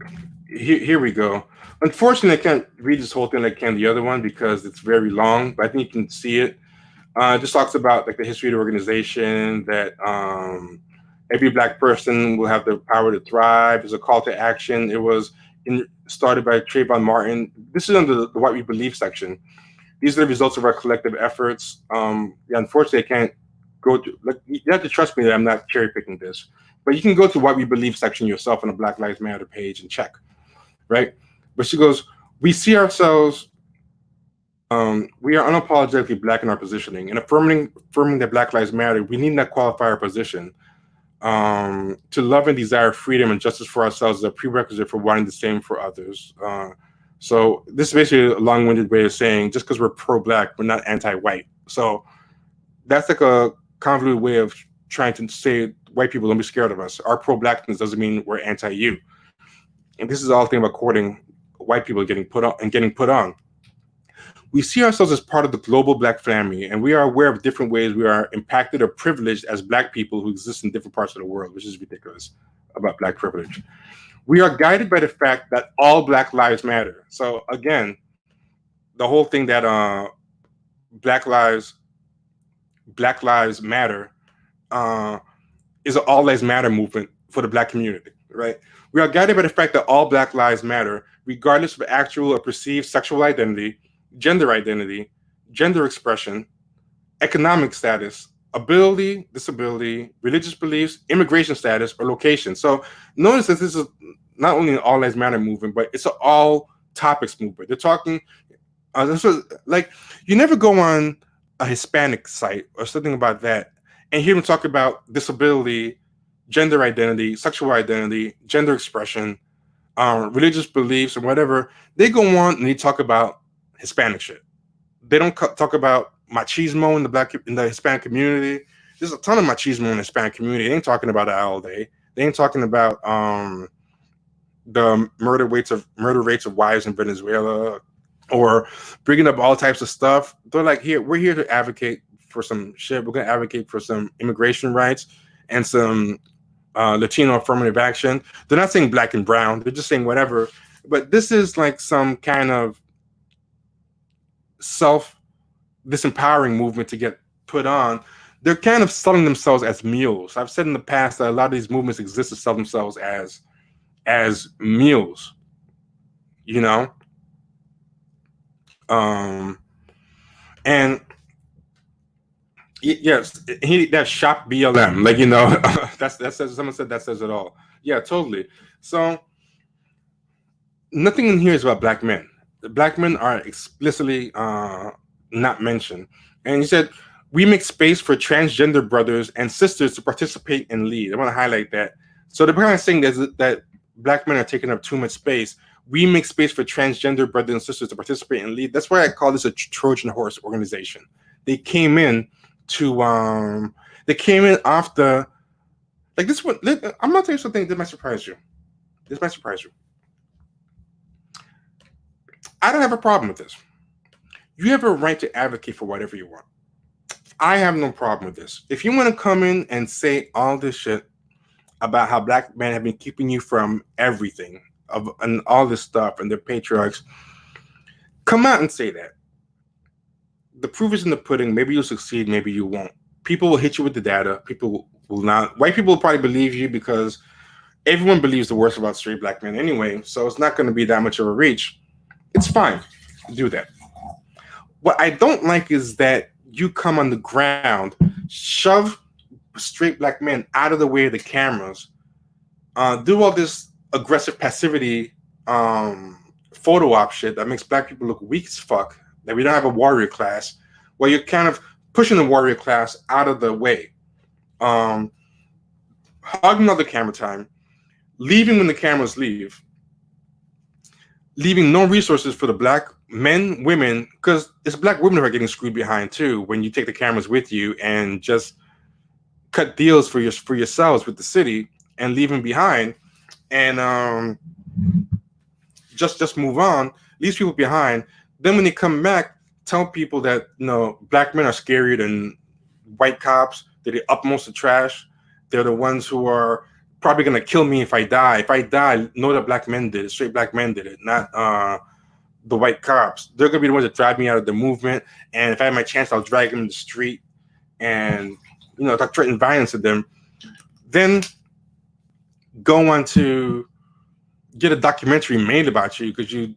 here we go. Unfortunately, I can't read this whole thing like I can the other one because it's very long, but I think you can see it. It just talks about like the history of the organization, that every Black person will have the power to thrive. There's a call to action. It was started by Trayvon Martin. This is under the What We Believe section. These are the results of our collective efforts. Unfortunately, I can't go to. Like, you have to trust me that I'm not cherry picking this, but you can go to What We Believe section yourself on the Black Lives Matter page and check, right? But she goes, we see ourselves. We are unapologetically Black in our positioning, and affirming that Black Lives Matter. We need not qualify our position. To love and desire freedom and justice for ourselves is a prerequisite for wanting the same for others. So this is basically a long-winded way of saying just because we're pro-Black, we're not anti-white. So that's like a convoluted way of trying to say white people don't be scared of us. Our pro-Blackness doesn't mean we're anti-you. And this is all the thing about courting white people getting put on. We see ourselves as part of the global Black family, and we are aware of different ways we are impacted or privileged as Black people who exist in different parts of the world, which is ridiculous about Black privilege. We are guided by the fact that all Black lives matter. So again, the whole thing that Black Lives Matter is an all lives matter movement for the Black community, right? We are guided by the fact that all Black lives matter, regardless of actual or perceived sexual identity, gender expression, economic status, ability, disability, religious beliefs, immigration status, or location. So notice that this is not only an all lives matter movement, but it's an all topics movement. They're talking, like, you never go on a Hispanic site or something about that and hear them talk about disability, gender identity, sexual identity, gender expression, religious beliefs, or whatever. They go on and they talk about Hispanic shit. They don't talk about machismo in the Hispanic community. There's a ton of machismo in the Hispanic community. They ain't talking about that all day. They ain't talking about the murder rates of wives in Venezuela, or bringing up all types of stuff. They're like, we're here to advocate for some shit. We're going to advocate for some immigration rights and some Latino affirmative action. They're not saying Black and brown. They're just saying whatever. But this is like some kind of disempowering movement to get put on. They're kind of selling themselves as mules. I've said in the past that a lot of these movements exist to sell themselves as mules, you know? And yes, that shop BLM, like, you know, that says, someone said that says it all. Yeah, totally. So nothing in here is about Black men. The Black men are explicitly not mentioned. And he said, we make space for transgender brothers and sisters to participate and lead. I want to highlight that. So they're kind of saying that Black men are taking up too much space. We make space for transgender brothers and sisters to participate and lead. That's why I call this a Trojan horse organization. They came in off the, like, this one. I'm going to tell you something that might surprise you. I don't have a problem with this. You have a right to advocate for whatever you want. I have no problem with this. If you want to come in and say all this shit about how Black men have been keeping you from everything, and all this stuff, and their patriarchs, come out and say that. The proof is in the pudding. Maybe you'll succeed, maybe you won't. People will hit you with the data. People will not. White people will probably believe you because everyone believes the worst about straight Black men anyway, so it's not going to be that much of a reach. It's fine to do that. What I don't like is that you come on the ground, shove straight Black men out of the way of the cameras, do all this aggressive passivity photo op shit that makes Black people look weak as fuck, that we don't have a warrior class, where you're kind of pushing the warrior class out of the way, hogging all the camera time, leaving when the cameras leave, leaving no resources for the Black men, women, because it's Black women who are getting screwed behind too when you take the cameras with you and just cut deals for yourselves with the city and leave them behind. And just move on, leaves people behind. Then when they come back, tell people that black men are scarier than white cops. They're the utmost of trash. They're the ones who are probably gonna kill me if I die. If I die, know that black men did it. Straight black men did it, not the white cops. They're gonna be the ones that drive me out of the movement. And if I have my chance, I'll drag them in the street and threaten violence to them. Then go on to get a documentary made about you because you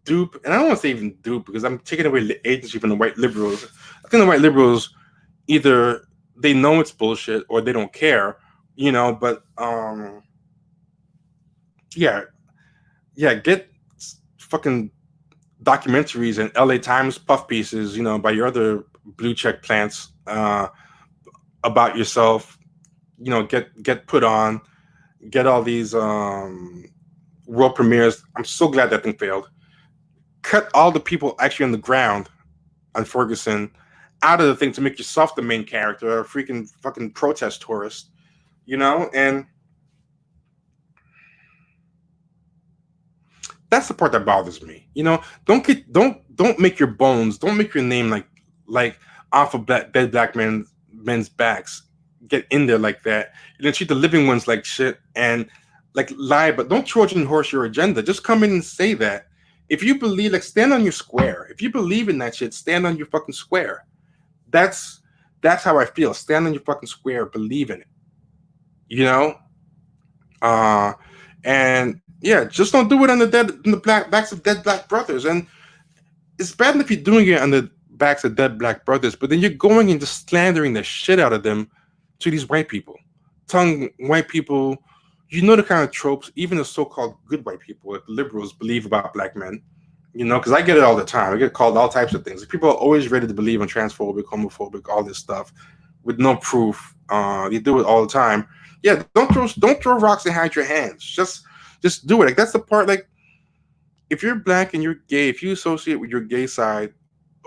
dupe, and I don't want to say even dupe because I'm taking away the agency from the white liberals. I think the white liberals either they know it's bullshit or they don't care, but get fucking documentaries and LA Times puff pieces, by your other blue check plants about yourself, get put on, get all these world premieres. I'm so glad that thing failed. Cut all the people actually on the ground on Ferguson out of the thing to make yourself the main character, a freaking fucking protest tourist, and that's the part that bothers me. Don't make your bones, don't make your name like off of dead black men's backs. Get in there like that, and then treat the living ones like shit and lie, but don't Trojan horse your agenda. Just come in and say that. If you believe, stand on your square. If you believe in that shit, stand on your fucking square. That's how I feel. Stand on your fucking square, believe in it. And yeah, just don't do it on the backs of dead black brothers. And it's bad if you're doing it on the backs of dead black brothers, but then you're going and just slandering the shit out of them to these white people, telling white people, the kind of tropes even the so-called good white people, like liberals, believe about black men. Because I get it all the time. I get called all types of things. People are always ready to believe in transphobic, homophobic, all this stuff with no proof. They do it all the time. Yeah, don't throw rocks and hide your hands. Just do it. That's the part. If you're black and you're gay, if you associate with your gay side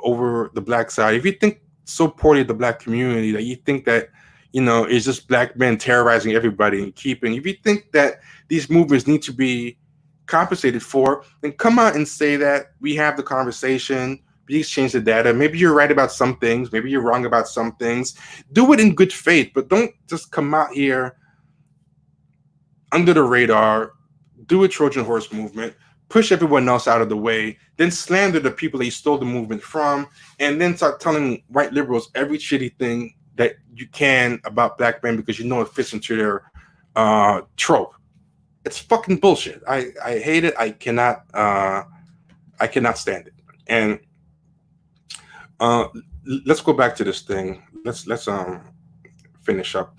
over the black side, if you think so poorly of the black community that you think that it's just black men terrorizing everybody and if you think that these movements need to be compensated for, then come out and say that. We have the conversation, we exchange the data. Maybe you're right about some things, maybe you're wrong about some things. Do it in good faith, but don't just come out here under the radar, do a Trojan horse movement, push everyone else out of the way, then slander the people that you stole the movement from, and then start telling white liberals every shitty thing that you can about black men because it fits into their trope. It's fucking bullshit. I hate it. I cannot stand it. And let's go back to this thing. Let's finish up.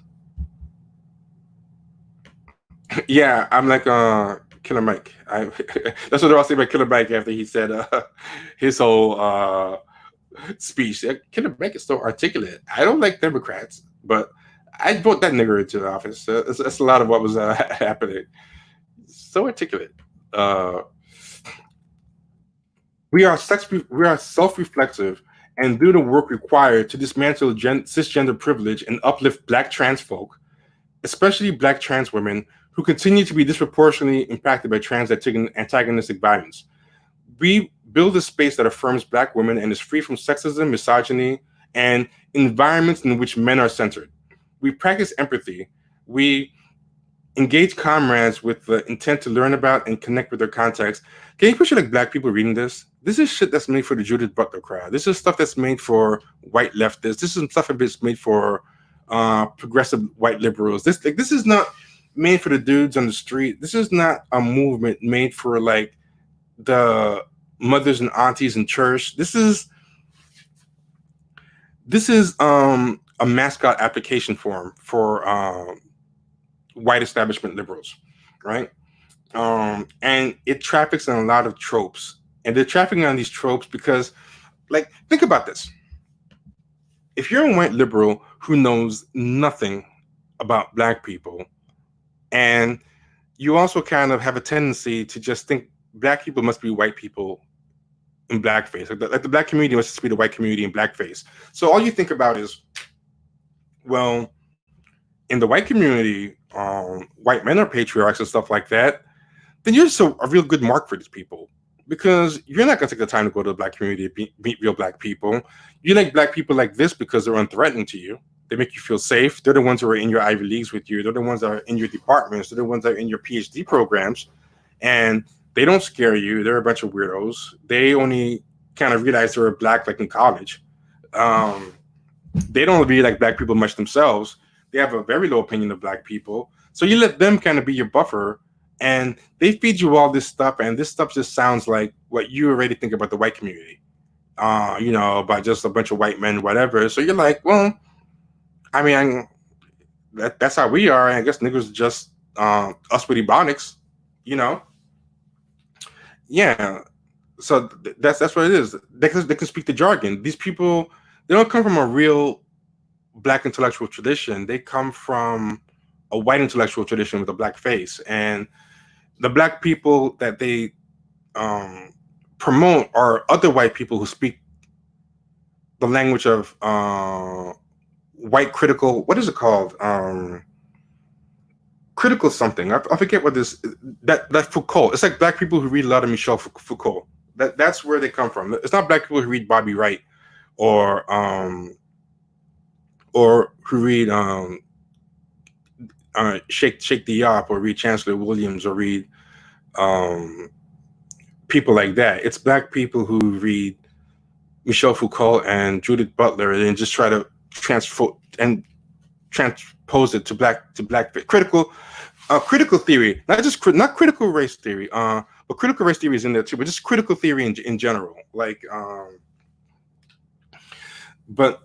Yeah, I'm like Killer Mike. That's what they're all saying about Killer Mike after he said his whole speech. Killer Mike is so articulate. I don't like Democrats, but I'd vote that nigger into the office. That's a lot of what was happening. So articulate. We are self-reflexive and do the work required to dismantle cisgender privilege and uplift black trans folk, especially black trans women who continue to be disproportionately impacted by trans antagonistic violence. We build a space that affirms black women and is free from sexism, misogyny, and environments in which men are centered. We practice empathy. We engage comrades with the intent to learn about and connect with their context. Can you picture black people reading this? This is shit that's made for the Judith Butler crowd. This is stuff that's made for white leftists. This is stuff that's made for progressive white liberals. This is not made for the dudes on the street. This is not a movement made for the mothers and aunties in church. This is a mascot application form for white establishment liberals, right? And it traffics in a lot of tropes. And they're trafficking on these tropes because, think about this. If you're a white liberal who knows nothing about black people, and you also kind of have a tendency to just think black people must be white people in blackface. Like the black community must just be the white community in blackface. So all you think about is, well, in the white community, white men are patriarchs and stuff like that. then you're just a real good mark for these people, because you're not going to take the time to go to the black community to meet real black people. You like black people like this because they're unthreatening to you. They make you feel safe. They're the ones who are in your Ivy Leagues with you. They're the ones that are in your departments. They're the ones that are in your PhD programs. And they don't scare you. They're a bunch of weirdos. They only kind of realize they were black like in college. They don't really like black people much themselves. They have a very low opinion of black people. So you let them kind of be your buffer, and they feed you all this stuff. And this stuff just sounds like what you already think about the white community, about just a bunch of white men, whatever. So you're like, well, I mean, that's how we are. And I guess niggas just us with ebonics, Yeah. So that's what it is. They can speak the jargon. These people, they don't come from a real black intellectual tradition. They come from a white intellectual tradition with a black face. And the black people that they promote are other white people who speak the language of white critical, what is it called? Critical something. I forget what that Foucault. It's like black people who read a lot of Michel Foucault. That's where they come from. It's not black people who read Bobby Wright or who read Sheikh Diop or read Chancellor Williams or read people like that. It's black people who read Michel Foucault and Judith Butler and just try to transpose it to black critical theory, not critical race theory, but critical race theory is in there too, but just critical theory in general, but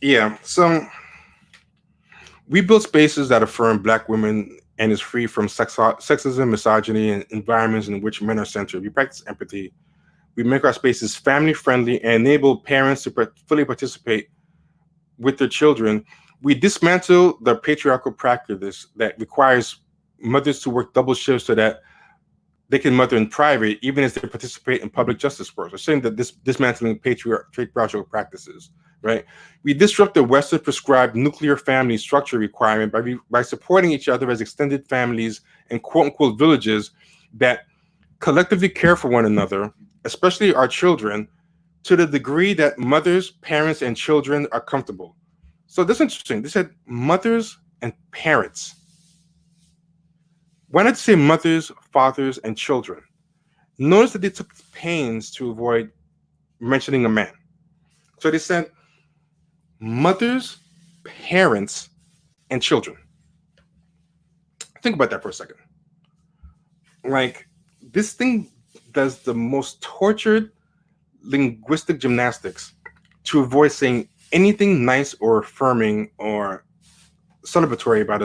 yeah. So we build spaces that affirm black women and is free from sexism, misogyny, and environments in which men are centered. We practice empathy. We make our spaces family friendly and enable parents to fully participate with their children. We dismantle the patriarchal practice that requires mothers to work double shifts so that they can mother in private, even as they participate in public justice work. We're saying that this dismantling patriarchal practices, right? We disrupt the Western prescribed nuclear family structure requirement by supporting each other as extended families and quote unquote villages that collectively care for one another, especially our children, to the degree that mothers, parents, and children are comfortable. So that's interesting. They said mothers and parents. Why not say mothers, fathers, and children? Notice that they took pains to avoid mentioning a man. So they said mothers, parents, and children. Think about that for a second. Like, this thing does the most tortured linguistic gymnastics to avoid saying anything nice or affirming or celebratory about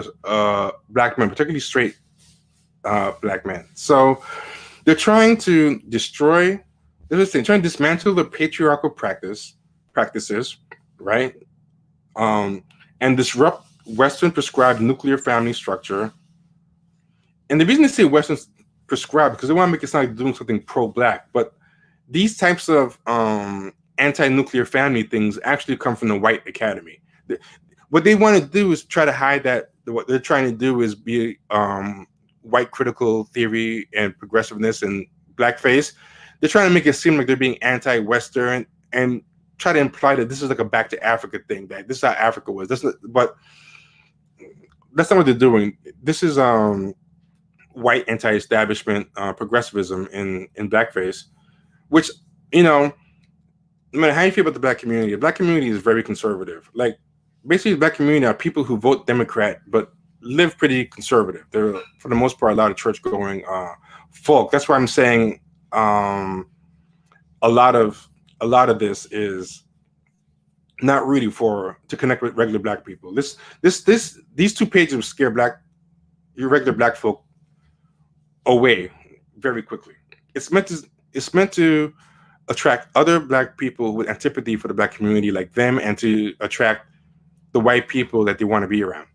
black men, particularly straight black men. So they're trying to trying to dismantle the patriarchal practices, right? And disrupt Western prescribed nuclear family structure. And the reason they say Western prescribed, because they want to make it sound like doing something pro-black, but these types of anti-nuclear family things actually come from the white academy. What they want to do is try to hide that what they're trying to do is be white critical theory and progressiveness and blackface. They're trying to make it seem like they're being anti-Western and try to imply that this is like a back to Africa thing, that this is how Africa was. But that's not what they're doing. This is white anti-establishment progressivism in blackface, which, no matter how you feel about the black community is very conservative. Like, basically, the black community are people who vote Democrat but live pretty conservative. They're, for the most part, a lot of church-going folk. That's why I'm saying a lot of this is not really to connect with regular black people. These 2 pages will scare your regular black folk away very quickly. It's meant to attract other black people with antipathy for the black community like them, and to attract the white people that they want to be around.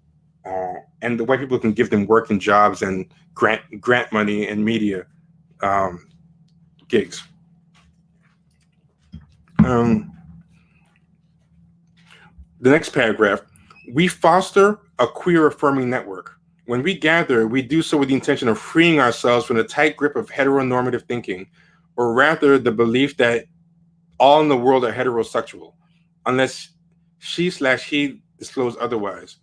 And the white people can give them work and jobs and grant money and media gigs. The next paragraph, we foster a queer affirming network. When we gather, we do so with the intention of freeing ourselves from the tight grip of heteronormative thinking, or rather the belief that all in the world are heterosexual, unless she/he disclose otherwise.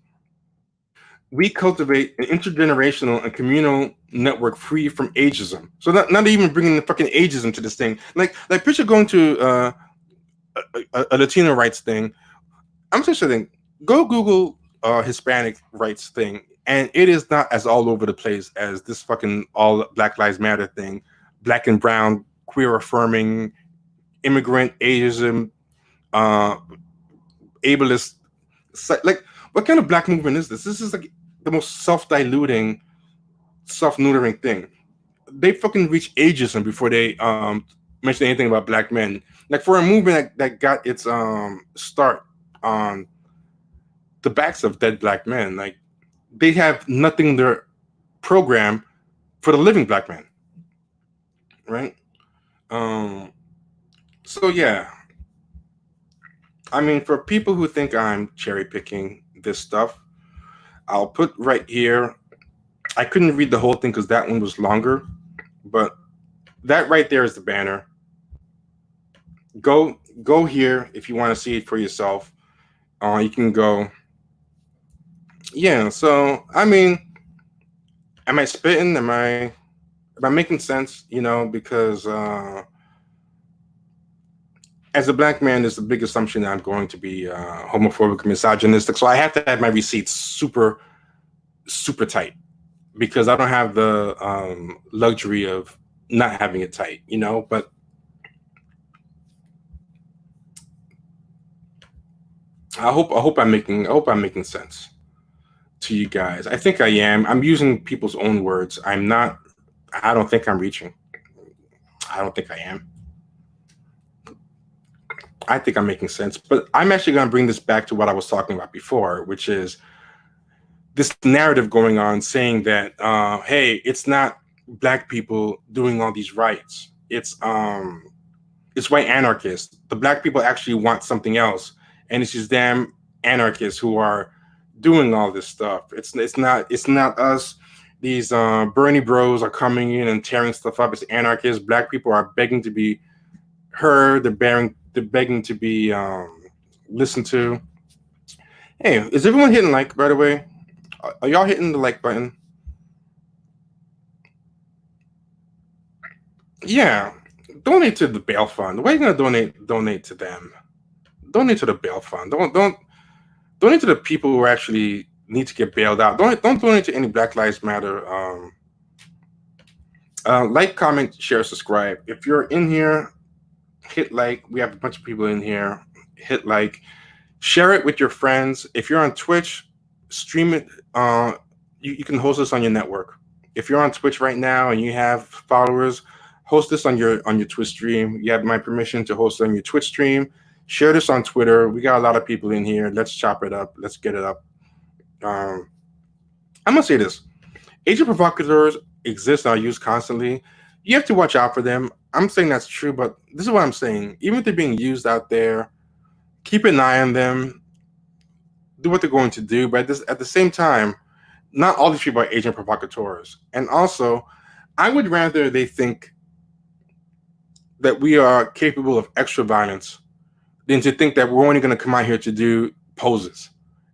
We cultivate an intergenerational and communal network free from ageism. So not even bringing the fucking ageism to this thing. Like picture going to a Latino rights thing. I'm just saying, go Google Hispanic rights thing, and it is not as all over the place as this fucking all Black Lives Matter thing. Black and brown, queer affirming, immigrant, ageism, ableist. Like, what kind of black movement is this? This is like the most self-diluting, self-neutering thing. They fucking reach ageism before they mention anything about black men. Like, for a movement that got its start on the backs of dead black men, like, they have nothing in their program for the living black men, right? So yeah, I mean, for people who think I'm cherry picking this stuff, I'll put right here. I couldn't read the whole thing because that one was longer, but that right there is the banner. Go here if you want to see it for yourself. You can go. Yeah. So I mean, am I spitting? Am I making sense? You know, because as a black man, there's a big assumption that I'm going to be homophobic or misogynistic. So I have to have my receipts super, super tight because I don't have the luxury of not having it tight, you know. But I hope I'm making sense to you guys. I think I am. I'm using people's own words. I'm not. I don't think I'm reaching. I don't think I am. I think I'm making sense, but I'm actually going to bring this back to what I was talking about before, which is this narrative going on saying that, hey, it's not black people doing all these rights. It's white anarchists. The black people actually want something else, and it's these damn anarchists who are doing all this stuff. It's not us. These Bernie bros are coming in and tearing stuff up. It's anarchists. Black people are begging to be heard. They're begging to be listened to. Hey, is everyone hitting like, by the way? Are y'all hitting the like button? Yeah. Donate to the bail fund. Why are you gonna donate to them? Donate to the bail fund. Don't donate to the people who actually need to get bailed out. Don't donate to any Black Lives Matter. Like, comment, share, subscribe. If you're in here, hit like. We have a bunch of people in here. Hit like. Share it with your friends. If you're on Twitch, stream it. You can host this on your network. If you're on Twitch right now and you have followers, host this on your Twitch stream. You have my permission to host on your Twitch stream. Share this on Twitter. We got a lot of people in here. Let's chop it up. Let's get it up. I'm gonna say this: agent provocateurs exist and are used constantly. You have to watch out for them. I'm saying that's true, but this is what I'm saying. Even if they're being used out there, keep an eye on them. Do what they're going to do, but at the same time, not all these people are agent provocateurs. And also, I would rather they think that we are capable of extra violence than to think that we're only going to come out here to do poses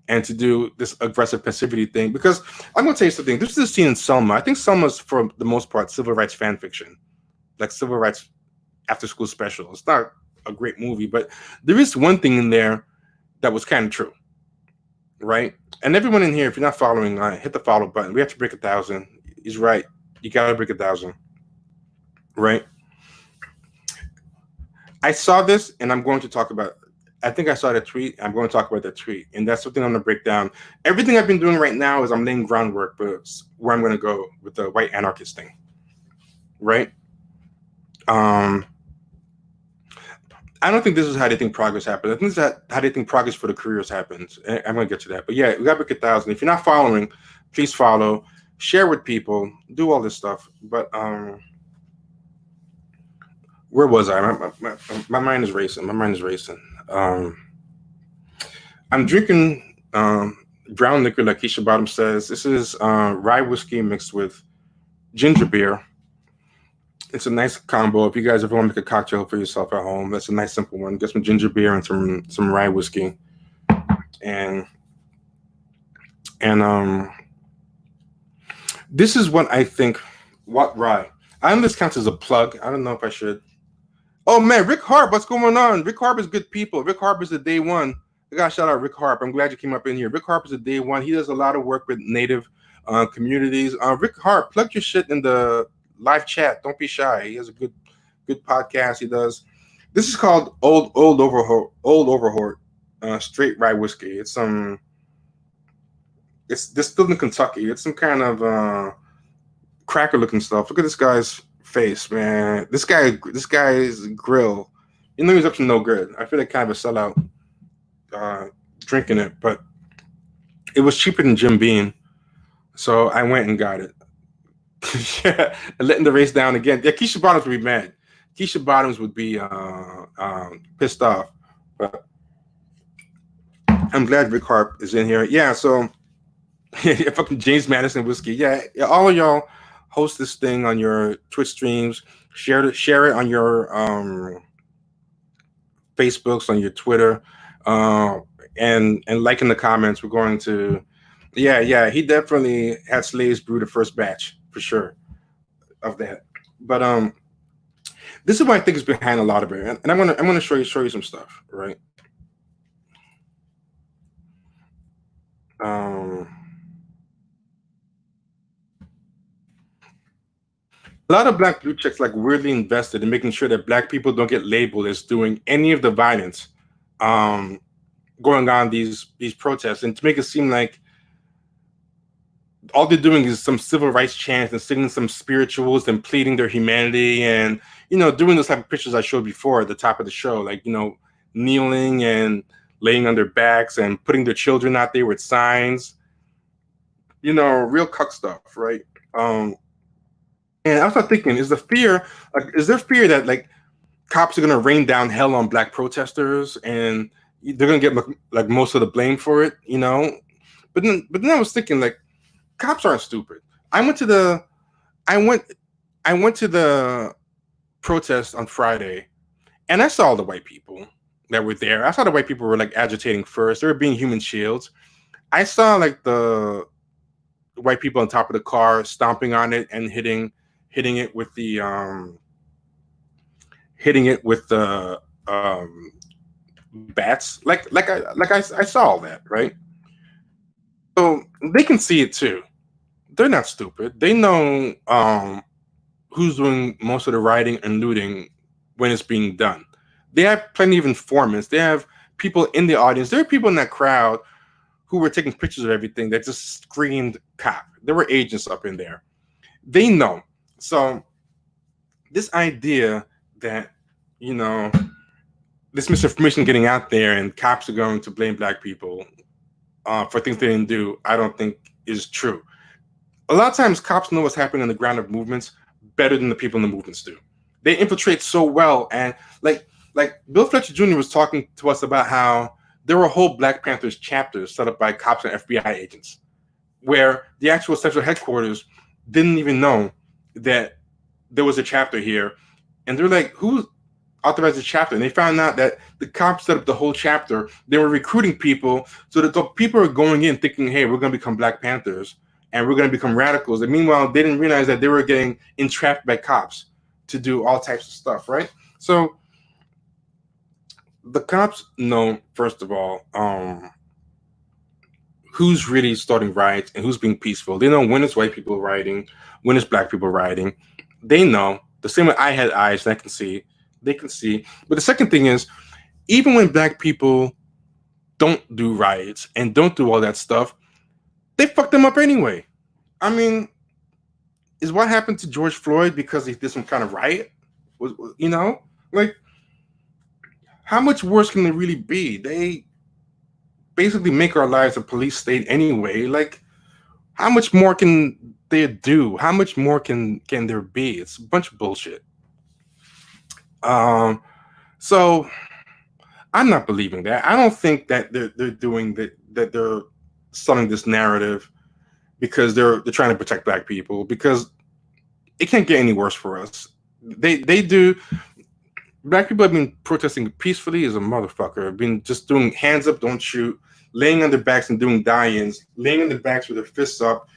and to do this aggressive passivity thing. Because I'm going to tell you something. This is a scene in Selma. I think Selma's, for the most part, civil rights fan fiction, like civil rights after school special. It's not a great movie, but there is one thing in there that was kind of true, right? And everyone in here, if you're not following, hit the follow button. We have to break 1,000. He's right. You got to break 1,000, right? I saw this, and I'm going to talk about. I think I saw the tweet. I'm going to talk about that tweet, and that's something I'm going to break down. Everything I've been doing right now is I'm laying groundwork, but where I'm going to go with the white anarchist thing, right? I don't think this is how they think progress happens. I think this is how they think progress for the careers happens. I'm going to get to that, but yeah, we got to break 1,000. If you're not following, please follow, share with people, do all this stuff. But where was I? My mind is racing. My mind is racing. I'm drinking brown liquor, like Keisha Bottom says. This is rye whiskey mixed with ginger beer. It's a nice combo. If you guys ever want to make a cocktail for yourself at home, that's a nice simple one. Get some ginger beer and some rye whiskey, and this is what I think. What rye? I know this counts as a plug. I don't know if I should. Oh man, Rick Harp, what's going on? Rick Harp is good people. Rick Harp is the day one. I gotta shout out Rick Harp. I'm glad you came up in here. Rick Harp is the day one. He does a lot of work with Native communities. Rick Harp, plug your shit in the live chat. Don't be shy. He has a good podcast. He does. This is called Old Overhort straight rye whiskey. It's distilled in Kentucky. It's some kind of cracker looking stuff. Look at this guy's face, man. This guy's grill. You know he's up to no good. I feel like kind of a sellout drinking it, but it was cheaper than Jim Beam, so I went and got it. Yeah, and letting the race down again. Yeah, Keisha Bottoms would be mad. Keisha Bottoms would be pissed off. But I'm glad Rick Harp is in here. Yeah, so fucking James Madison whiskey. Yeah, all of y'all host this thing on your Twitch streams. Share it on your Facebooks, on your Twitter, and like in the comments. We're going to, yeah. He definitely had slaves brew the first batch for sure of that. But this is what I think is behind a lot of it, and I'm gonna show you some stuff, right? A lot of black blue checks like weirdly invested in making sure that black people don't get labeled as doing any of the violence going on these protests, and to make it seem like all they're doing is some civil rights chants and singing some spirituals and pleading their humanity, and doing those type of pictures I showed before at the top of the show, like kneeling and laying on their backs and putting their children out there with signs, real cuck stuff, right? And I was thinking, is there fear that like cops are gonna rain down hell on black protesters and they're gonna get like most of the blame for it, But then I was thinking, like, cops aren't stupid. I went to the protest on Friday, and I saw all the white people that were there. I saw the white people were like agitating first. They were being human shields. I saw like the white people on top of the car stomping on it and hitting it with the bats. Like I saw all that, right? So they can see it too. They're not stupid. They know who's doing most of the rioting and looting when it's being done. They have plenty of informants. They have people in the audience. There are people in that crowd who were taking pictures of everything that just screamed cop. There were agents up in there. They know. So this idea that, this misinformation getting out there and cops are going to blame black people for things they didn't do, I don't think is true. A lot of times cops know what's happening on the ground of movements better than the people in the movements do. They infiltrate so well. And like Bill Fletcher Jr. was talking to us about how there were whole Black Panthers chapters set up by cops and FBI agents where the actual central headquarters didn't even know that there was a chapter here. And they're like, who authorized the chapter? And they found out that the cops set up the whole chapter. They were recruiting people so that the people are going in thinking, hey, we're going to become Black Panthers and we're going to become radicals. And meanwhile, they didn't realize that they were getting entrapped by cops to do all types of stuff, right? So the cops know, first of all, who's really starting riots and who's being peaceful. They know when it's white people rioting, when it's black people rioting. They know. The same way I had eyes that can see, they can see. But the second thing is, even when black people don't do riots and don't do all that stuff, they fuck them up anyway. I mean, is what happened to George Floyd because he did some kind of riot? Like, how much worse can they really be? They basically make our lives a police state anyway. Like, how much more can they do? How much more can there be? It's a bunch of bullshit. So I'm not believing that. I don't think that they're doing that they're selling this narrative because they're trying to protect black people, because it can't get any worse for us. They do. Black people have been protesting peacefully as a motherfucker. Been just doing hands up, don't shoot, laying on their backs and doing die-ins, laying on their backs with their fists up.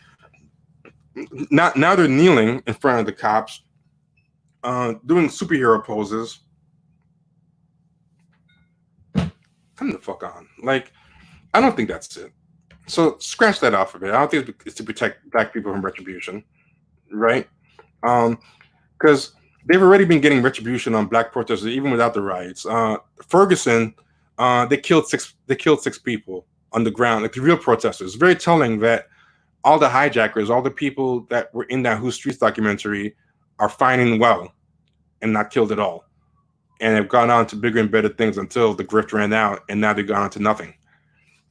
Now they're kneeling in front of the cops, doing superhero poses. Come the fuck on. Like, I don't think that's it. So scratch that off of it. I don't think it's to protect black people from retribution, right? Because they've already been getting retribution on black protesters even without the riots. Ferguson, they killed six people on the ground, like the real protesters. It's very telling that all the hijackers, all the people that were in that Who Streets documentary are finding well and not killed at all. And have gone on to bigger and better things until the grift ran out, and now they've gone on to nothing.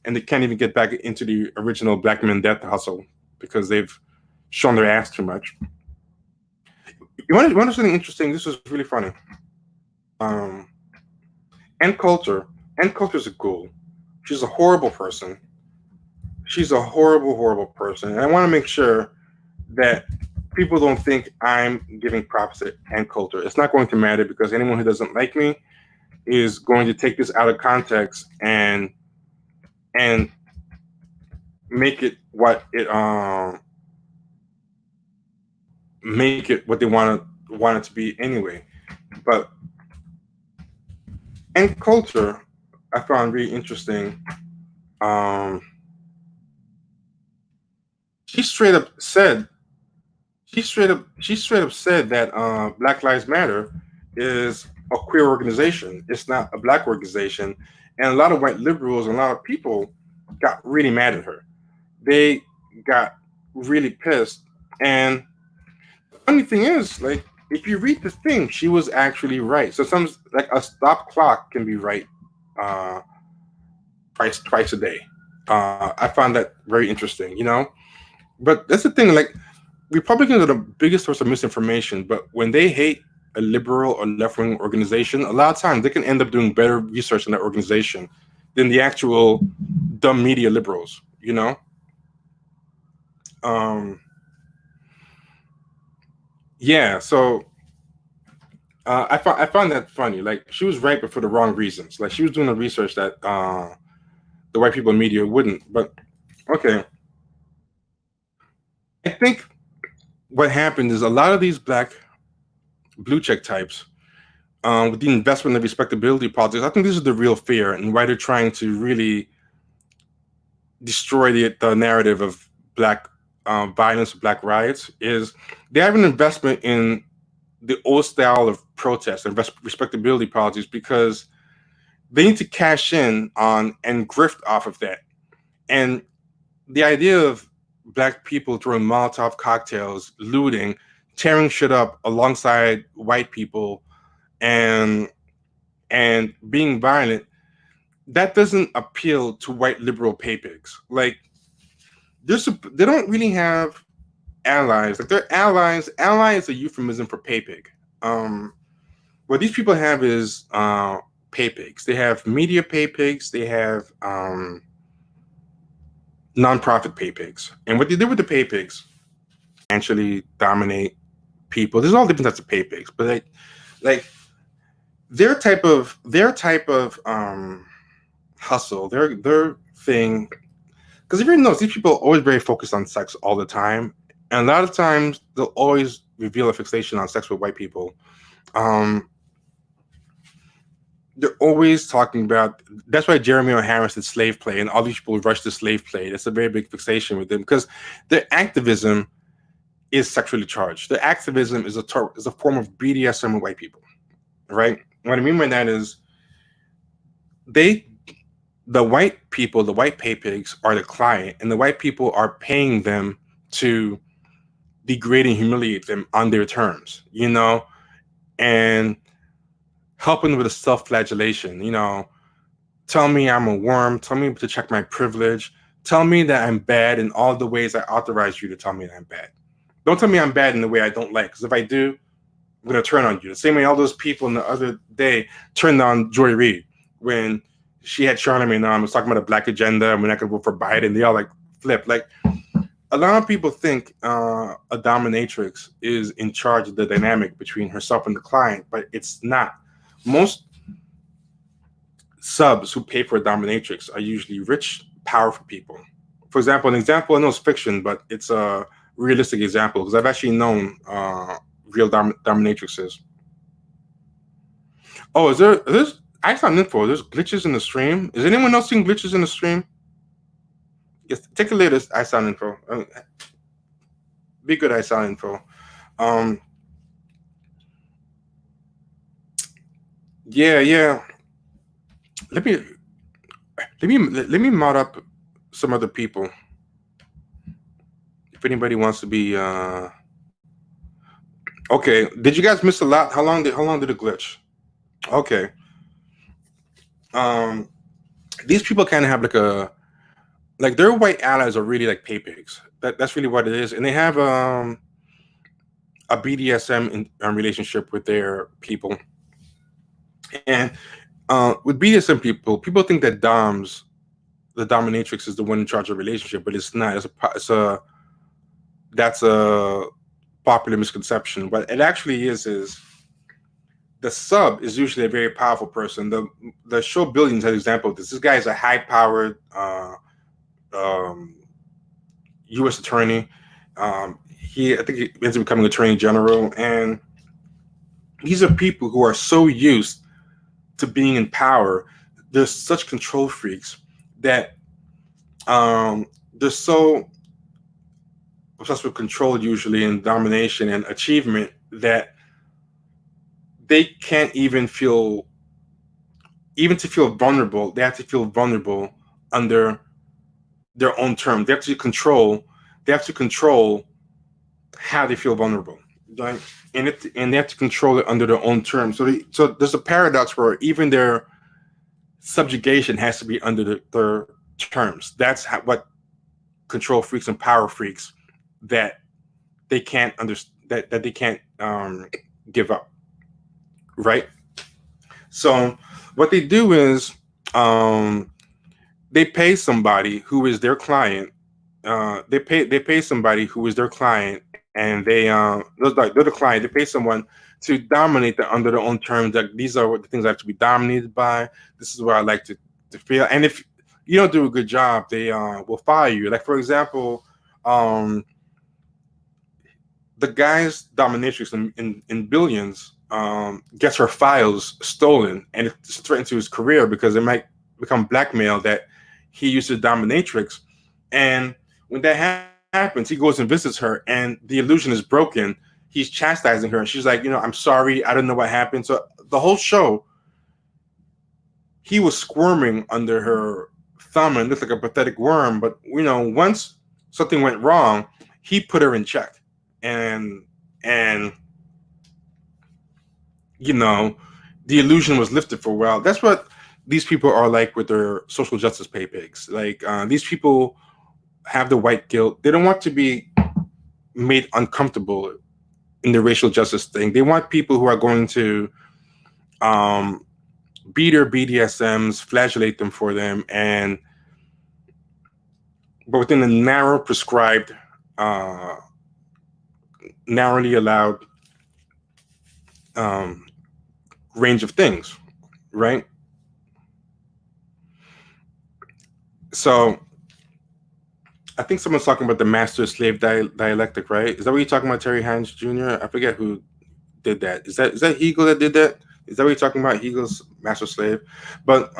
And they can't even get back into the original Black Men Death hustle because they've shown their ass too much. You want something interesting? This was really funny. End Culture is a ghoul. She's a horrible person. She's a horrible, horrible person. And I want to make sure that people don't think I'm giving props to End Culture. It's not going to matter, because anyone who doesn't like me is going to take this out of context and make it what it make it what they want it to be anyway. But End Culture, I found really interesting. She straight up said that Black Lives Matter is a queer organization. It's not a black organization. And a lot of white liberals and a lot of people got really mad at her. They got really pissed. And the funny thing is, like, if you read the thing, she was actually right. So like a stop clock can be right twice a day. I found that very interesting, you know? But that's the thing, like, Republicans are the biggest source of misinformation, but when they hate a liberal or left-wing organization, a lot of times they can end up doing better research on that organization than the actual dumb media liberals, you know? Yeah, so I found that funny. Like, she was right, but for the wrong reasons. Like, she was doing the research that the white people in media wouldn't. But okay, I think what happened is a lot of these black blue check types, with the investment and respectability politics, I think this is the real fear and why they're trying to really destroy the narrative of black violence, black riots, is they have an investment in the old style of protest and respectability politics because they need to cash in on and grift off of that. And the idea of black people throwing Molotov cocktails, looting, tearing shit up alongside white people, and being violent, that doesn't appeal to white liberal pay pigs. Like, they don't really have allies. Like, they're allies. Ally is a euphemism for pay pig. What these people have is pay pigs. They have media pay pigs. They have nonprofit pay pigs. And what they do with the pay pigs, financially dominate people. There's all different types of pay pigs, but like their type of hustle, their thing. Because if you notice, these people are always very focused on sex all the time, and a lot of times they'll always reveal a fixation on sex with white people. They're always talking about. That's why Jeremy O. Harris did Slave Play, and all these people rush to Slave Play. That's a very big fixation with them because their activism is sexually charged. Their activism is a form of BDSM with white people, right? What I mean by that is the white people, the white pay pigs, are the client, and the white people are paying them to degrade and humiliate them on their terms, you know, and helping with a self-flagellation, you know, tell me I'm a worm, tell me to check my privilege, tell me that I'm bad in all the ways I authorize you to tell me that I'm bad. Don't tell me I'm bad in the way I don't like, because if I do, I'm going to turn on you. The same way all those people in the other day turned on Joy Reid when she had Charlamagne on, was talking about a black agenda, and we're not going to vote for Biden. They all like flip. Like a lot of people think a dominatrix is in charge of the dynamic between herself and the client, but it's not. Most subs who pay for a dominatrix are usually rich, powerful people. For example, an example, I know it's fiction, but it's a realistic example because I've actually known real dominatrixes. Oh, there's isoundinfo? There's glitches in the stream. Is anyone else seeing glitches in the stream? Yes, take the latest isoundinfo. Be good isoundinfo. Yeah. Let me mod up some other people. If anybody wants to be okay. Did you guys miss a lot? How long did it glitch? Okay. These people kind of have like their white allies are really like pay pigs. That's really what it is, and they have a BDSM relationship with their people. And with BDSM people think that the dominatrix is the one in charge of the relationship, but it's not. That's a popular misconception. What it actually is the sub is usually a very powerful person. The show Billions has an example of this. This guy is a high-powered U.S. attorney. I think he ends up becoming attorney general, and these are people who are so used to being in power. They're such control freaks that they're so obsessed with control, usually, and domination and achievement, that they can't even feel vulnerable. They have to feel vulnerable under their own terms. They have to control how they feel vulnerable, right? And they have to control it under their own terms. So there's a paradox where even their subjugation has to be under their terms. That's what control freaks and power freaks that they can't understand, that they can't give up, right? So what they do is they pay somebody who is their client. They pay somebody who is their client, and they're the client. They pay someone to dominate them under their own terms. Like, these are the things I have to be dominated by. This is what I like to feel. And if you don't do a good job, they will fire you. Like, for example, the guy's dominatrix in Billions gets her files stolen, and it's threatened to his career because it might become blackmail that he used a dominatrix. And when that happens, he goes and visits her, and the illusion is broken. He's chastising her, and she's like, I'm sorry, I don't know what happened. So the whole show, he was squirming under her thumb and looked like a pathetic worm. But once something went wrong, he put her in check, and the illusion was lifted for a while. That's what these people are like with their social justice pay pigs. Like, these people have the white guilt. They don't want to be made uncomfortable in the racial justice thing. They want people who are going to be their BDSMs, flagellate them for them, but within a narrow, prescribed, narrowly allowed range of things, right? So I think someone's talking about the master-slave dialectic, right? Is that what you're talking about, Terry Hines Jr.? I forget who did that. Is that Hegel that did that? Is that what you're talking about, Hegel's master-slave? But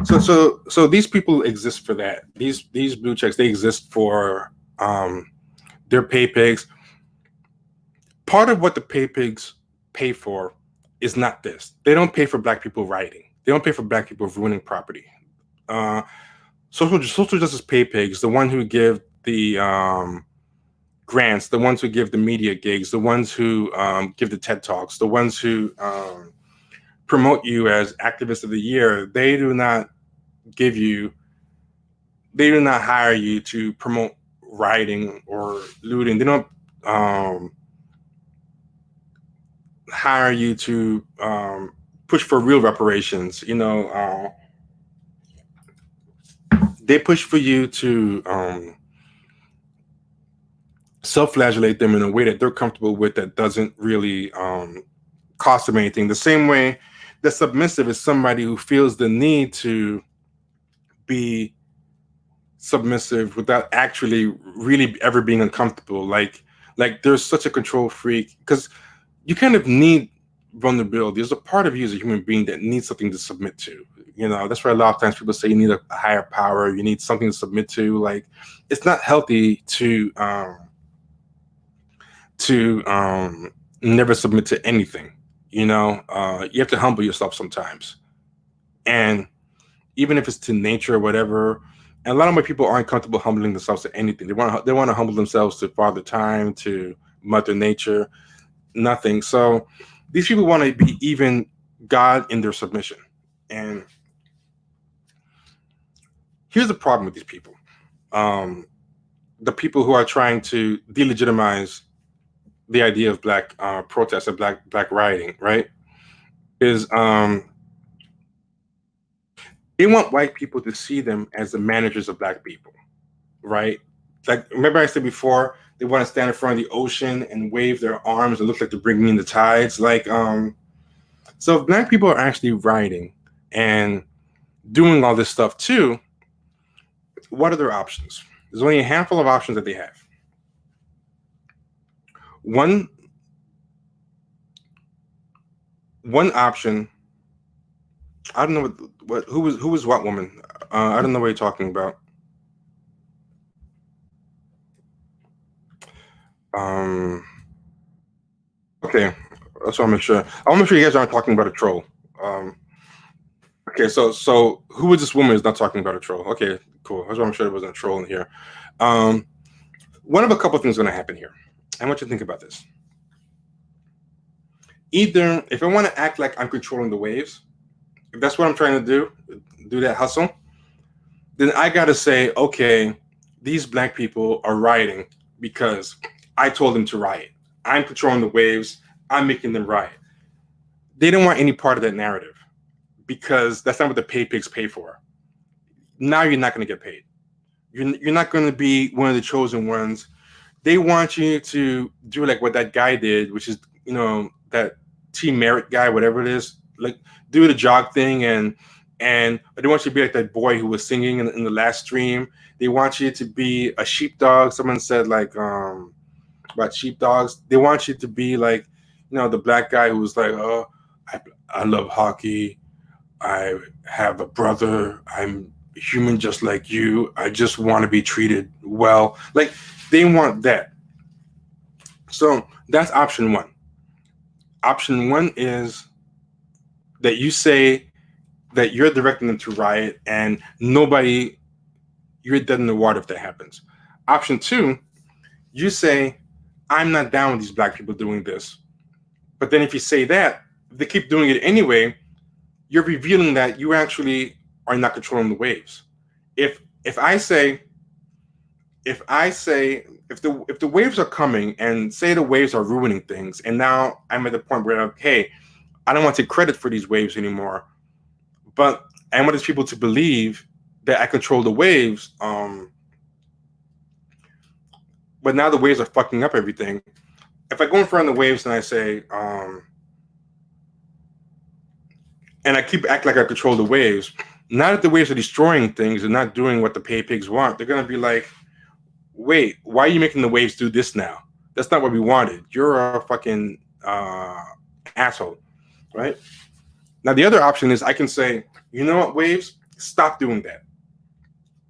so these people exist for that. These blue checks, they exist for their pay pigs. Part of what the pay pigs pay for is not this. They don't pay for black people rioting. They don't pay for black people ruining property. Social justice pay pigs, the ones who give the grants, the ones who give the media gigs, the ones who give the TED Talks, the ones who promote you as activist of the year, they do not hire you to promote rioting or looting. They don't hire you to push for real reparations. You know, they push for you to self-flagellate them in a way that they're comfortable with, that doesn't really cost them anything. The same way the submissive is somebody who feels the need to be submissive without actually really ever being uncomfortable. Like there's such a control freak, because you kind of need vulnerability. There's a part of you as a human being that needs something to submit to. You know, that's why a lot of times people say you need a higher power, you need something to submit to. Like, it's not healthy to never submit to anything. You know, you have to humble yourself sometimes, and even if it's to nature or whatever. And a lot of my people aren't comfortable humbling themselves to anything. They want to humble themselves to Father Time, to Mother Nature, nothing. So these people want to be even God in their submission. And here's the problem with these people. The people who are trying to delegitimize the idea of black protest and black rioting, right? Is they want white people to see them as the managers of black people, right? Like, remember I said before, they want to stand in front of the ocean and wave their arms and look like they're bringing in the tides. Like, so if black people are actually rioting and doing all this stuff too, what are their options? There's only a handful of options that they have. One option, I don't know who was what woman. I don't know what you're talking about. Okay, that's what I'll make sure. I'll make sure you guys aren't talking about a troll. Okay, so who was this woman is not talking about a troll? Okay, cool. I just want to make sure there wasn't a troll in here. One of a couple things is going to happen here. I want you to think about this. Either if I want to act like I'm controlling the waves, if that's what I'm trying to do that hustle, then I got to say, okay, these black people are rioting because I told them to riot. I'm controlling the waves. I'm making them riot. They don't want any part of that narrative, because that's not what the pay pigs pay for. Now you're not going to get paid. You're not going to be one of the chosen ones. They want you to do like what that guy did, which is, you know, that T Merritt guy, whatever it is, like do the jog thing, and they want you to be like that boy who was singing in the last stream. They want you to be a sheepdog. Someone said like about sheepdogs. They want you to be like, you know, the black guy who was like, oh, I love hockey. I have a brother. I'm human just like you. I just want to be treated well. Like, they want that. So that's option one. Option one is that you say that you're directing them to riot, and nobody, you're dead in the water if that happens. Option two, you say, I'm not down with these black people doing this. But then if you say that, they keep doing it anyway, you're revealing that you actually are not controlling the waves. If the waves are coming, and say the waves are ruining things, and now I'm at the point where, hey, I don't want to take credit for these waves anymore, but I want these people to believe that I control the waves. But now the waves are fucking up everything. If I go in front of the waves and I say, and I keep acting like I control the waves, now that the waves are destroying things and not doing what the pay pigs want, they're gonna be like, wait, why are you making the waves do this now? That's not what we wanted. You're a fucking asshole, right? Now the other option is I can say, you know what, waves, stop doing that.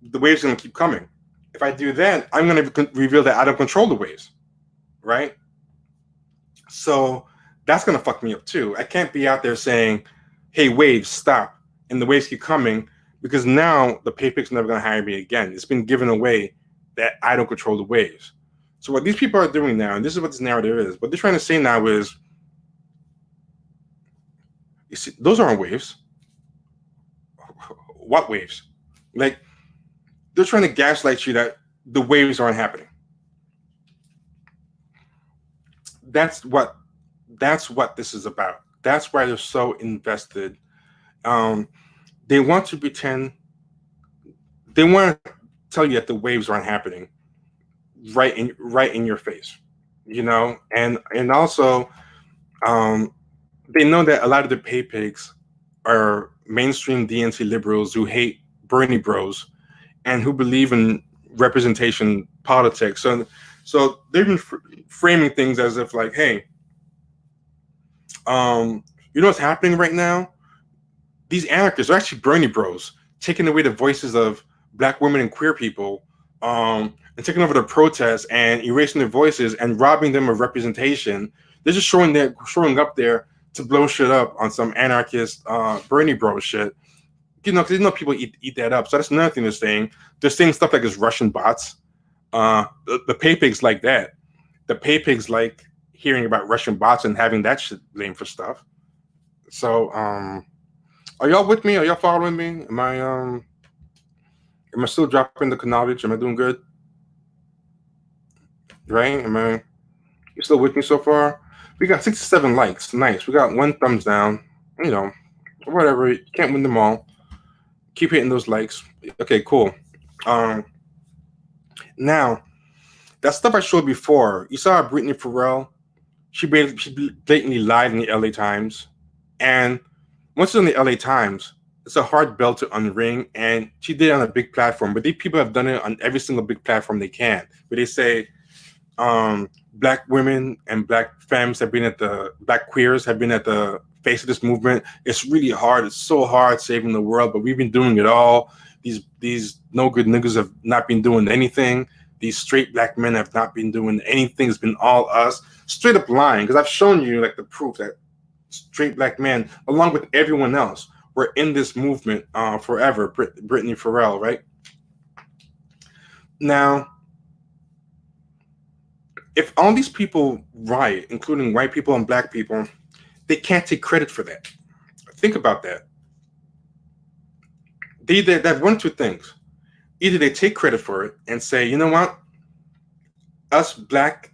The waves are gonna keep coming. If I do that, I'm gonna reveal that I don't control the waves, right? So that's gonna fuck me up too. I can't be out there saying, hey, waves, stop, and the waves keep coming, because now the pay pigs are never gonna hire me again. It's been given away that I don't control the waves. So what these people are doing now, and this is what this narrative is, what they're trying to say now is, you see, those aren't waves. What waves? Like, they're trying to gaslight you that the waves aren't happening. That's what this is about. That's why they're so invested. They want to pretend. They want to tell you that the waves aren't happening right in your face, and also they know that a lot of the pay pigs are mainstream DNC liberals who hate Bernie bros and who believe in representation politics. So they've been framing things as if like, hey, what's happening right now? These anarchists are actually Bernie bros taking away the voices of Black women and queer people, and taking over the protests and erasing their voices and robbing them of representation. They're just showing up there to blow shit up on some anarchist Bernie bro shit. Because people eat that up. So that's another thing they're saying. They're saying stuff like it's Russian bots. The pay pigs like that. The pay pigs like hearing about Russian bots and having that shit blamed for stuff. So are y'all with me? Are y'all following me? Am I still dropping the knowledge? Am I doing good? Right? You still with me so far? We got 67 likes. Nice. We got 1 thumbs down. Whatever. You can't win them all. Keep hitting those likes. Okay, cool. Now, that stuff I showed before, you saw Brittany Farrell. She blatantly lied in the LA Times. And once it's in the LA Times, it's a hard bell to unring. And she did it on a big platform. But these people have done it on every single big platform they can. Where they say, Black women and Black femmes Black queers have been at the face of this movement. It's really hard. It's so hard saving the world, but we've been doing it all. These no good niggas have not been doing anything. These straight Black men have not been doing anything. It's been all us. Straight up lying, because I've shown you like the proof that straight Black men, along with everyone else, were in this movement forever. Brittany Farrell, right? Now, if all these people riot, including white people and Black people, they can't take credit for that. Think about that. They have one of two things. Either they take credit for it and say, you know what? Us Black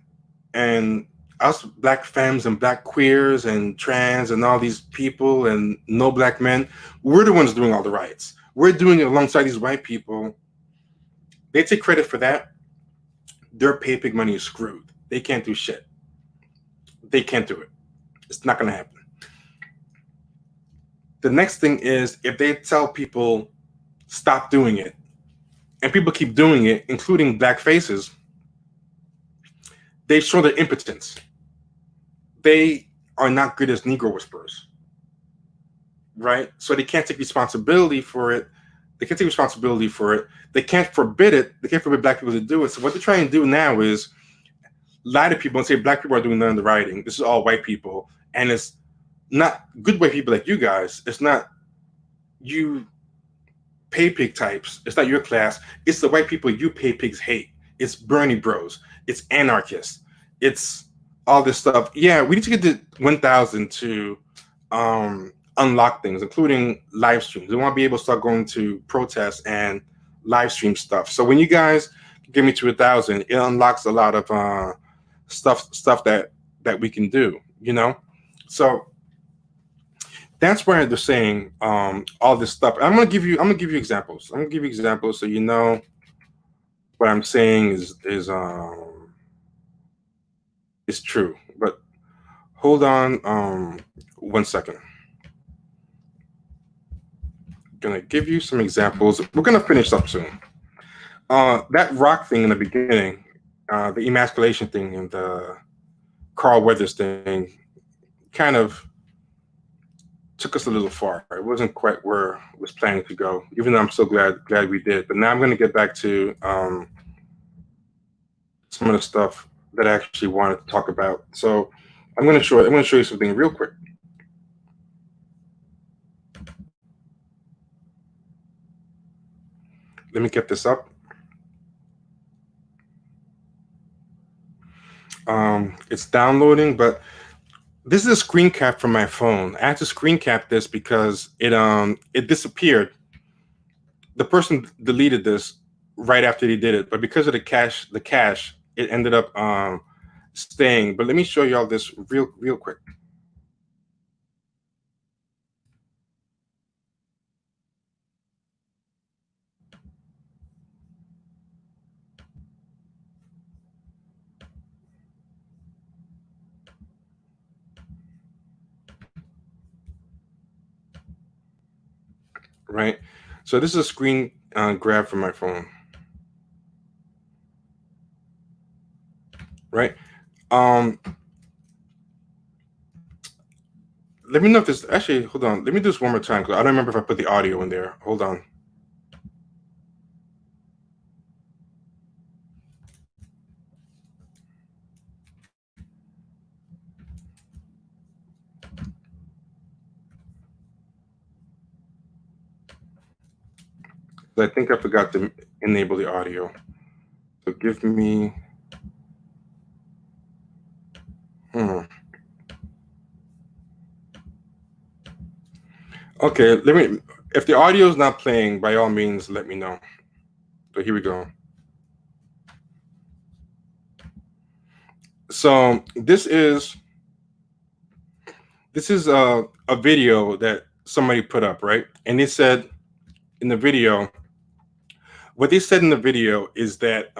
femmes and Black queers and trans and all these people and no Black men, we're the ones doing all the riots. We're doing it alongside these white people. They take credit for that. Their pay pig money is screwed. They can't do shit. They can't do it. It's not going to happen. The next thing is if they tell people stop doing it, and people keep doing it, including Black faces, they show their impotence. They are not good as Negro whisperers, right? So they can't take responsibility for it. They can't forbid it. They can't forbid Black people to do it. So what they're trying to do now is lie to people and say Black people are doing none of the writing. This is all white people. And it's not good white people like you guys. It's not you pay pig types. It's not your class. It's the white people you pay pigs hate. It's Bernie bros. It's anarchists. It's all this stuff. Yeah, we need to get to 1,000 to unlock things, including live streams. We want to be able to start going to protests and live stream stuff. So when you guys get me to 1,000, it unlocks a lot of stuff that we can do, So that's why they're saying all this stuff. I'm gonna give you examples. So you know what I'm saying is true. But hold on 1 second. Gonna give you some examples. We're gonna finish up soon. That rock thing in the beginning, the emasculation thing and the Carl Weathers thing kind of took us a little far. It wasn't quite where I was planning to go, even though I'm so glad we did. But now I'm going to get back to some of the stuff that I actually wanted to talk about. So I'm going to show you something real quick. Let me get this up. It's downloading, but this is a screen cap from my phone. I had to screen cap this because it disappeared. The person deleted this right after they did it, but because of the cache, it ended up staying. But let me show y'all this real quick. right? So this is a screen grab from my phone, right? Let me know if this actually. Hold on. Let me do this one more time because I don't remember if I put the audio in there. Hold on. I think I forgot to enable the audio. So give me. Okay, let me. If the audio is not playing, by all means, let me know. So here we go. So this is a video that somebody put up, right? And they said in the video, what they said in the video is that,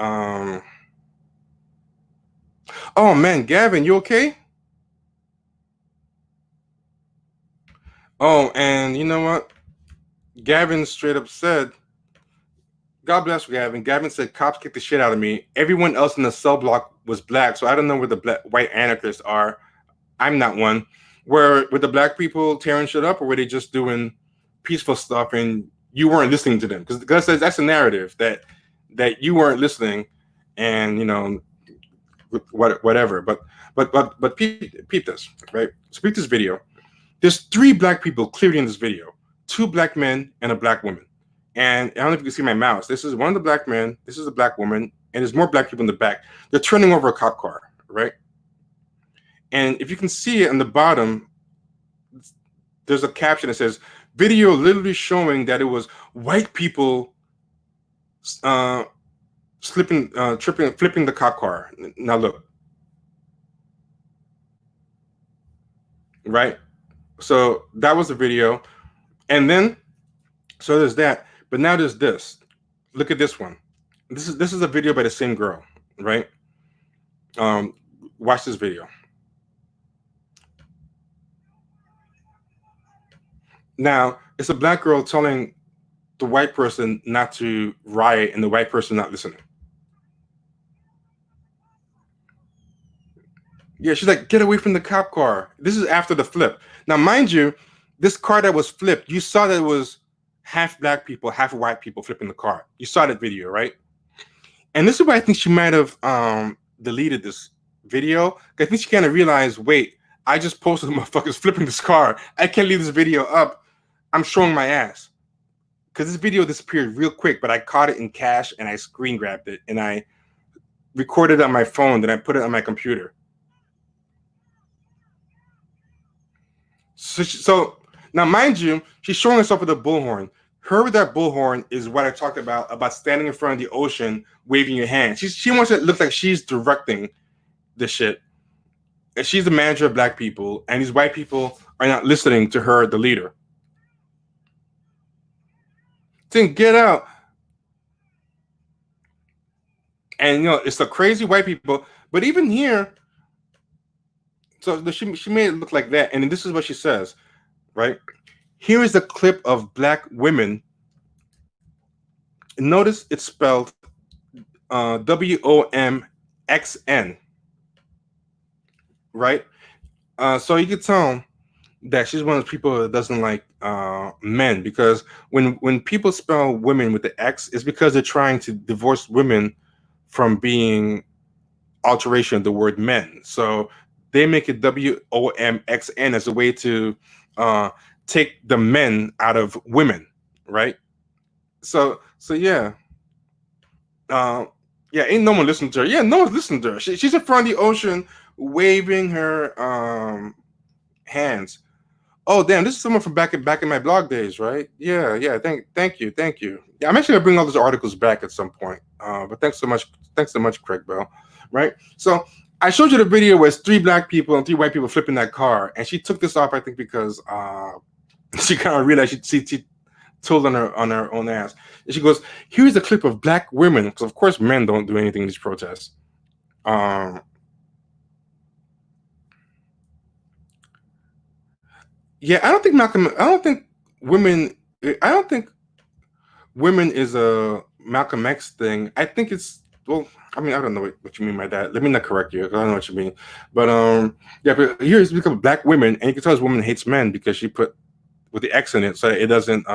oh man, Gavin, you okay? Oh, and you know what? Gavin straight up said, God bless Gavin. Gavin said, cops kicked the shit out of me. Everyone else in the cell block was black, so I don't know where the white anarchists are. I'm not one. Were the black people tearing shit up, or were they just doing peaceful stuff and you weren't listening to them? Because that's a narrative that you weren't listening, and you know, whatever. But peep this, right? So peep this video. There's 3 black people clearly in this video, 2 black men and a black woman. And I don't know if you can see my mouse. This is one of the black men. This is a black woman, and there's more black people in the back. They're turning over a cop car, right? And if you can see it on the bottom, there's a caption that says, video literally showing that it was white people flipping the cop car. Now look. Right? So that was the video. And then, so there's that. But now there's this. Look at this one. This is a video by the same girl, right? Watch this video. Now, it's a black girl telling the white person not to riot and the white person not listening. Yeah, she's like, get away from the cop car. This is after the flip. Now, mind you, this car that was flipped, you saw that it was half black people, half white people flipping the car. You saw that video, right? And this is why I think she might have deleted this video. I think she kind of realized, wait, I just posted the motherfuckers flipping this car. I can't leave this video up. I'm showing my ass. Because this video disappeared real quick, but I caught it in cache and I screen grabbed it and I recorded it on my phone, then I put it on my computer. So now, mind you, she's showing herself with a bullhorn. Her with that bullhorn is what I talked about standing in front of the ocean, waving your hand. She wants it to look like she's directing this shit. And she's the manager of black people, and these white people are not listening to her, the leader. Saying, get out. And, you know, it's the crazy white people. But even here, so she made it look like that. And this is what she says, right? Here is a clip of black women. Notice it's spelled WOMXN, right? So you can tell that she's one of those people that doesn't like men, because when people spell women with the X, it's because they're trying to divorce women from being alteration of the word men. So they make it WOMXN as a way to take the men out of women, right? So yeah. Yeah, ain't no one listening to her. Yeah, no one's listening to her. She's in front of the ocean waving her hands. Oh, damn, this is someone from back in my blog days, right? Yeah. Thank you. Yeah, I'm actually gonna bring all those articles back at some point. But thanks so much, Craig Bell. Right? So I showed you the video where it's 3 black people and 3 white people flipping that car, and she took this off, I think, because she kind of realized she told on her own ass. And she goes, here's a clip of black women, because of course men don't do anything in these protests. Yeah, I don't think women I don't think women is a Malcolm X thing. I think it's well. I mean, I don't know what you mean by that. Let me not correct you. 'Cause I don't know what you mean. But yeah. But here it's become black women, and you can tell this woman hates men because she put with the X in it, so it doesn't.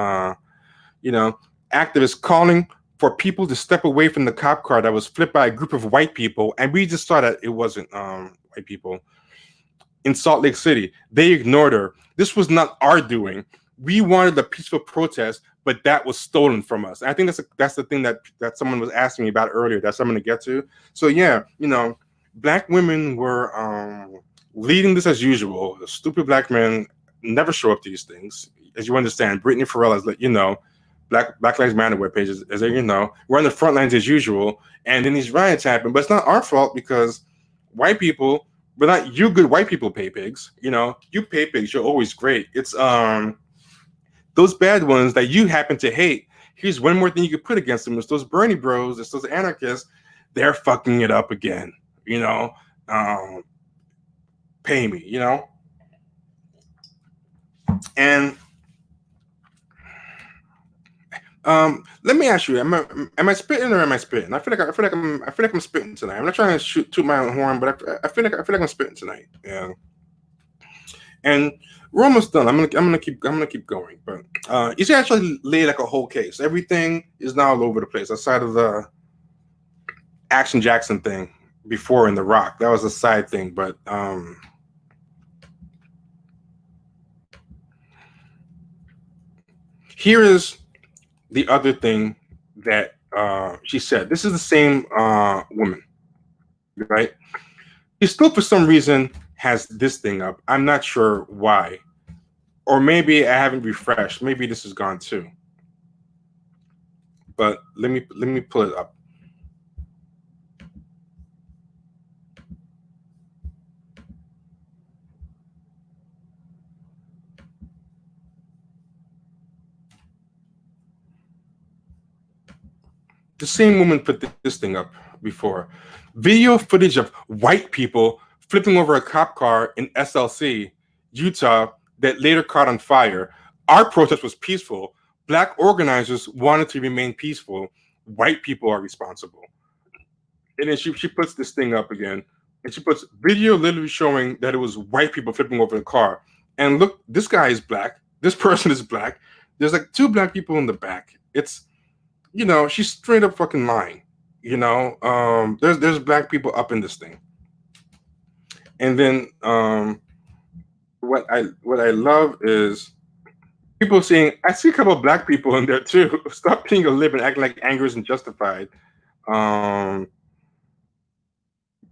You know, activists calling for people to step away from the cop car that was flipped by a group of white people, and we just saw that it wasn't white people in Salt Lake City. They ignored her. This was not our doing. We wanted a peaceful protest, but that was stolen from us. And I think that's the thing that someone was asking me about earlier. That's what I'm going to get to. So yeah, you know, black women were leading this as usual. The stupid black men never show up to these things, as you understand. Brittany Farrell has let you know. Black Lives Matter webpage is you know, we're on the front lines as usual, and then these riots happen. But it's not our fault because white people, but not you good white people pay pigs. You know, you pay pigs, you're always great. It's those bad ones that you happen to hate. Here's one more thing you could put against them. It's those Bernie bros, it's those anarchists, they're fucking it up again. You know, pay me, you know? And let me ask you: Am I spitting or am I spitting? I feel like I'm spitting tonight. I'm not trying to toot my own horn, but I feel like I'm spitting tonight. Yeah. And we're almost done. I'm gonna keep going. But you should actually lay like a whole case. Everything is now all over the place outside of the Action Jackson thing before in The Rock. That was a side thing, but here is the other thing that she said. This is the same woman, right? She still, for some reason, has this thing up. I'm not sure why. Or maybe I haven't refreshed. Maybe this is gone too. But let me pull it up. The same woman put this thing up before. Video footage of white people flipping over a cop car in SLC, Utah, that later caught on fire. Our protest was peaceful. Black organizers wanted to remain peaceful. White people are responsible. And then she puts this thing up again. And she puts video literally showing that it was white people flipping over the car. And look, this guy is black. This person is black. There's like two black people in the back. It's, you know, she's straight up fucking lying. You know, there's black people up in this thing. And then what I love is people saying, I see a couple of black people in there too. Stop being a lib and acting like anger isn't justified. You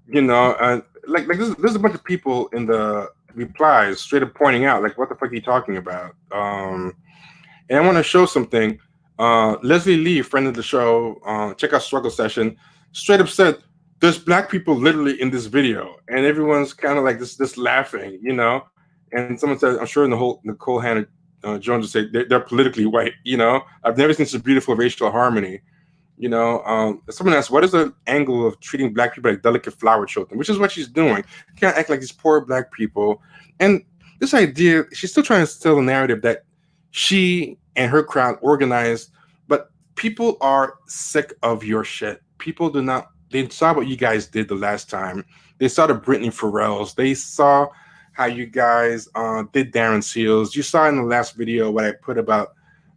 know, like there's a bunch of people in the replies straight up pointing out, like, what the fuck are you talking about? And I want to show something. Leslie Lee, friend of the show, check out Struggle Session, straight up said, there's black people literally in this video, and everyone's kind of like this laughing, you know. And someone said, I'm sure Nicole Hannah Jones would say they're politically white, you know. I've never seen such beautiful racial harmony, you know. Someone asked, what is the angle of treating black people like delicate flower children, which is what she's doing. You can't act like these poor black people. And this idea, she's still trying to tell the narrative that she and her crowd organized, but people are sick of your shit. People do not. They saw what you guys did the last time. They saw the Brittany Farrells. They saw how you guys did Darren Seals. You saw in the last video what I put about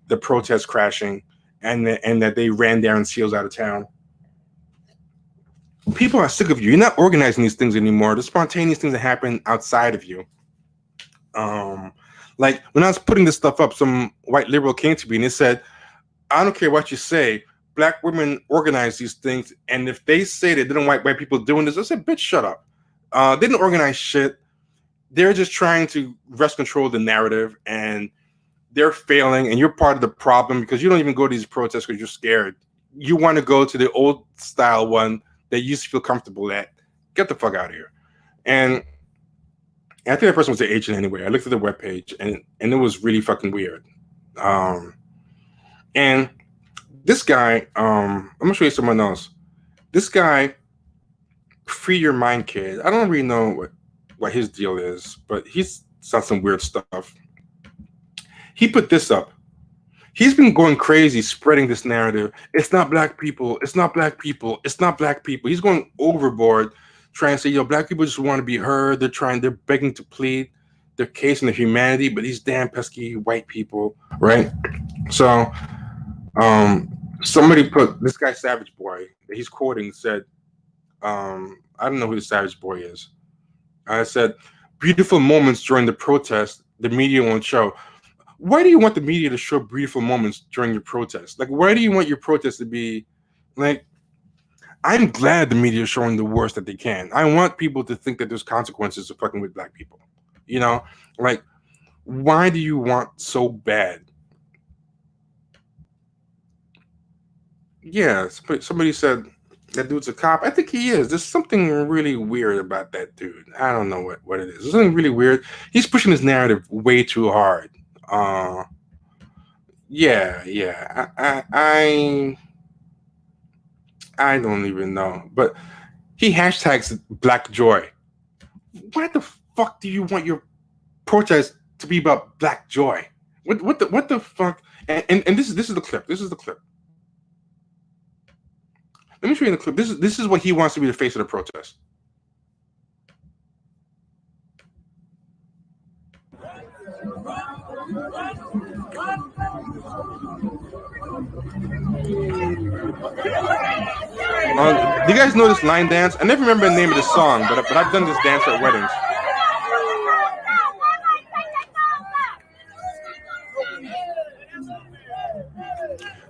the protest crashing and that they ran Darren Seals out of town. People are sick of you. You're not organizing these things anymore. The spontaneous things that happen outside of you. Like when I was putting this stuff up, some white liberal came to me and they said, I don't care what you say. Black women organize these things, and if they say they didn't want white people doing this, I said, bitch, shut up. They didn't organize shit. They're just trying to wrest control of the narrative, and they're failing, and you're part of the problem because you don't even go to these protests because you're scared. You want to go to the old style one that you used to feel comfortable at. Get the fuck out of here. And I think that person was the agent anyway. I looked at the webpage, and it was really fucking weird. And this guy, I'm gonna show you someone else. This guy, Free Your Mind Kid. I don't really know what his deal is, but he's said some weird stuff. He put this up. he's been going crazy spreading this narrative. It's not black people. It's not black people. It's not black people. He's going overboard trying to say, black people just want to be heard. They're begging to plead their case in the humanity, but these damn pesky white people, right? So somebody put this guy Savage Boy that he's quoting said, I don't know who the Savage Boy is. I said, beautiful moments during the protest, the media won't show. Why do you want the media to show beautiful moments during your protest? Like, why do you want your protest to be like, I'm glad the media is showing the worst that they can. I want people to think that there's consequences of fucking with black people. Like, why do you want so bad? Yeah, somebody said that dude's a cop. I think he is. There's something really weird about that dude. I don't know what it is. There's something really weird. He's pushing his narrative way too hard. Yeah. I don't even know. But he hashtags Black Joy. Why the fuck do you want your protest to be about Black Joy? What the fuck? And this is the clip. This is the clip. Let me show you the clip. This is what he wants to be the face of the protest. Do you guys know this line dance? I never remember the name of the song, but I've done this dance at weddings.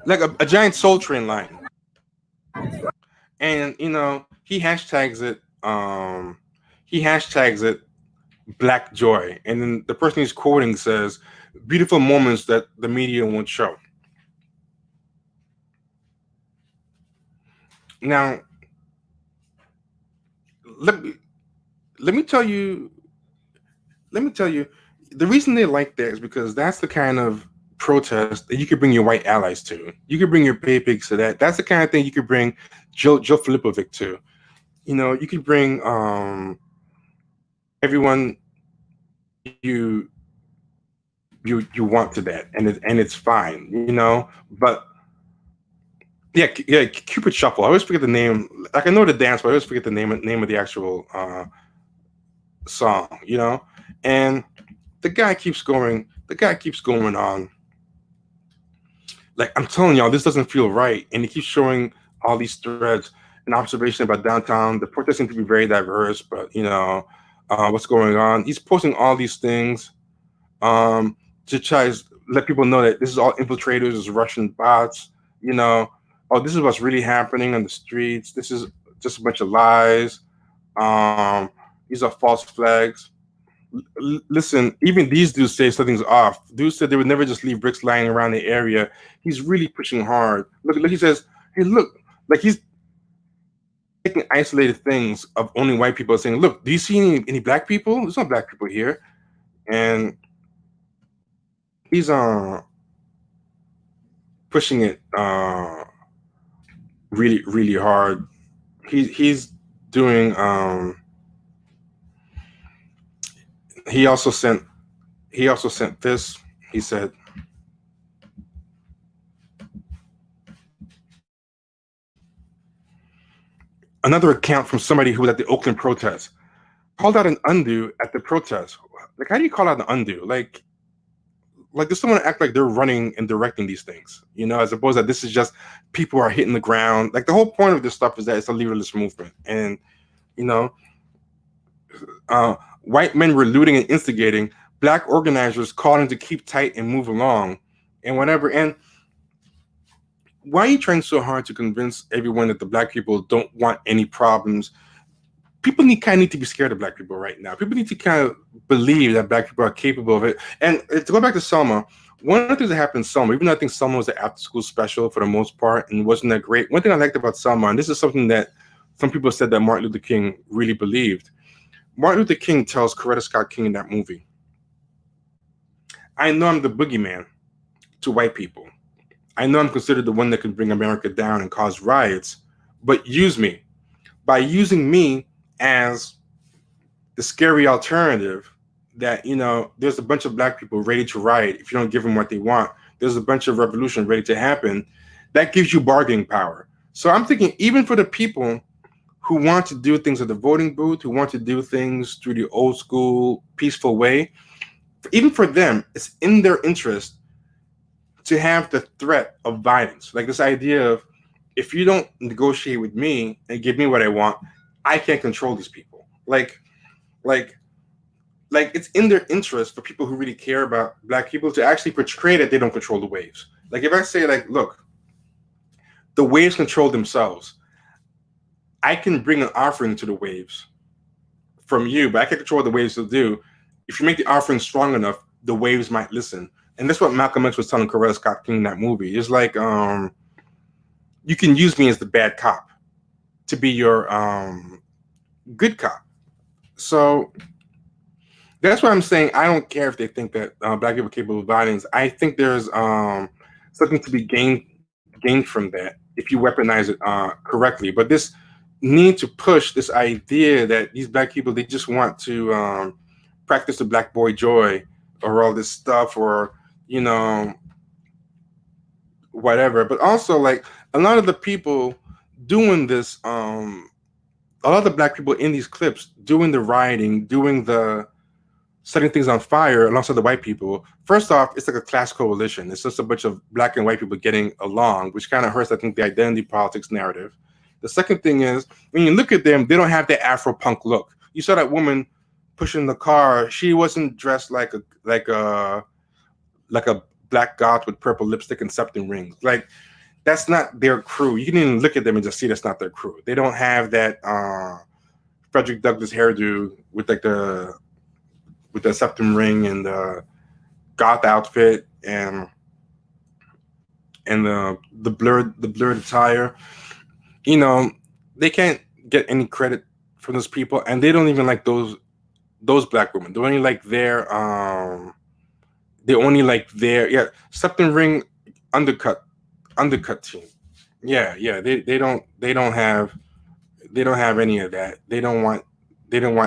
Like a giant Soul Train line. And he hashtags it Black Joy. And then the person he's quoting says, beautiful moments that the media won't show. Now, let me tell you, the reason they like that is because that's the kind of protest that you could bring your white allies to. You could bring your pay pigs to that. That's the kind of thing you could bring Joe Filipovic to. You could bring everyone you want to that, and it's fine, But yeah, Cupid Shuffle. I always forget the name. Like, I know the dance, but I always forget the name of the actual song. And the guy keeps going on. Like, I'm telling y'all, this doesn't feel right. And he keeps showing all these threads and observation about downtown. The protests seem to be very diverse, but what's going on? He's posting all these things to try to let people know that this is all infiltrators, is Russian bots. Oh, this is what's really happening on the streets. This is just a bunch of lies. These are false flags. Listen, even these dudes say something's off. Dudes said they would never just leave bricks lying around the area. He's really pushing hard. Look, he says, hey, look, like he's taking isolated things of only white people, saying, look, do you see any black people? There's no black people here. And he's pushing it really, really hard. He's doing he also sent this. He said, another account from somebody who was at the Oakland protest called out an undo at the protest. Like, how do you call out an undo? Like does someone act like they're running and directing these things, as opposed to this is just people are hitting the ground. Like, the whole point of this stuff is that it's a leaderless movement. And, white men were looting and instigating. Black organizers calling to keep tight and move along and whatever. And why are you trying so hard to convince everyone that the black people don't want any problems? People need to be scared of black people right now. People need to kind of believe that black people are capable of it. And to go back to Selma, one of the things that happened in Selma, even though I think Selma was an after-school special for the most part and wasn't that great, one thing I liked about Selma, and this is something that some people said that Martin Luther King really believed. Martin Luther King tells Coretta Scott King in that movie, I know I'm the boogeyman to white people. I know I'm considered the one that can bring America down and cause riots, but use me. By using me as the scary alternative that, there's a bunch of black people ready to riot if you don't give them what they want. there's a bunch of revolution ready to happen. That gives you bargaining power. So I'm thinking, even for the people who want to do things at the voting booth, who want to do things through the old school, peaceful way, even for them, it's in their interest to have the threat of violence. Like this idea of, if you don't negotiate with me and give me what I want, I can't control these people. Like it's in their interest for people who really care about Black people to actually portray that they don't control the waves. Like if I say, like, look, the waves control themselves. I can bring an offering to the waves from you, but I can control what the waves will do. If you make the offering strong enough, the waves might listen. And that's what Malcolm X was telling Coretta Scott King in that movie. It's like, you can use me as the bad cop to be your good cop. So that's why I'm saying I don't care if they think that Black people are capable of violence. I think there's something to be gained from that if you weaponize it correctly. But this need to push this idea that these Black people, they just want to practice the Black boy joy or all this stuff, or, you know, whatever. But also, like, a lot of the people doing this, a lot of the Black people in these clips doing the rioting, doing the setting things on fire alongside the white people. First off, it's like a class coalition. It's just a bunch of Black and white people getting along, which kind of hurts, I think, the identity politics narrative. The second thing is, when you look at them, they don't have that Afro punk look. You saw that woman pushing the car. She wasn't dressed like a Black goth with purple lipstick and septum rings. Like, that's not their crew. You can even look at them and just see that's not their crew. They don't have that Frederick Douglass hairdo with like the septum ring and the goth outfit and the blurred attire. You know, they can't get any credit from those people, and they don't even like those Black women. They only like their septum ring undercut team. Yeah, they don't have any of that. They don't want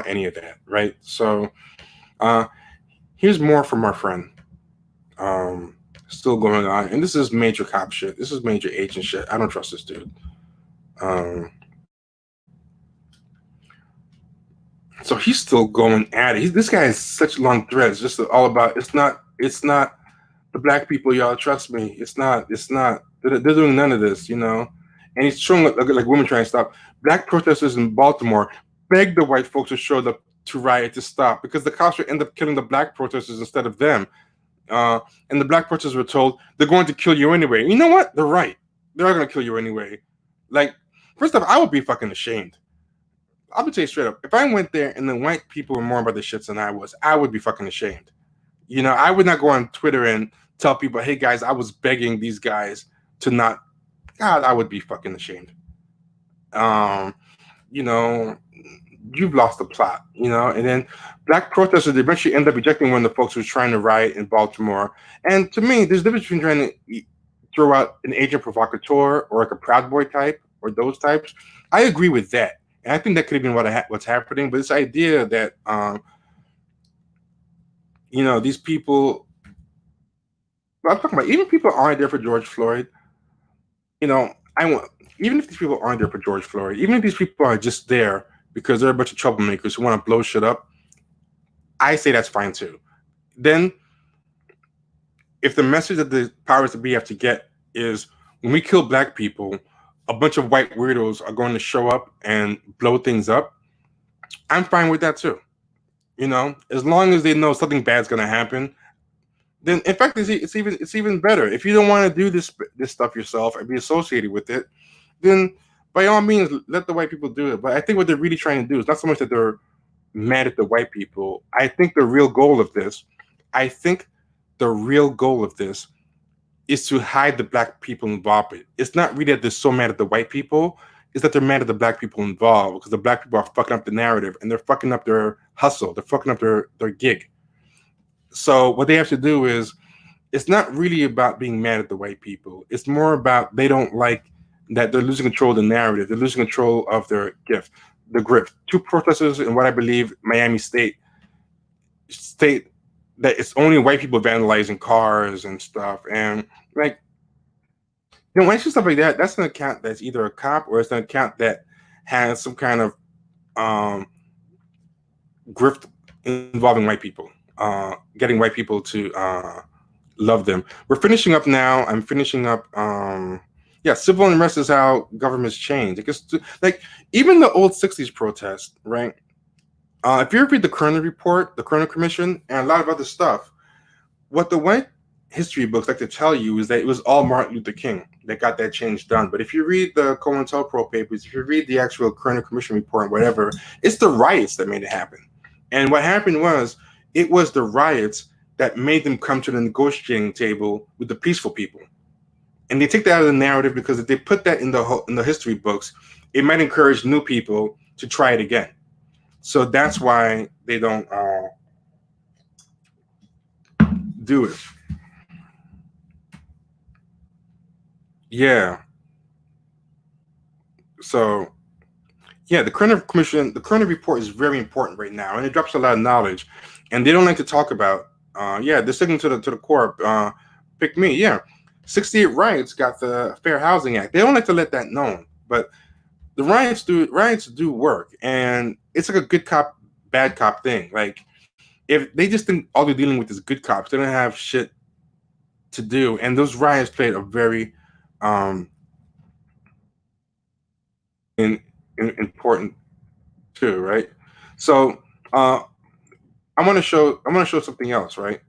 any of that, right? So here's more from our friend. Still going on, and this is major cop shit. This is major agent shit. I don't trust this dude. So he's still going at it. This guy has such long threads, just all about it's not the Black people, y'all, trust me. It's not. They're doing none of this, you know. And he's showing like women trying to stop. Black protesters in Baltimore begged the white folks who showed up to riot to stop, because the cops would end up killing the Black protesters instead of them. And the Black protesters were told, they're going to kill you anyway. You know what? They're right. They're going to kill you anyway. Like, first off, I would be fucking ashamed. I'll be tell you straight up. If I went there and the white people were more about the shits than I would be fucking ashamed. You know, I would not go on Twitter and tell people, hey guys, I was begging these guys to not. God, I would be fucking ashamed. You know, you've lost the plot, you know. And then Black protesters eventually end up ejecting one of the folks who was trying to riot in Baltimore. And to me, there's a difference between trying to throw out an agent provocateur or like a Proud Boy type or those types. I agree with that. And I think that could have been what's happening. But this idea that, you know, these people, I'm talking about, even people aren't there for George Floyd. You know, even if these people aren't there for George Floyd, even if these people are just there because they're a bunch of troublemakers who want to blow shit up, I say that's fine too. Then, if the message that the powers that be have to get is, when we kill Black people, a bunch of white weirdos are going to show up and blow things up, I'm fine with that too. You know, as long as they know something bad's going to happen, then in fact, it's even better. If you don't want to do this stuff yourself and be associated with it, then by all means, let the white people do it. But I think what they're really trying to do is not so much that they're mad at the white people. I think the real goal of this is to hide the Black people involved. It's not really that they're so mad at the white people. It's that they're mad at the Black people involved, because the Black people are fucking up the narrative and they're fucking up their hustle. They're fucking up their gig. So what they have to do is, it's not really about being mad at the white people. It's more about they don't like that they're losing control of the narrative. They're losing control of their gift, the grip. Two protesters in what I believe Miami State that it's only white people vandalizing cars and stuff, and like, you know, when I see stuff like that, that's an account that's either a cop or it's an account that has some kind of grift involving white people, getting white people to love them. We're finishing up now. I'm finishing up. Civil unrest is how governments change. Because like even the old '60s protests, right? If you ever read the Kerner report, the Kerner Commission, and a lot of other stuff, what the white history books like to tell you is that it was all Martin Luther King that got that change done. But if you read the COINTELPRO papers, if you read the actual Kerner Commission report and whatever, it's the riots that made it happen. And what happened was, it was the riots that made them come to the negotiating table with the peaceful people. And they take that out of the narrative because if they put that in the history books, it might encourage new people to try it again. So that's why they don't do it. Yeah. So, yeah, the Kerner Commission, the Kerner report is very important right now, and it drops a lot of knowledge. And they don't like to talk about. They're sticking to the core. Pick me. Yeah, 68 riots got the Fair Housing Act. They don't like to let that known, but the riots do work, and it's like a good cop, bad cop thing. Like, if they just think all they're dealing with is good cops, they don't have shit to do. And those riots played a very important too, right? So I want to show something else, right?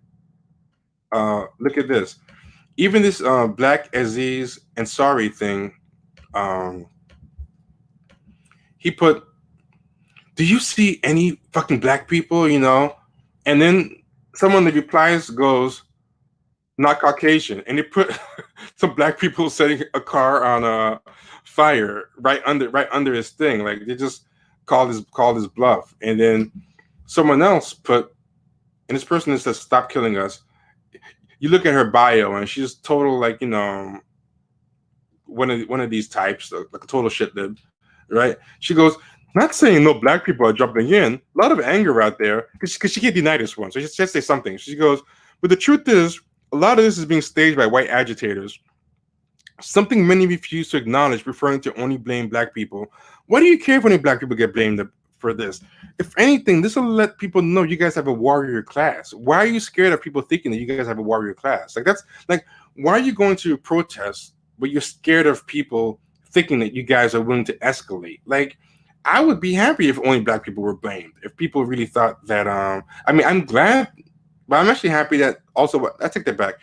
Look at this. Even this Black Aziz Ansari thing, he put, do you see any fucking black people, you know? And then someone that replies goes, not Caucasian. And they put some black people setting a car on a fire right under his thing. Like, they just called his bluff. And then someone else put, and this person that says, stop killing us. You look at her bio and she's total, like, you know, one of these types, like a total shit lib, right? She goes, not saying no black people are jumping in. A lot of anger out there because she can't deny this one. So she says say something. She goes, but the truth is, a lot of this is being staged by white agitators. Something many refuse to acknowledge, referring to only blame black people. Why do you care if any black people get blamed for this? If anything, this will let people know you guys have a warrior class. Why are you scared of people thinking that you guys have a warrior class? Like, that's like, why are you going to protest but you're scared of people thinking that you guys are willing to escalate? Like, I would be happy if only black people were blamed. If people really thought that, I mean, I'm glad, but I'm actually happy that also, I take that back.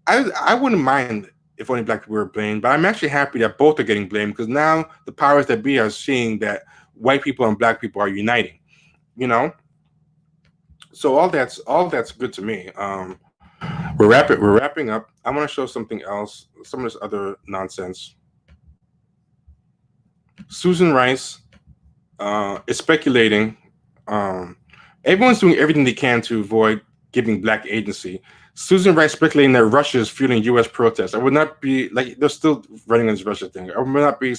I wouldn't mind if only black people were blamed, but I'm actually happy that both are getting blamed because now the powers that be are seeing that white people and black people are uniting, you know? So all that's good to me. We're wrapping up. I want to show something else, some of this other nonsense. Susan Rice is speculating. Everyone's doing everything they can to avoid giving black agency. Susan Rice speculating that Russia is fueling U.S. protests. I would not be, like, they're still running on this Russia thing. I would not be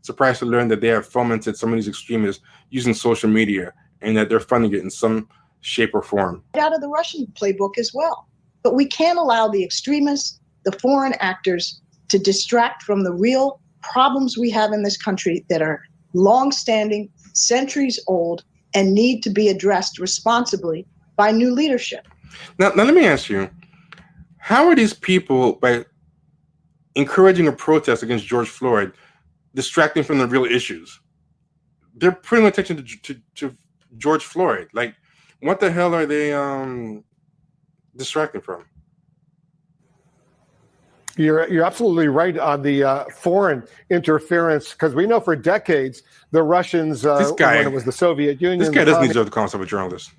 surprised to learn that they have fomented some of these extremists using social media and that they're funding it in some shape or form. Out of the Russian playbook as well. But we can't allow the extremists, the foreign actors, to distract from the real problems we have in this country that are long-standing, centuries old, and need to be addressed responsibly by new leadership. Now let me ask you, how are these people, by encouraging a protest against George Floyd, distracting from the real issues? They're putting attention to George Floyd. Like, what the hell are they distracting from? You're absolutely right on the foreign interference, because we know for decades the Russians, This guy- when it was the Soviet Union, This guy doesn't deserve the concept of a journalist.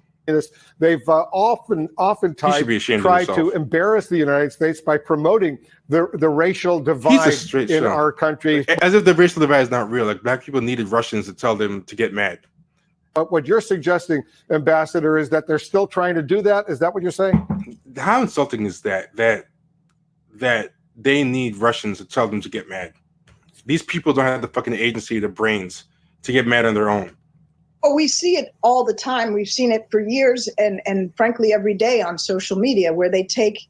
they've oftentimes He should be ashamed of tried to himself. embarrass the United States by promoting the racial He's divide a straight in show. our country. As if the racial divide is not real. Like, black people needed Russians to tell them to get mad. But what you're suggesting, Ambassador, is that they're still trying to do that? Is that what you're saying? How insulting is that they need Russians to tell them to get mad? These people don't have the fucking agency, the brains to get mad on their own. Oh, we see it all the time. We've seen it for years and frankly, every day on social media where they take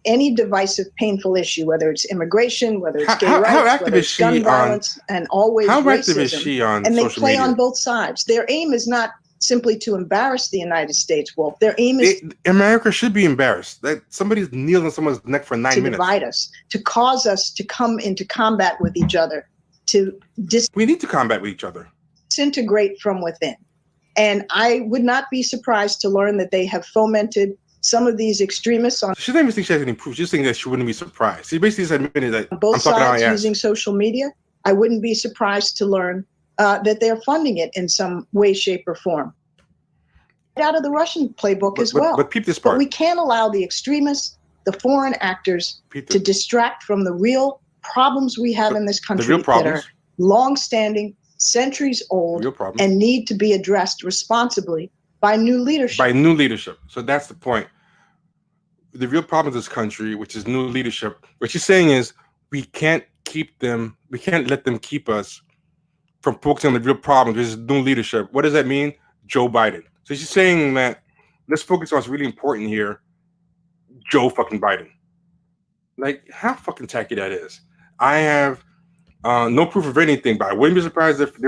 any divisive, painful issue, whether it's immigration, whether it's gay rights, whether it's gun violence, and always how racism, active is she on and they social play media? on both sides. Their aim is not simply to embarrass the United States, Wolf. Their aim is America should be embarrassed that somebody's kneeled on someone's neck for 9 to minutes. divide us, to cause us to come into combat with each other, to we need to combat with each other, disintegrate from within. And I would not be surprised to learn that they have fomented some of these extremists on she doesn't even think she has any proof. She's saying that she wouldn't be surprised. She basically just admitted that both I'm talking out sides my ass. using social media. I wouldn't be surprised to learn that they're funding it in some way, shape, or form. Out of the Russian playbook as well. But peep this part. But we can't allow the extremists, the foreign actors, to distract from the real problems we have in this country that are long-standing, centuries old, and need to be addressed responsibly by new leadership. By new leadership. So that's the point. The real problem in this country, which is new leadership, what she's saying is we can't let them keep us from focusing on the real problems, which is new leadership. What does that mean? Joe Biden. So she's saying that let's focus on what's really important here. Joe fucking Biden. Like, how fucking tacky that is. I have no proof of anything, but I wouldn't be surprised if it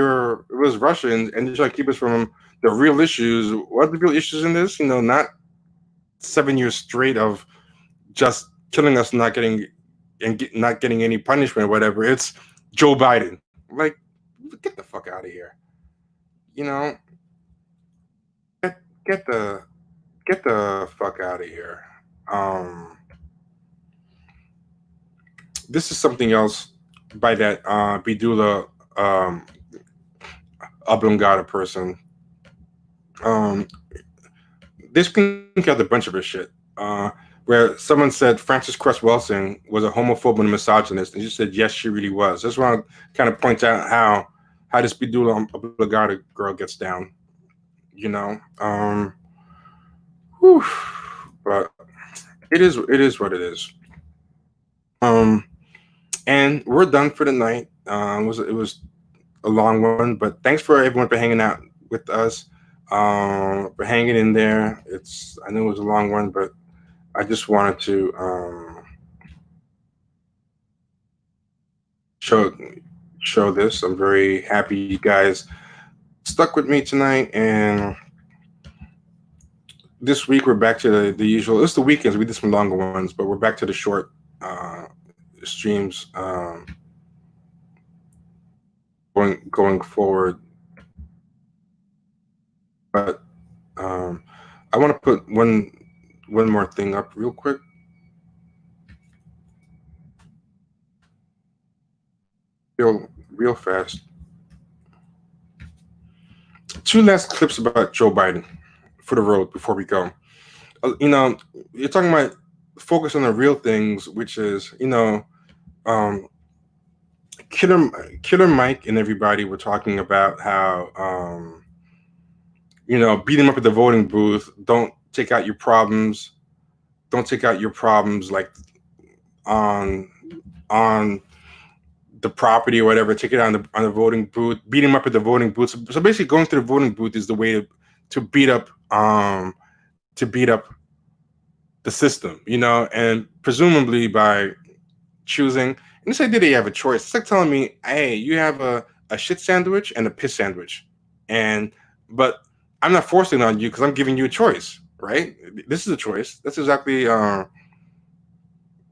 was Russians and they're trying to keep us from the real issues. What are the real issues in this? Not 7 years straight of just killing us, not getting any punishment or whatever. It's Joe Biden. Like, get the fuck out of here. Get the fuck out of here. This is something else by that Bidula Oblongata person. This can out a bunch of her shit. Where someone said Frances Cress Welsing was a homophobe and a misogynist, and she said yes, she really was. I just want to kind of point out how this Bidula Oblongata girl gets down. But it is what it is. And we're done for the night. It was a long one, but thanks for everyone for hanging out with us, for hanging in there. I know it was a long one, but I just wanted to show this. I'm very happy you guys stuck with me tonight, and this week we're back to the usual. It's the weekends. We did some longer ones, but we're back to the short streams going forward. But I want to put one more thing up real quick. Real fast. 2 last clips about Joe Biden for the road before we go. You're talking about focus on the real things, which is, Killer Mike and everybody were talking about how, beat him up at the voting booth. Don't take out your problems. Don't take out your problems like on the property or whatever. Take it on the voting booth. Beat him up at the voting booth. So basically, going to the voting booth is the way to beat up the system, and presumably by choosing. And this idea that you have a choice. It's like telling me, hey, you have a shit sandwich and a piss sandwich, but I'm not forcing it on you because I'm giving you a choice, right? This is a choice. That's exactly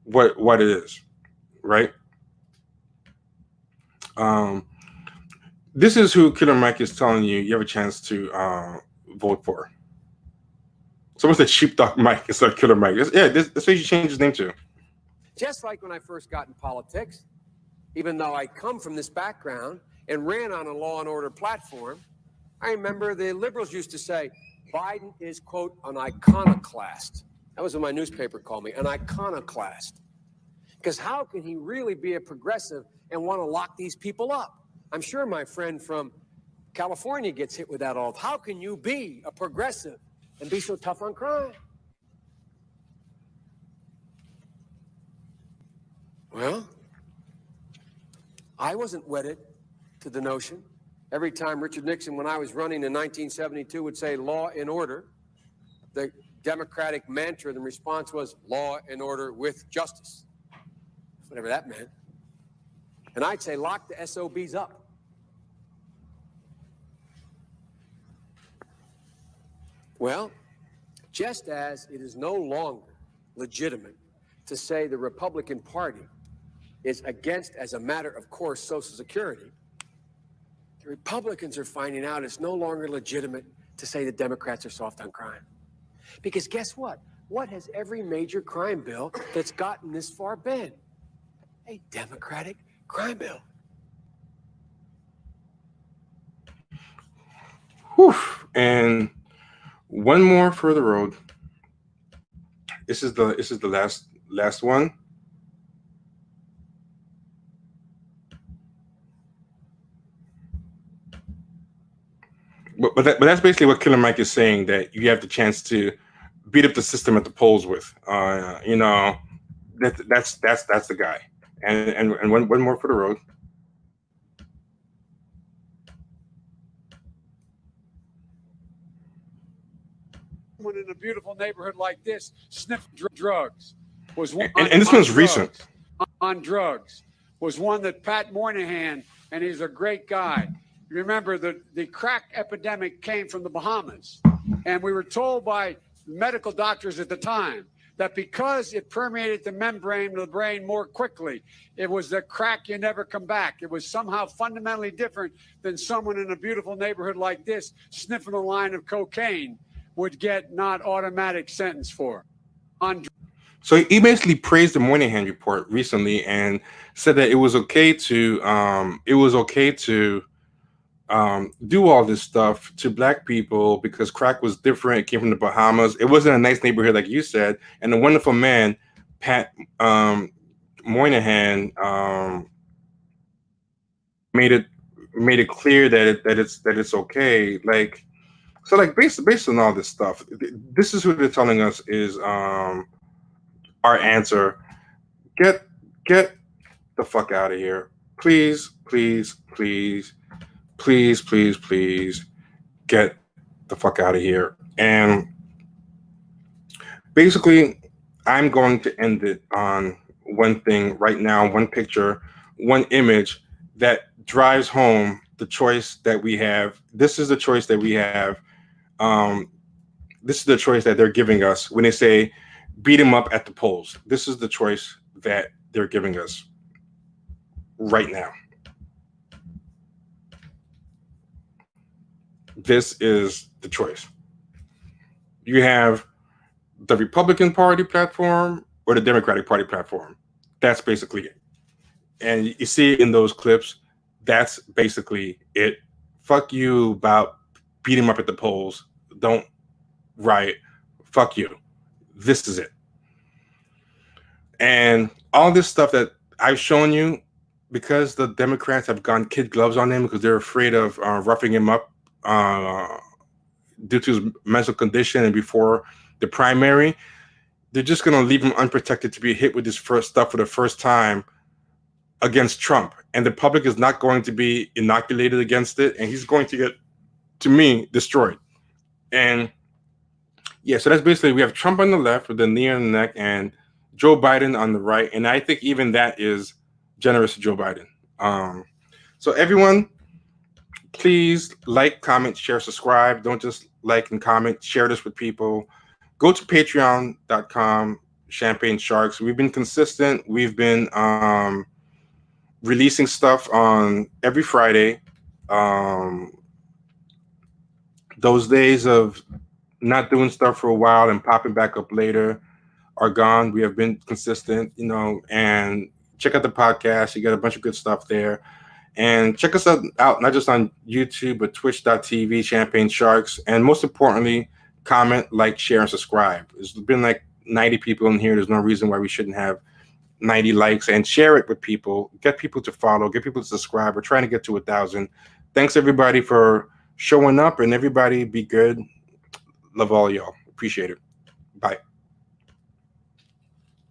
what it is, right? This is who Killer Mike is telling you have a chance to vote for. Someone said Sheepdog Mike instead of Killer Mike. That's what you change his name to. Just like when I first got in politics, even though I come from this background and ran on a law and order platform, I remember the liberals used to say, Biden is, quote, an iconoclast. That was what my newspaper called me, an iconoclast. Because how can he really be a progressive and want to lock these people up? I'm sure my friend from California gets hit with that all. How can you be a progressive and be so tough on crime? Well, I wasn't wedded to the notion Every time Richard Nixon, when I was running in 1972, would say law and order, the Democratic mantra, the response was law and order with justice, whatever that meant. And I'd say lock the SOBs up. Well, just as it is no longer legitimate to say the Republican Party is against, as a matter of course, Social Security, the Republicans are finding out it's no longer legitimate to say the Democrats are soft on crime. Because guess what? What has every major crime bill that's gotten this far been? A Democratic crime bill. Whew. And one more for the road. This is the last one. But that's basically what Killer Mike is saying, that you have the chance to beat up the system at the polls with. You know, that's the guy. And one more for the road. Someone in a beautiful neighborhood like this sniffed drugs was one. And this one's recent. On drugs was one that Pat Moynihan, and he's a great guy. Remember, the crack epidemic came from the Bahamas, and we were told by medical doctors at the time that because it permeated the membrane of the brain more quickly, it was the crack you never come back. It was somehow fundamentally different than someone in a beautiful neighborhood like this sniffing a line of cocaine would get not automatic sentence for. So he basically praised the Moynihan report recently and said that it was okay to do all this stuff to black people because crack was different. It came from the Bahamas. It wasn't a nice neighborhood, like you said. And the wonderful man, Pat Moynihan, made it clear that it's okay. Like, so like based on all this stuff, this is who they're telling us is our answer. Get the fuck out of here, please, please, please. Please, please, please get the fuck out of here. And basically, I'm going to end it on one thing right now, one picture, one image that drives home the choice that we have. This is the choice that we have. This is the choice that they're giving us when they say, beat him up at the polls. This is the choice that they're giving us right now. This is the choice. You have the Republican Party platform or the Democratic Party platform. That's basically it. And you see it in those clips. That's basically it. Fuck you about beating him up at the polls. Don't riot. Fuck you. This is it. And all this stuff that I've shown you, because the Democrats have gone kid gloves on him because they're afraid of roughing him up due to his mental condition and before the primary, they're just going to leave him unprotected to be hit with this first stuff for the first time against Trump. And the public is not going to be inoculated against it. And he's going to get, to me, destroyed. And yeah, so that's basically, we have Trump on the left with the knee on the neck and Joe Biden on the right. And I think even that is generous to Joe Biden. So everyone, please like, comment, share, subscribe. Don't just like and comment. Share this with people. Go to patreon.com, Champagne Sharks. We've been consistent. We've been releasing stuff on every Friday. Those days of not doing stuff for a while and popping back up later are gone. We have been consistent, you know, and check out the podcast. You got a bunch of good stuff there. And check us out not just on YouTube, but twitch.tv, Champagne Sharks. And most importantly, comment, like, share, and subscribe. There's been like 90 people in here. There's no reason why we shouldn't have 90 likes. And share it with people. Get people to follow. Get people to subscribe. We're trying to get to 1,000. Thanks, everybody, for showing up. And everybody be good. Love all y'all. Appreciate it. Bye.